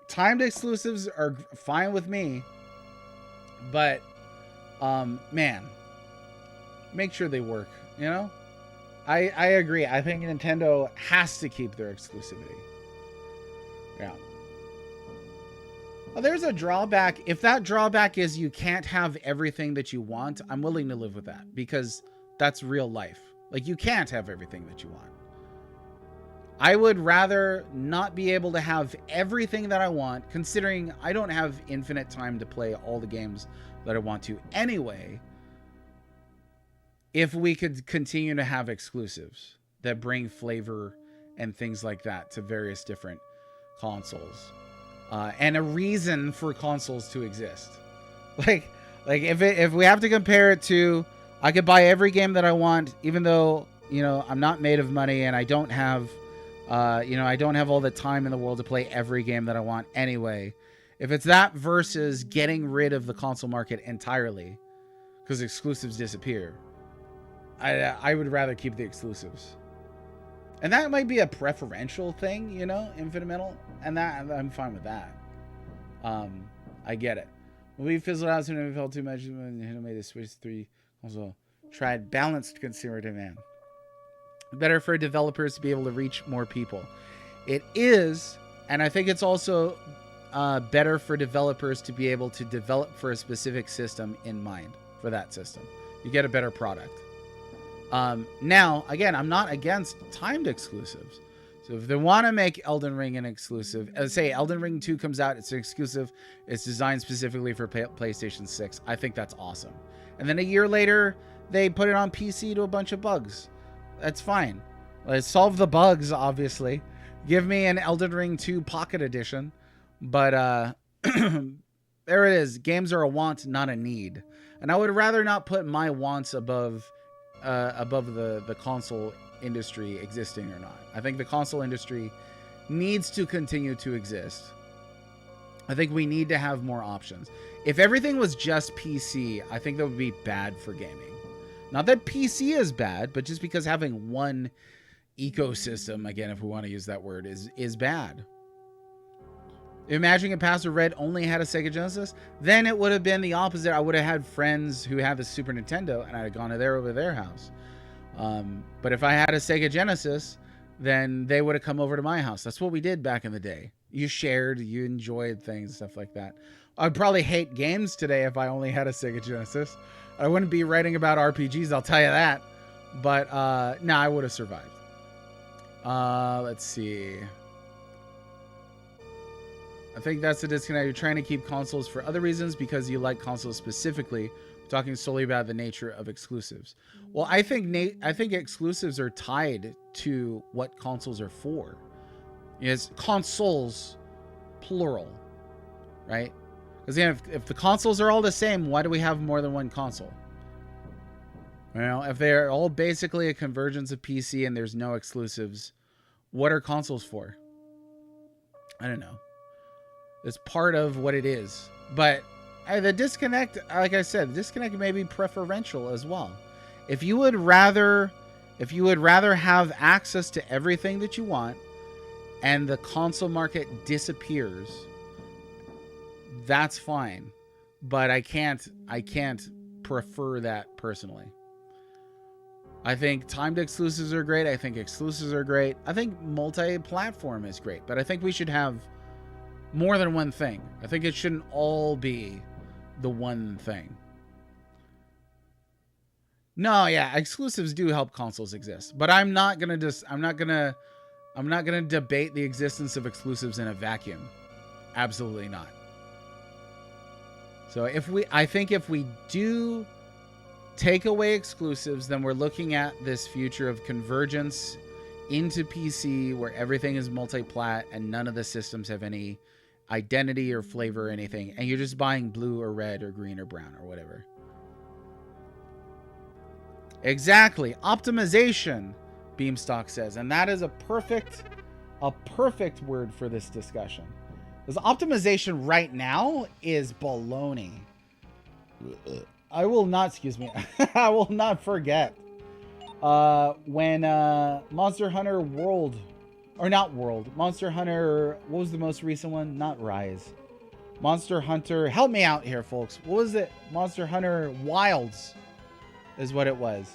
timed exclusives are fine with me. But, man, make sure they work, you know? I agree. I think Nintendo has to keep their exclusivity. Yeah. Well, there's a drawback. If that drawback is you can't have everything that you want, I'm willing to live with that because that's real life. Like, you can't have everything that you want. I would rather not be able to have everything that I want, considering I don't have infinite time to play all the games that I want to anyway, if we could continue to have exclusives that bring flavor and things like that to various different consoles. And a reason for consoles to exist. Like if we have to compare it to, I could buy every game that I want, even though, you know, I'm not made of money and I don't have, I don't have all the time in the world to play every game that I want anyway. If it's that versus getting rid of the console market entirely because exclusives disappear, I would rather keep the exclusives. And that might be a preferential thing, you know, Infinite Metal, and that I'm fine with that. I get it. We fizzled out soon and felt too much when Nintendo made the Switch 3 also tried balanced consumer demand. Better for developers to be able to reach more people. It is, and I think it's also better for developers to be able to develop for a specific system in mind for that system. You get a better product. Now, again, I'm not against timed exclusives. So if they want to make Elden Ring an exclusive, say Elden Ring 2 comes out, it's an exclusive, it's designed specifically for PlayStation 6. I think that's awesome. And then a year later, they put it on PC to a bunch of bugs. That's fine. Let's solve the bugs, obviously. Give me an Elden Ring 2 Pocket Edition. But there it is. Games are a want, not a need. And I would rather not put my wants above the console industry existing or not. I think the console industry needs to continue to exist. I think we need to have more options. If everything was just PC, I think that would be bad for gaming. Not that PC is bad, but just because having one ecosystem, again, if we want to use that word, is bad. Imagine if Pastor Red only had a Sega Genesis, then it would have been the opposite. I would have had friends who have a Super Nintendo, and I'd have gone over their house. But if I had a Sega Genesis, then they would have come over to my house. That's what we did back in the day. You shared, you enjoyed things, stuff like that. I'd probably hate games today if I only had a Sega Genesis. I wouldn't be writing about RPGs, I'll tell you that. But no, I would have survived. Let's see. I think that's the disconnect. You're trying to keep consoles for other reasons because you like consoles specifically. We're talking solely about the nature of exclusives. Well, I think exclusives are tied to what consoles are for. It's consoles, plural, right? Because if the consoles are all the same, why do we have more than one console? You know, if they're all basically a convergence of PC and there's no exclusives, what are consoles for? I don't know. It's part of what it is. But the disconnect, like I said, the disconnect may be preferential as well. If you would rather have access to everything that you want and the console market disappears, that's fine. But I can't prefer that personally. I think timed exclusives are great. I think exclusives are great. I think multi-platform is great. But I think we should have more than one thing. I think it shouldn't all be the one thing. No, yeah, exclusives do help consoles exist. But I'm not gonna debate the existence of exclusives in a vacuum. Absolutely not. So I think if we do take away exclusives, then we're looking at this future of convergence into PC where everything is multi-plat and none of the systems have any identity or flavor or anything. And you're just buying blue or red or green or brown or whatever. Exactly. Optimization, Beamstock says. And that is a perfect word for this discussion. Because optimization right now is baloney. I will not forget when Monster Hunter Monster Hunter, what was the most recent one? Not Rise. Monster Hunter, help me out here, folks. What was it? Monster Hunter Wilds is what it was.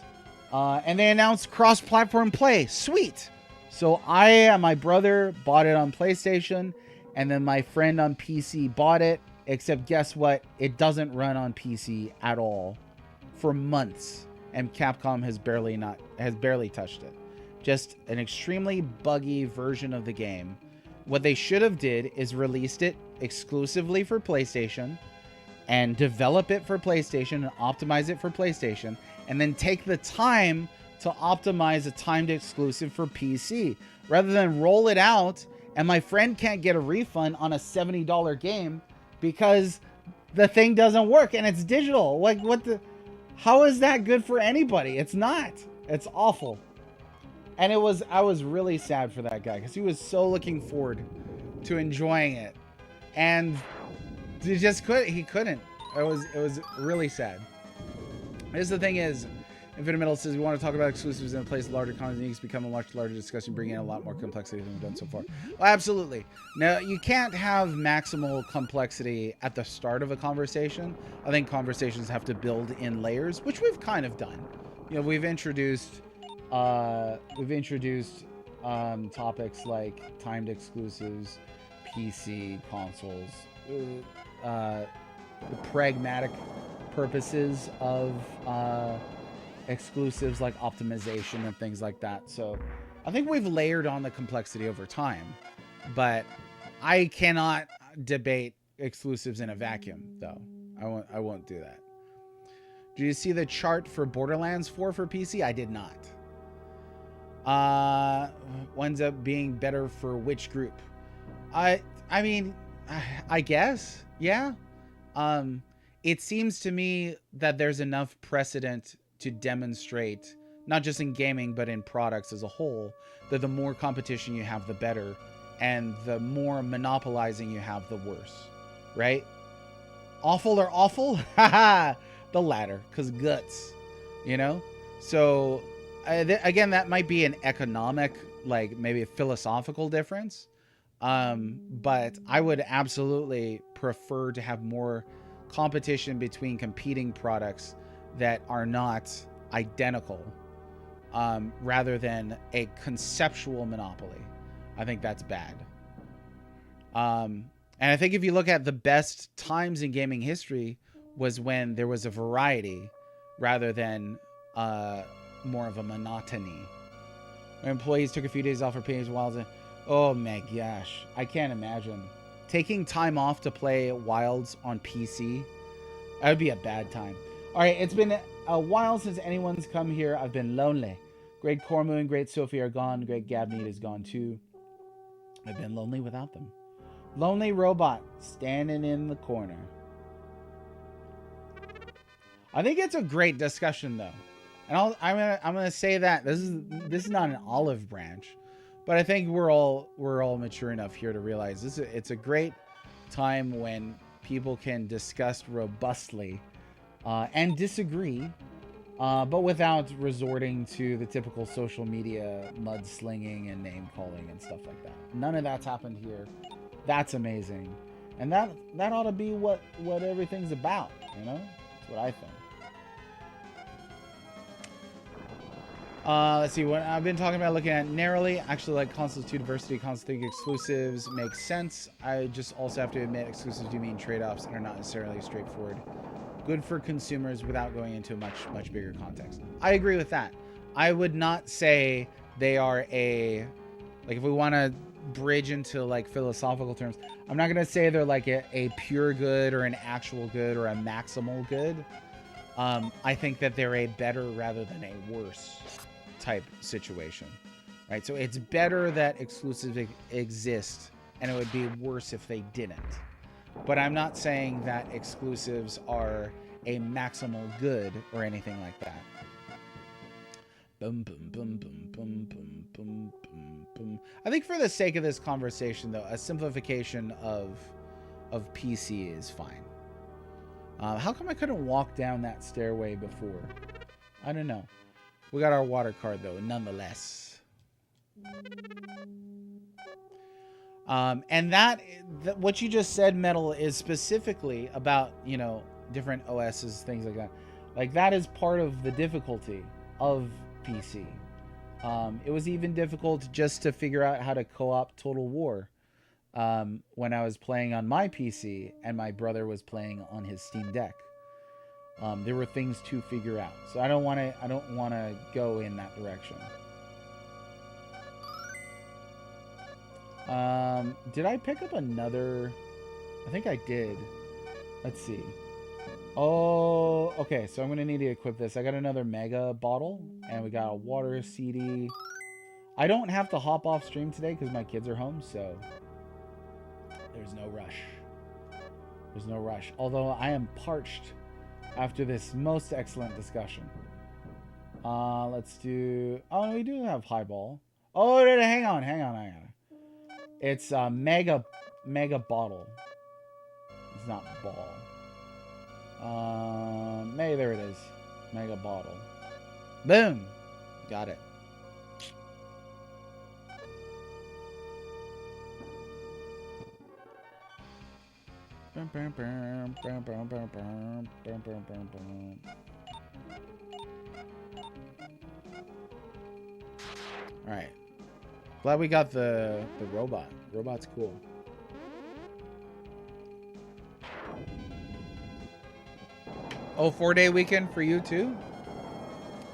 And they announced cross-platform play. Sweet. So I and my brother bought it on PlayStation, and then my friend on PC bought it. Except guess what? It doesn't run on PC at all for months, and Capcom has barely touched it. Just an extremely buggy version of the game. What they should have did is released it exclusively for PlayStation and develop it for PlayStation and optimize it for PlayStation, and then take the time to optimize a timed exclusive for PC rather than roll it out and my friend can't get a refund on a $70 game because the thing doesn't work and it's digital. Like, how is that good for anybody? It's not. It's awful. And I was really sad for that guy because he was so looking forward to enjoying it. And he couldn't. It was really sad. Here's the thing is, Infinite Metal says, we want to talk about exclusives in a place larger content needs to become a much larger discussion, bringing in a lot more complexity than we've done so far. Well, absolutely. Now, you can't have maximal complexity at the start of a conversation. I think conversations have to build in layers, which we've kind of done. You know, we've introduced topics like timed exclusives, PC, consoles, the pragmatic purposes of exclusives like optimization and things like that. So I think we've layered on the complexity over time, but I cannot debate exclusives in a vacuum, though. I won't do that. Did you see the chart for Borderlands 4 for PC? I did not. Winds up being better for which group? I mean, I guess, yeah. It seems to me that there's enough precedent to demonstrate, not just in gaming, but in products as a whole, that the more competition you have, the better. And the more monopolizing you have, the worse. Right? Awful or awful? Haha! The latter, because guts. You know? So, again, that might be an economic, like maybe a philosophical difference. But I would absolutely prefer to have more competition between competing products that are not identical, rather than a conceptual monopoly. I think that's bad. And I think if you look at the best times in gaming history was when there was a variety rather than more of a monotony. Our employees took a few days off for paintings Wilds. Oh my gosh, I can't imagine taking time off to play Wilds on PC. That would be a bad time. All right, it's been a while since anyone's come here. I've been lonely. Great Cormu and Great Sophie are gone. Great Gabney is gone too. I've been lonely without them. Lonely robot standing in the corner. I think it's a great discussion though. And I'm gonna say that this is not an olive branch, but I think we're all mature enough here to realize it's a great time when people can discuss robustly and disagree, but without resorting to the typical social media mudslinging and name calling and stuff like that. None of that's happened here. That's amazing, and that ought to be what everything's about. You know, that's what I think. Let's see what I've been talking about. Looking at narrowly, actually, like consoles 2 diversity, consoles 3 exclusives makes sense. I just also have to admit, exclusives do mean trade-offs and are not necessarily straightforward. Good for consumers without going into a much bigger context. I agree with that. I would not say they are like if we want to bridge into like philosophical terms, I'm not gonna say they're like a pure good or an actual good or a maximal good. I think that they're a better rather than a worse type situation, right? So it's better that exclusives exist, and it would be worse if they didn't. But I'm not saying that exclusives are a maximal good or anything like that. Boom, boom, boom, boom, boom, boom, boom, boom, boom. I think for the sake of this conversation, though, a simplification of PC is fine. How come I couldn't walk down that stairway before? I don't know. We got our water card, though, nonetheless. And what you just said, Metal, is specifically about, you know, different OSs, things like that. Like, that is part of the difficulty of PC. It was even difficult just to figure out how to co-op Total War when I was playing on my PC and my brother was playing on his Steam Deck. There were things to figure out, so I don't want to go in that direction. Did I pick up another? I think I did. Let's see. Oh, okay. So I'm gonna need to equip this. I got another mega bottle, and we got a water CD. I don't have to hop off stream today because my kids are home, so there's no rush. There's no rush. Although I am parched after this most excellent discussion. Let's do... Oh, we do have highball. Oh, hang on. It's a mega bottle. It's not ball. Maybe there it is. Mega bottle. Boom! Got it. Alright. Glad we got the robot. Robot's cool. Oh, 4-day weekend for you too?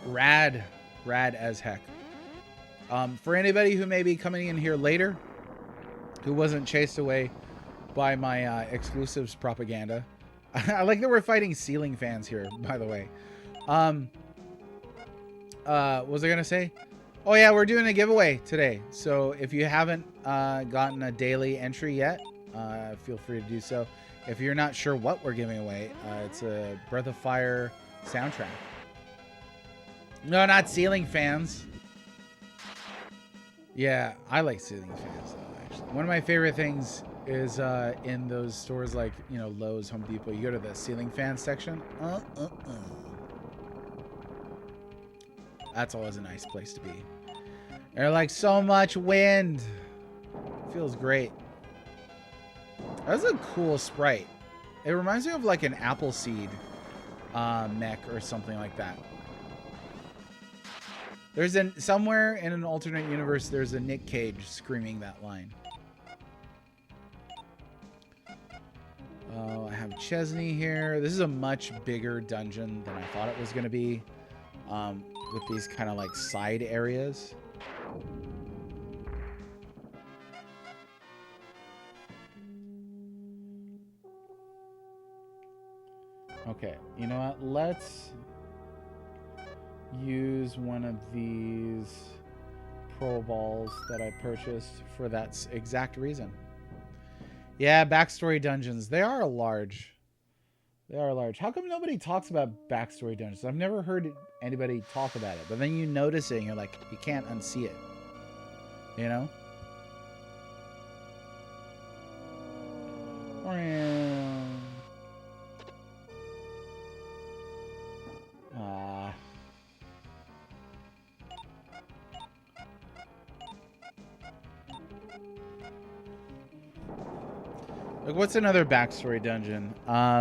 Rad as heck. For anybody who may be coming in here later, who wasn't chased away by my exclusives propaganda. I like that we're fighting ceiling fans here, by the way. What was I gonna say? Oh yeah, we're doing a giveaway today. So if you haven't gotten a daily entry yet, feel free to do so. If you're not sure what we're giving away, it's a Breath of Fire soundtrack. No, not ceiling fans. Yeah, I like ceiling fans though, actually. One of my favorite things is in those stores like, you know, Lowe's, Home Depot, you go to the ceiling fan section. That's always a nice place to be. They're like so much wind. Feels great. That's a cool sprite. It reminds me of like an Appleseed mech or something like that. There's somewhere in an alternate universe, there's a Nick Cage screaming that line. Chesney here. This is a much bigger dungeon than I thought it was going to be, with these kind of like side areas. Okay, you know what? Let's use one of these Pro Balls that I purchased for that exact reason. Yeah, backstory dungeons. They are large. They are large. How come nobody talks about backstory dungeons? I've never heard anybody talk about it. But then you notice it and you're like, you can't unsee it. You know? Like, what's another backstory dungeon? Why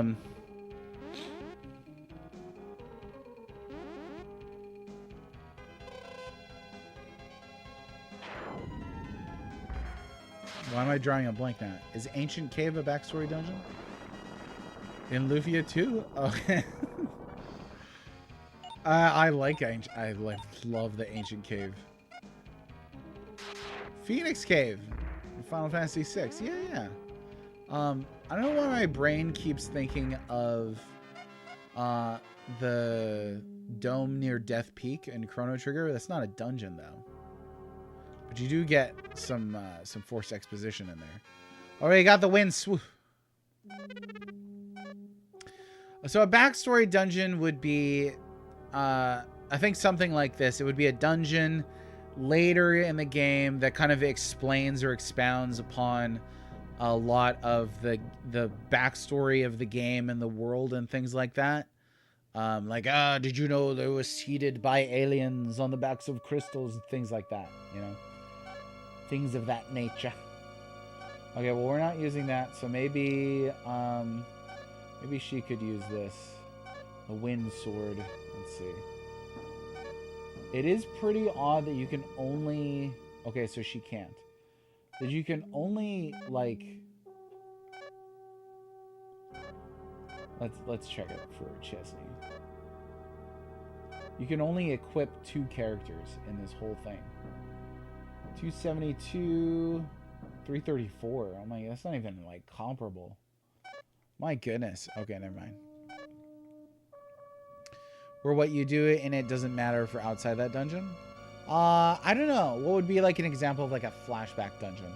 am I drawing a blank now? Is Ancient Cave a backstory dungeon? In Lufia too? Okay. I like Ancient. I love the Ancient Cave. Phoenix Cave in Final Fantasy VI. Yeah. I don't know why my brain keeps thinking of the dome near Death Peak and Chrono Trigger. That's not a dungeon though. But you do get some forced exposition in there. Oh, you got the win. Swoop. So a backstory dungeon would be, I think something like this. It would be a dungeon later in the game that kind of explains or expounds upon a lot of the backstory of the game and the world and things like that. Did you know they were seeded by aliens on the backs of crystals and things like that, you know? Things of that nature. Okay, well, we're not using that, so maybe she could use this. The wind sword. Let's see. It is pretty odd that you can only... Okay, so she can't. That you can only, like... Let's check it for Chesney. You can only equip 2 characters in this whole thing. 272, 334. Oh my, that's not even like comparable. My goodness. Okay, never mind. Or what you do in it doesn't matter for outside that dungeon. I don't know. What would be like an example of like a flashback dungeon?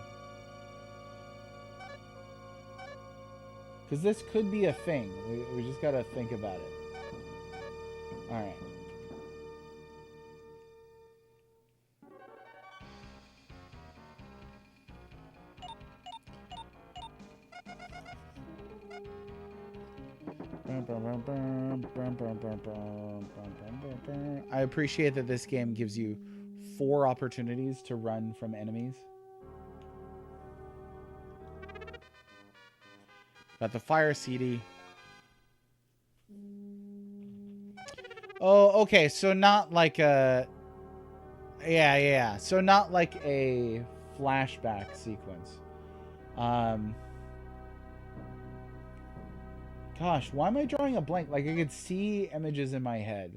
Because this could be a thing. We just gotta think about it. All right. I appreciate that this game gives you 4 opportunities to run from enemies. Got the fire CD. Oh, okay. So not like a... Yeah. So not like a flashback sequence. Gosh, why am I drawing a blank? Like, I could see images in my head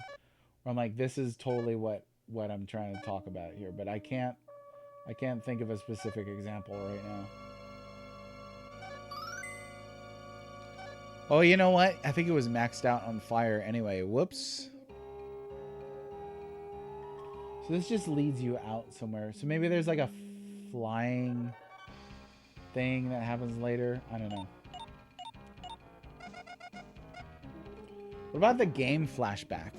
where I'm like, this is totally what I'm trying to talk about here, but I can't think of a specific example right now. Oh, you know what? I think it was maxed out on fire anyway. Whoops. So this just leads you out somewhere. So maybe there's like a flying thing that happens later. I don't know. What about the game flashback?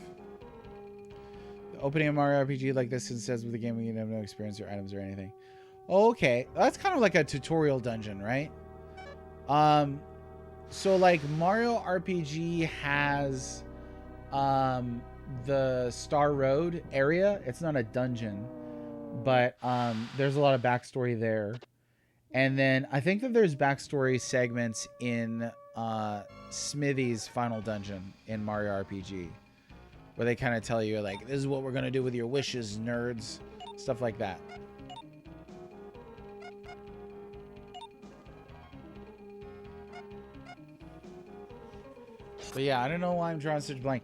The opening of Mario RPG like this says with the game we have no experience or items or anything. Oh, okay. That's kind of like a tutorial dungeon, right? So like Mario RPG has the Star Road area. It's not a dungeon, but there's a lot of backstory there. And then I think that there's backstory segments in Smithy's final dungeon in Mario RPG, where they kind of tell you like, this is what we're gonna do with your wishes, nerds, stuff like that. But yeah, I don't know why I'm drawing such blank.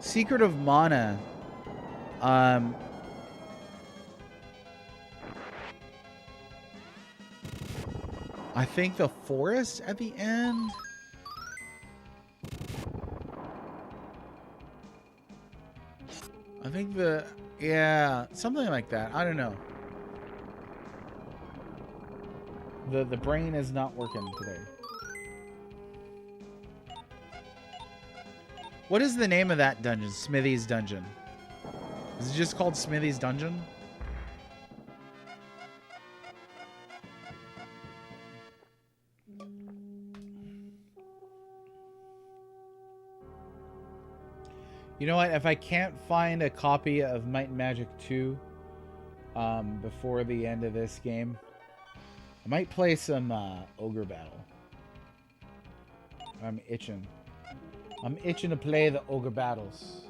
Secret of Mana. I think the forest at the end. I think yeah, something like that. I don't know. The brain is not working today. What is the name of that dungeon? Smithy's Dungeon. Is it just called Smithy's Dungeon? You know what? If I can't find a copy of Might and Magic 2 before the end of this game, I might play some Ogre Battle. I'm itching. I'm itching to play the Ogre Battles.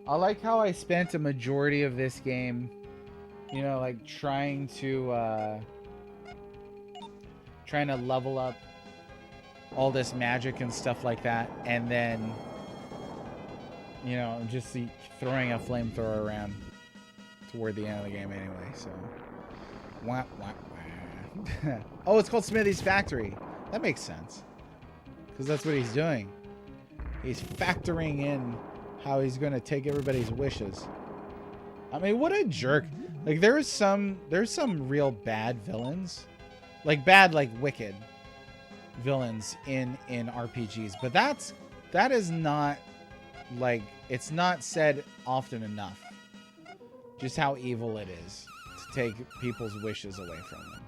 I like how I spent a majority of this game, you know, like trying to level up all this magic and stuff like that, and then, you know, just throwing a flamethrower around toward the end of the game anyway, so. Wah, wah, wah. Oh, it's called Smithy's Factory. That makes sense. Because that's what he's doing. He's factoring in how he's going to take everybody's wishes. I mean, what a jerk. Like, there's some real bad villains. Like, bad, like, wicked villains in RPGs. But that is not, like, it's not said often enough. Just how evil it is to take people's wishes away from them.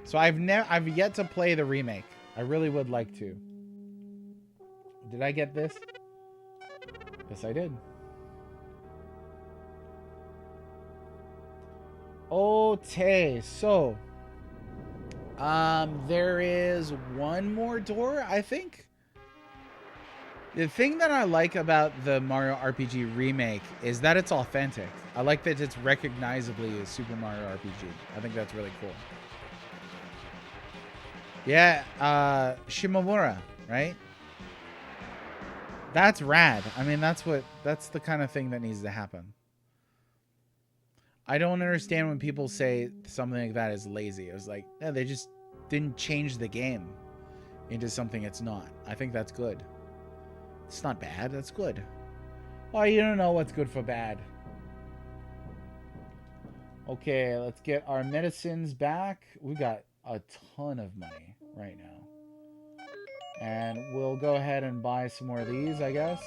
So I've yet to play the remake. I really would like to. Did I get this? Yes, I did. Okay, so there is one more door, I think. The thing that I like about the Mario RPG remake is that it's authentic. I like that it's recognizably a Super Mario RPG. I think that's really cool. Yeah, Shimomura, right? That's rad. I mean, that's the kind of thing that needs to happen. I don't understand when people say something like that is lazy. It was like, yeah, they just didn't change the game into something it's not. I think that's good. It's not bad. That's good. Oh, you don't know what's good for bad. Okay, let's get our medicines back. We got a ton of money right now. And we'll go ahead and buy some more of these, I guess.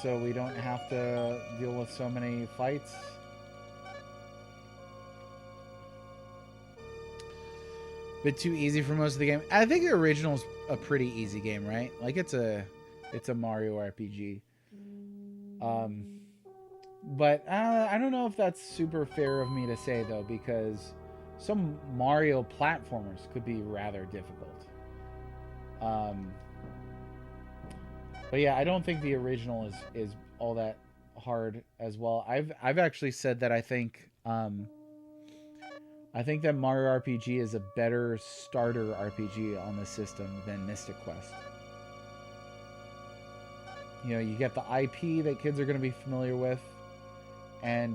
So we don't have to deal with so many fights. Bit too easy for most of the game. I think the original's a pretty easy game, right? Like it's a Mario RPG. But I don't know if that's super fair of me to say though, because some Mario platformers could be rather difficult. But yeah, I don't think the original is all that hard as well. I've actually said that I think that Mario RPG is a better starter RPG on the system than Mystic Quest. You know, you get the IP that kids are going to be familiar with, and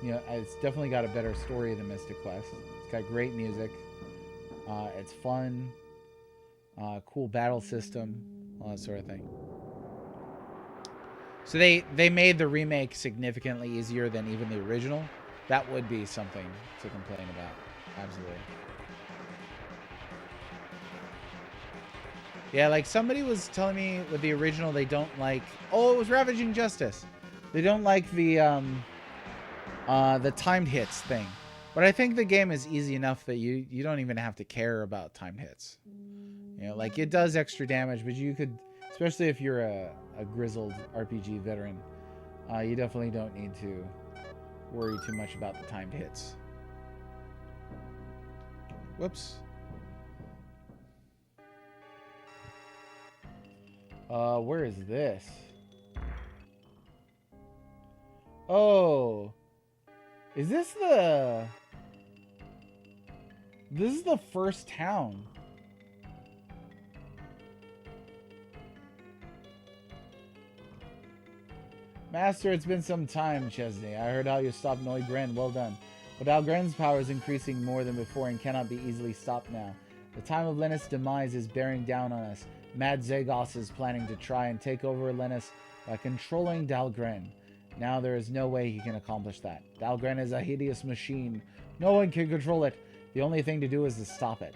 you know, it's definitely got a better story than Mystic Quest. It's got great music. It's fun. Cool battle system. All that sort of thing. So they made the remake significantly easier than even the original. That would be something to complain about. Absolutely. Yeah, like somebody was telling me with the original they don't like... Oh, it was Ravaging Justice. They don't like the timed hits thing. But I think the game is easy enough that you don't even have to care about timed hits. You know, like it does extra damage, but you could, especially if you're a grizzled RPG veteran, you definitely don't need to worry too much about the timed hits. Whoops. Where is this? Oh. Is this the... This is the first town. Master, it's been some time, Chesney. I heard how you stopped Noigren. Well done. But Algren's power is increasing more than before and cannot be easily stopped now. The time of Lennis' demise is bearing down on us. Mad Zagos is planning to try and take over Lennis by controlling Dalgren. Now there is no way he can accomplish that. Dalgren is a hideous machine. No one can control it. The only thing to do is to stop it.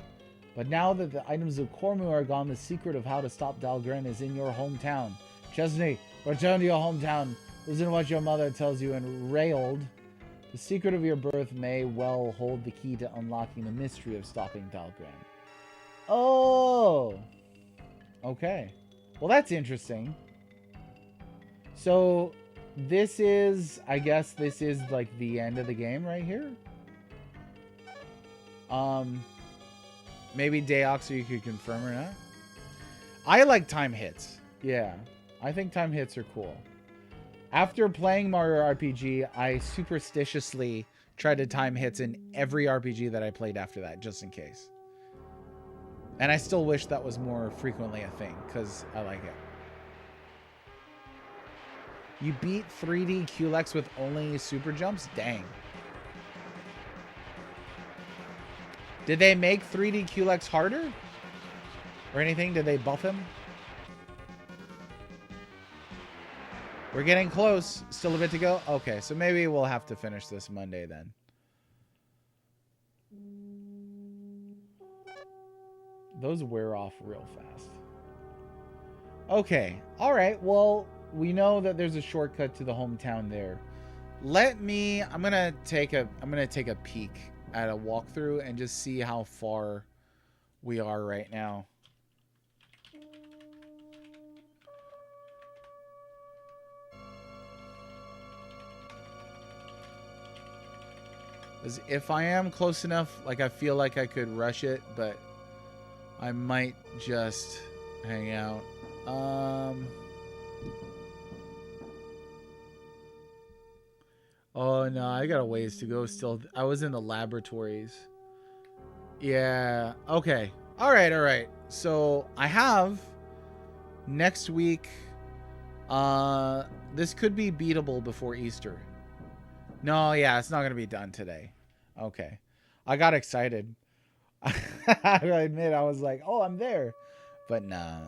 But now that the items of Cormu are gone, the secret of how to stop Dalgren is in your hometown. Chesney, return to your hometown. Listen to what your mother tells you and railed. The secret of your birth may well hold the key to unlocking the mystery of stopping Dalgren. Oh! Okay. Well, that's interesting. So, this is, I guess this is like the end of the game right here. Maybe Deoxer you could confirm or not. I like time hits. Yeah. I think time hits are cool. After playing Mario RPG, I superstitiously tried to time hits in every RPG that I played after that, just in case. And I still wish that was more frequently a thing, because I like it. You beat 3D QLEX with only super jumps? Dang. Did they make 3D QLEX harder? Or anything? Did they buff him? We're getting close. Still a bit to go? Okay, so maybe we'll have to finish this Monday then. Those wear off real fast. Okay. Alright, well, we know that there's a shortcut to the hometown there. I'm gonna take a peek at a walkthrough and just see how far we are right now. Because if I am close enough, like I feel like I could rush it, but I might just hang out. Oh no, I got a ways to go still. I was in the laboratories. Yeah, okay. Alright. So I have next week. This could be beatable before Easter. No, yeah, it's not going to be done today. Okay. I got excited. I admit, I was like, oh, I'm there. But no.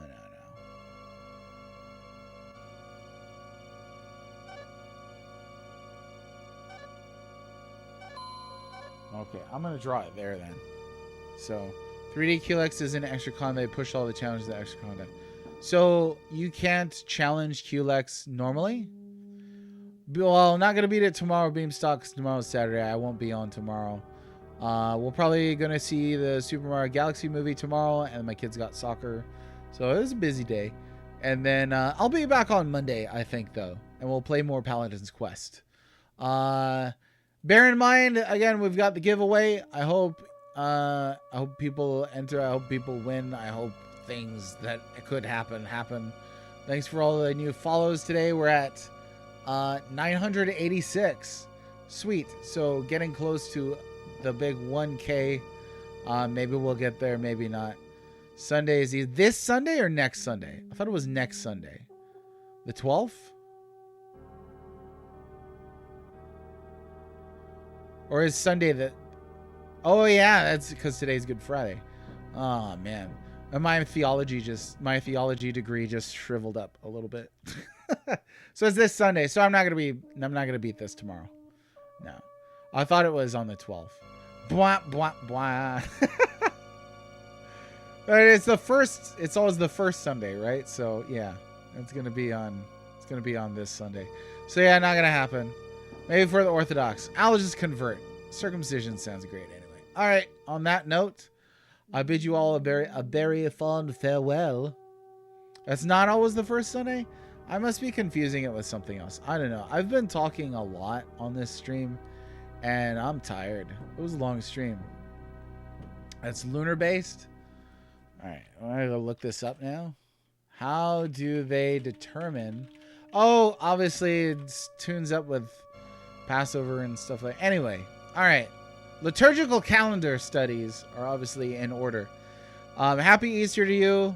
Okay, I'm going to draw it there then. So, 3D QLEX is an extra con. They push all the challenges to extra content. So, you can't challenge QLEX normally? Well, not going to beat it tomorrow, Beamstock, because tomorrow's Saturday. I won't be on tomorrow. We're probably going to see the Super Mario Galaxy movie tomorrow, and my kids got soccer. So it was a busy day. And then I'll be back on Monday, I think, though. And we'll play more Paladin's Quest. Bear in mind, again, we've got the giveaway. I hope people enter. I hope people win. I hope things that could happen. Thanks for all the new follows today. We're at 986. Sweet. So getting close to the big 1K. Maybe we'll get there, maybe not. Sunday is either this Sunday or next Sunday. I thought it was next Sunday. The 12th? Or is Sunday the... Oh yeah, that's because today's Good Friday. Oh man. And my theology degree just shriveled up a little bit. So it's this Sunday. So I'm not gonna beat this tomorrow. No. I thought it was on the 12th. Blah blah blah. It's always the first Sunday, right? So yeah. It's gonna be on this Sunday. So yeah, not gonna happen. Maybe for the Orthodox. I'll just convert. Circumcision sounds great anyway. Alright, on that note, I bid you all a very fond farewell. That's not always the first Sunday? I must be confusing it with something else. I don't know. I've been talking a lot on this stream, and I'm tired. It was a long stream. That's lunar based. Alright, I'm going to look this up now. How do they determine... Oh, obviously it tunes up with Passover and stuff like... Anyway, alright. liturgical calendar studies are obviously in order. Happy Easter to you,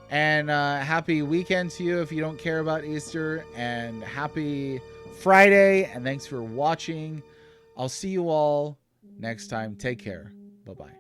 and happy weekend to you if you don't care about Easter, and happy Friday, and thanks for watching. I'll see you all next time. Take care. Bye-bye.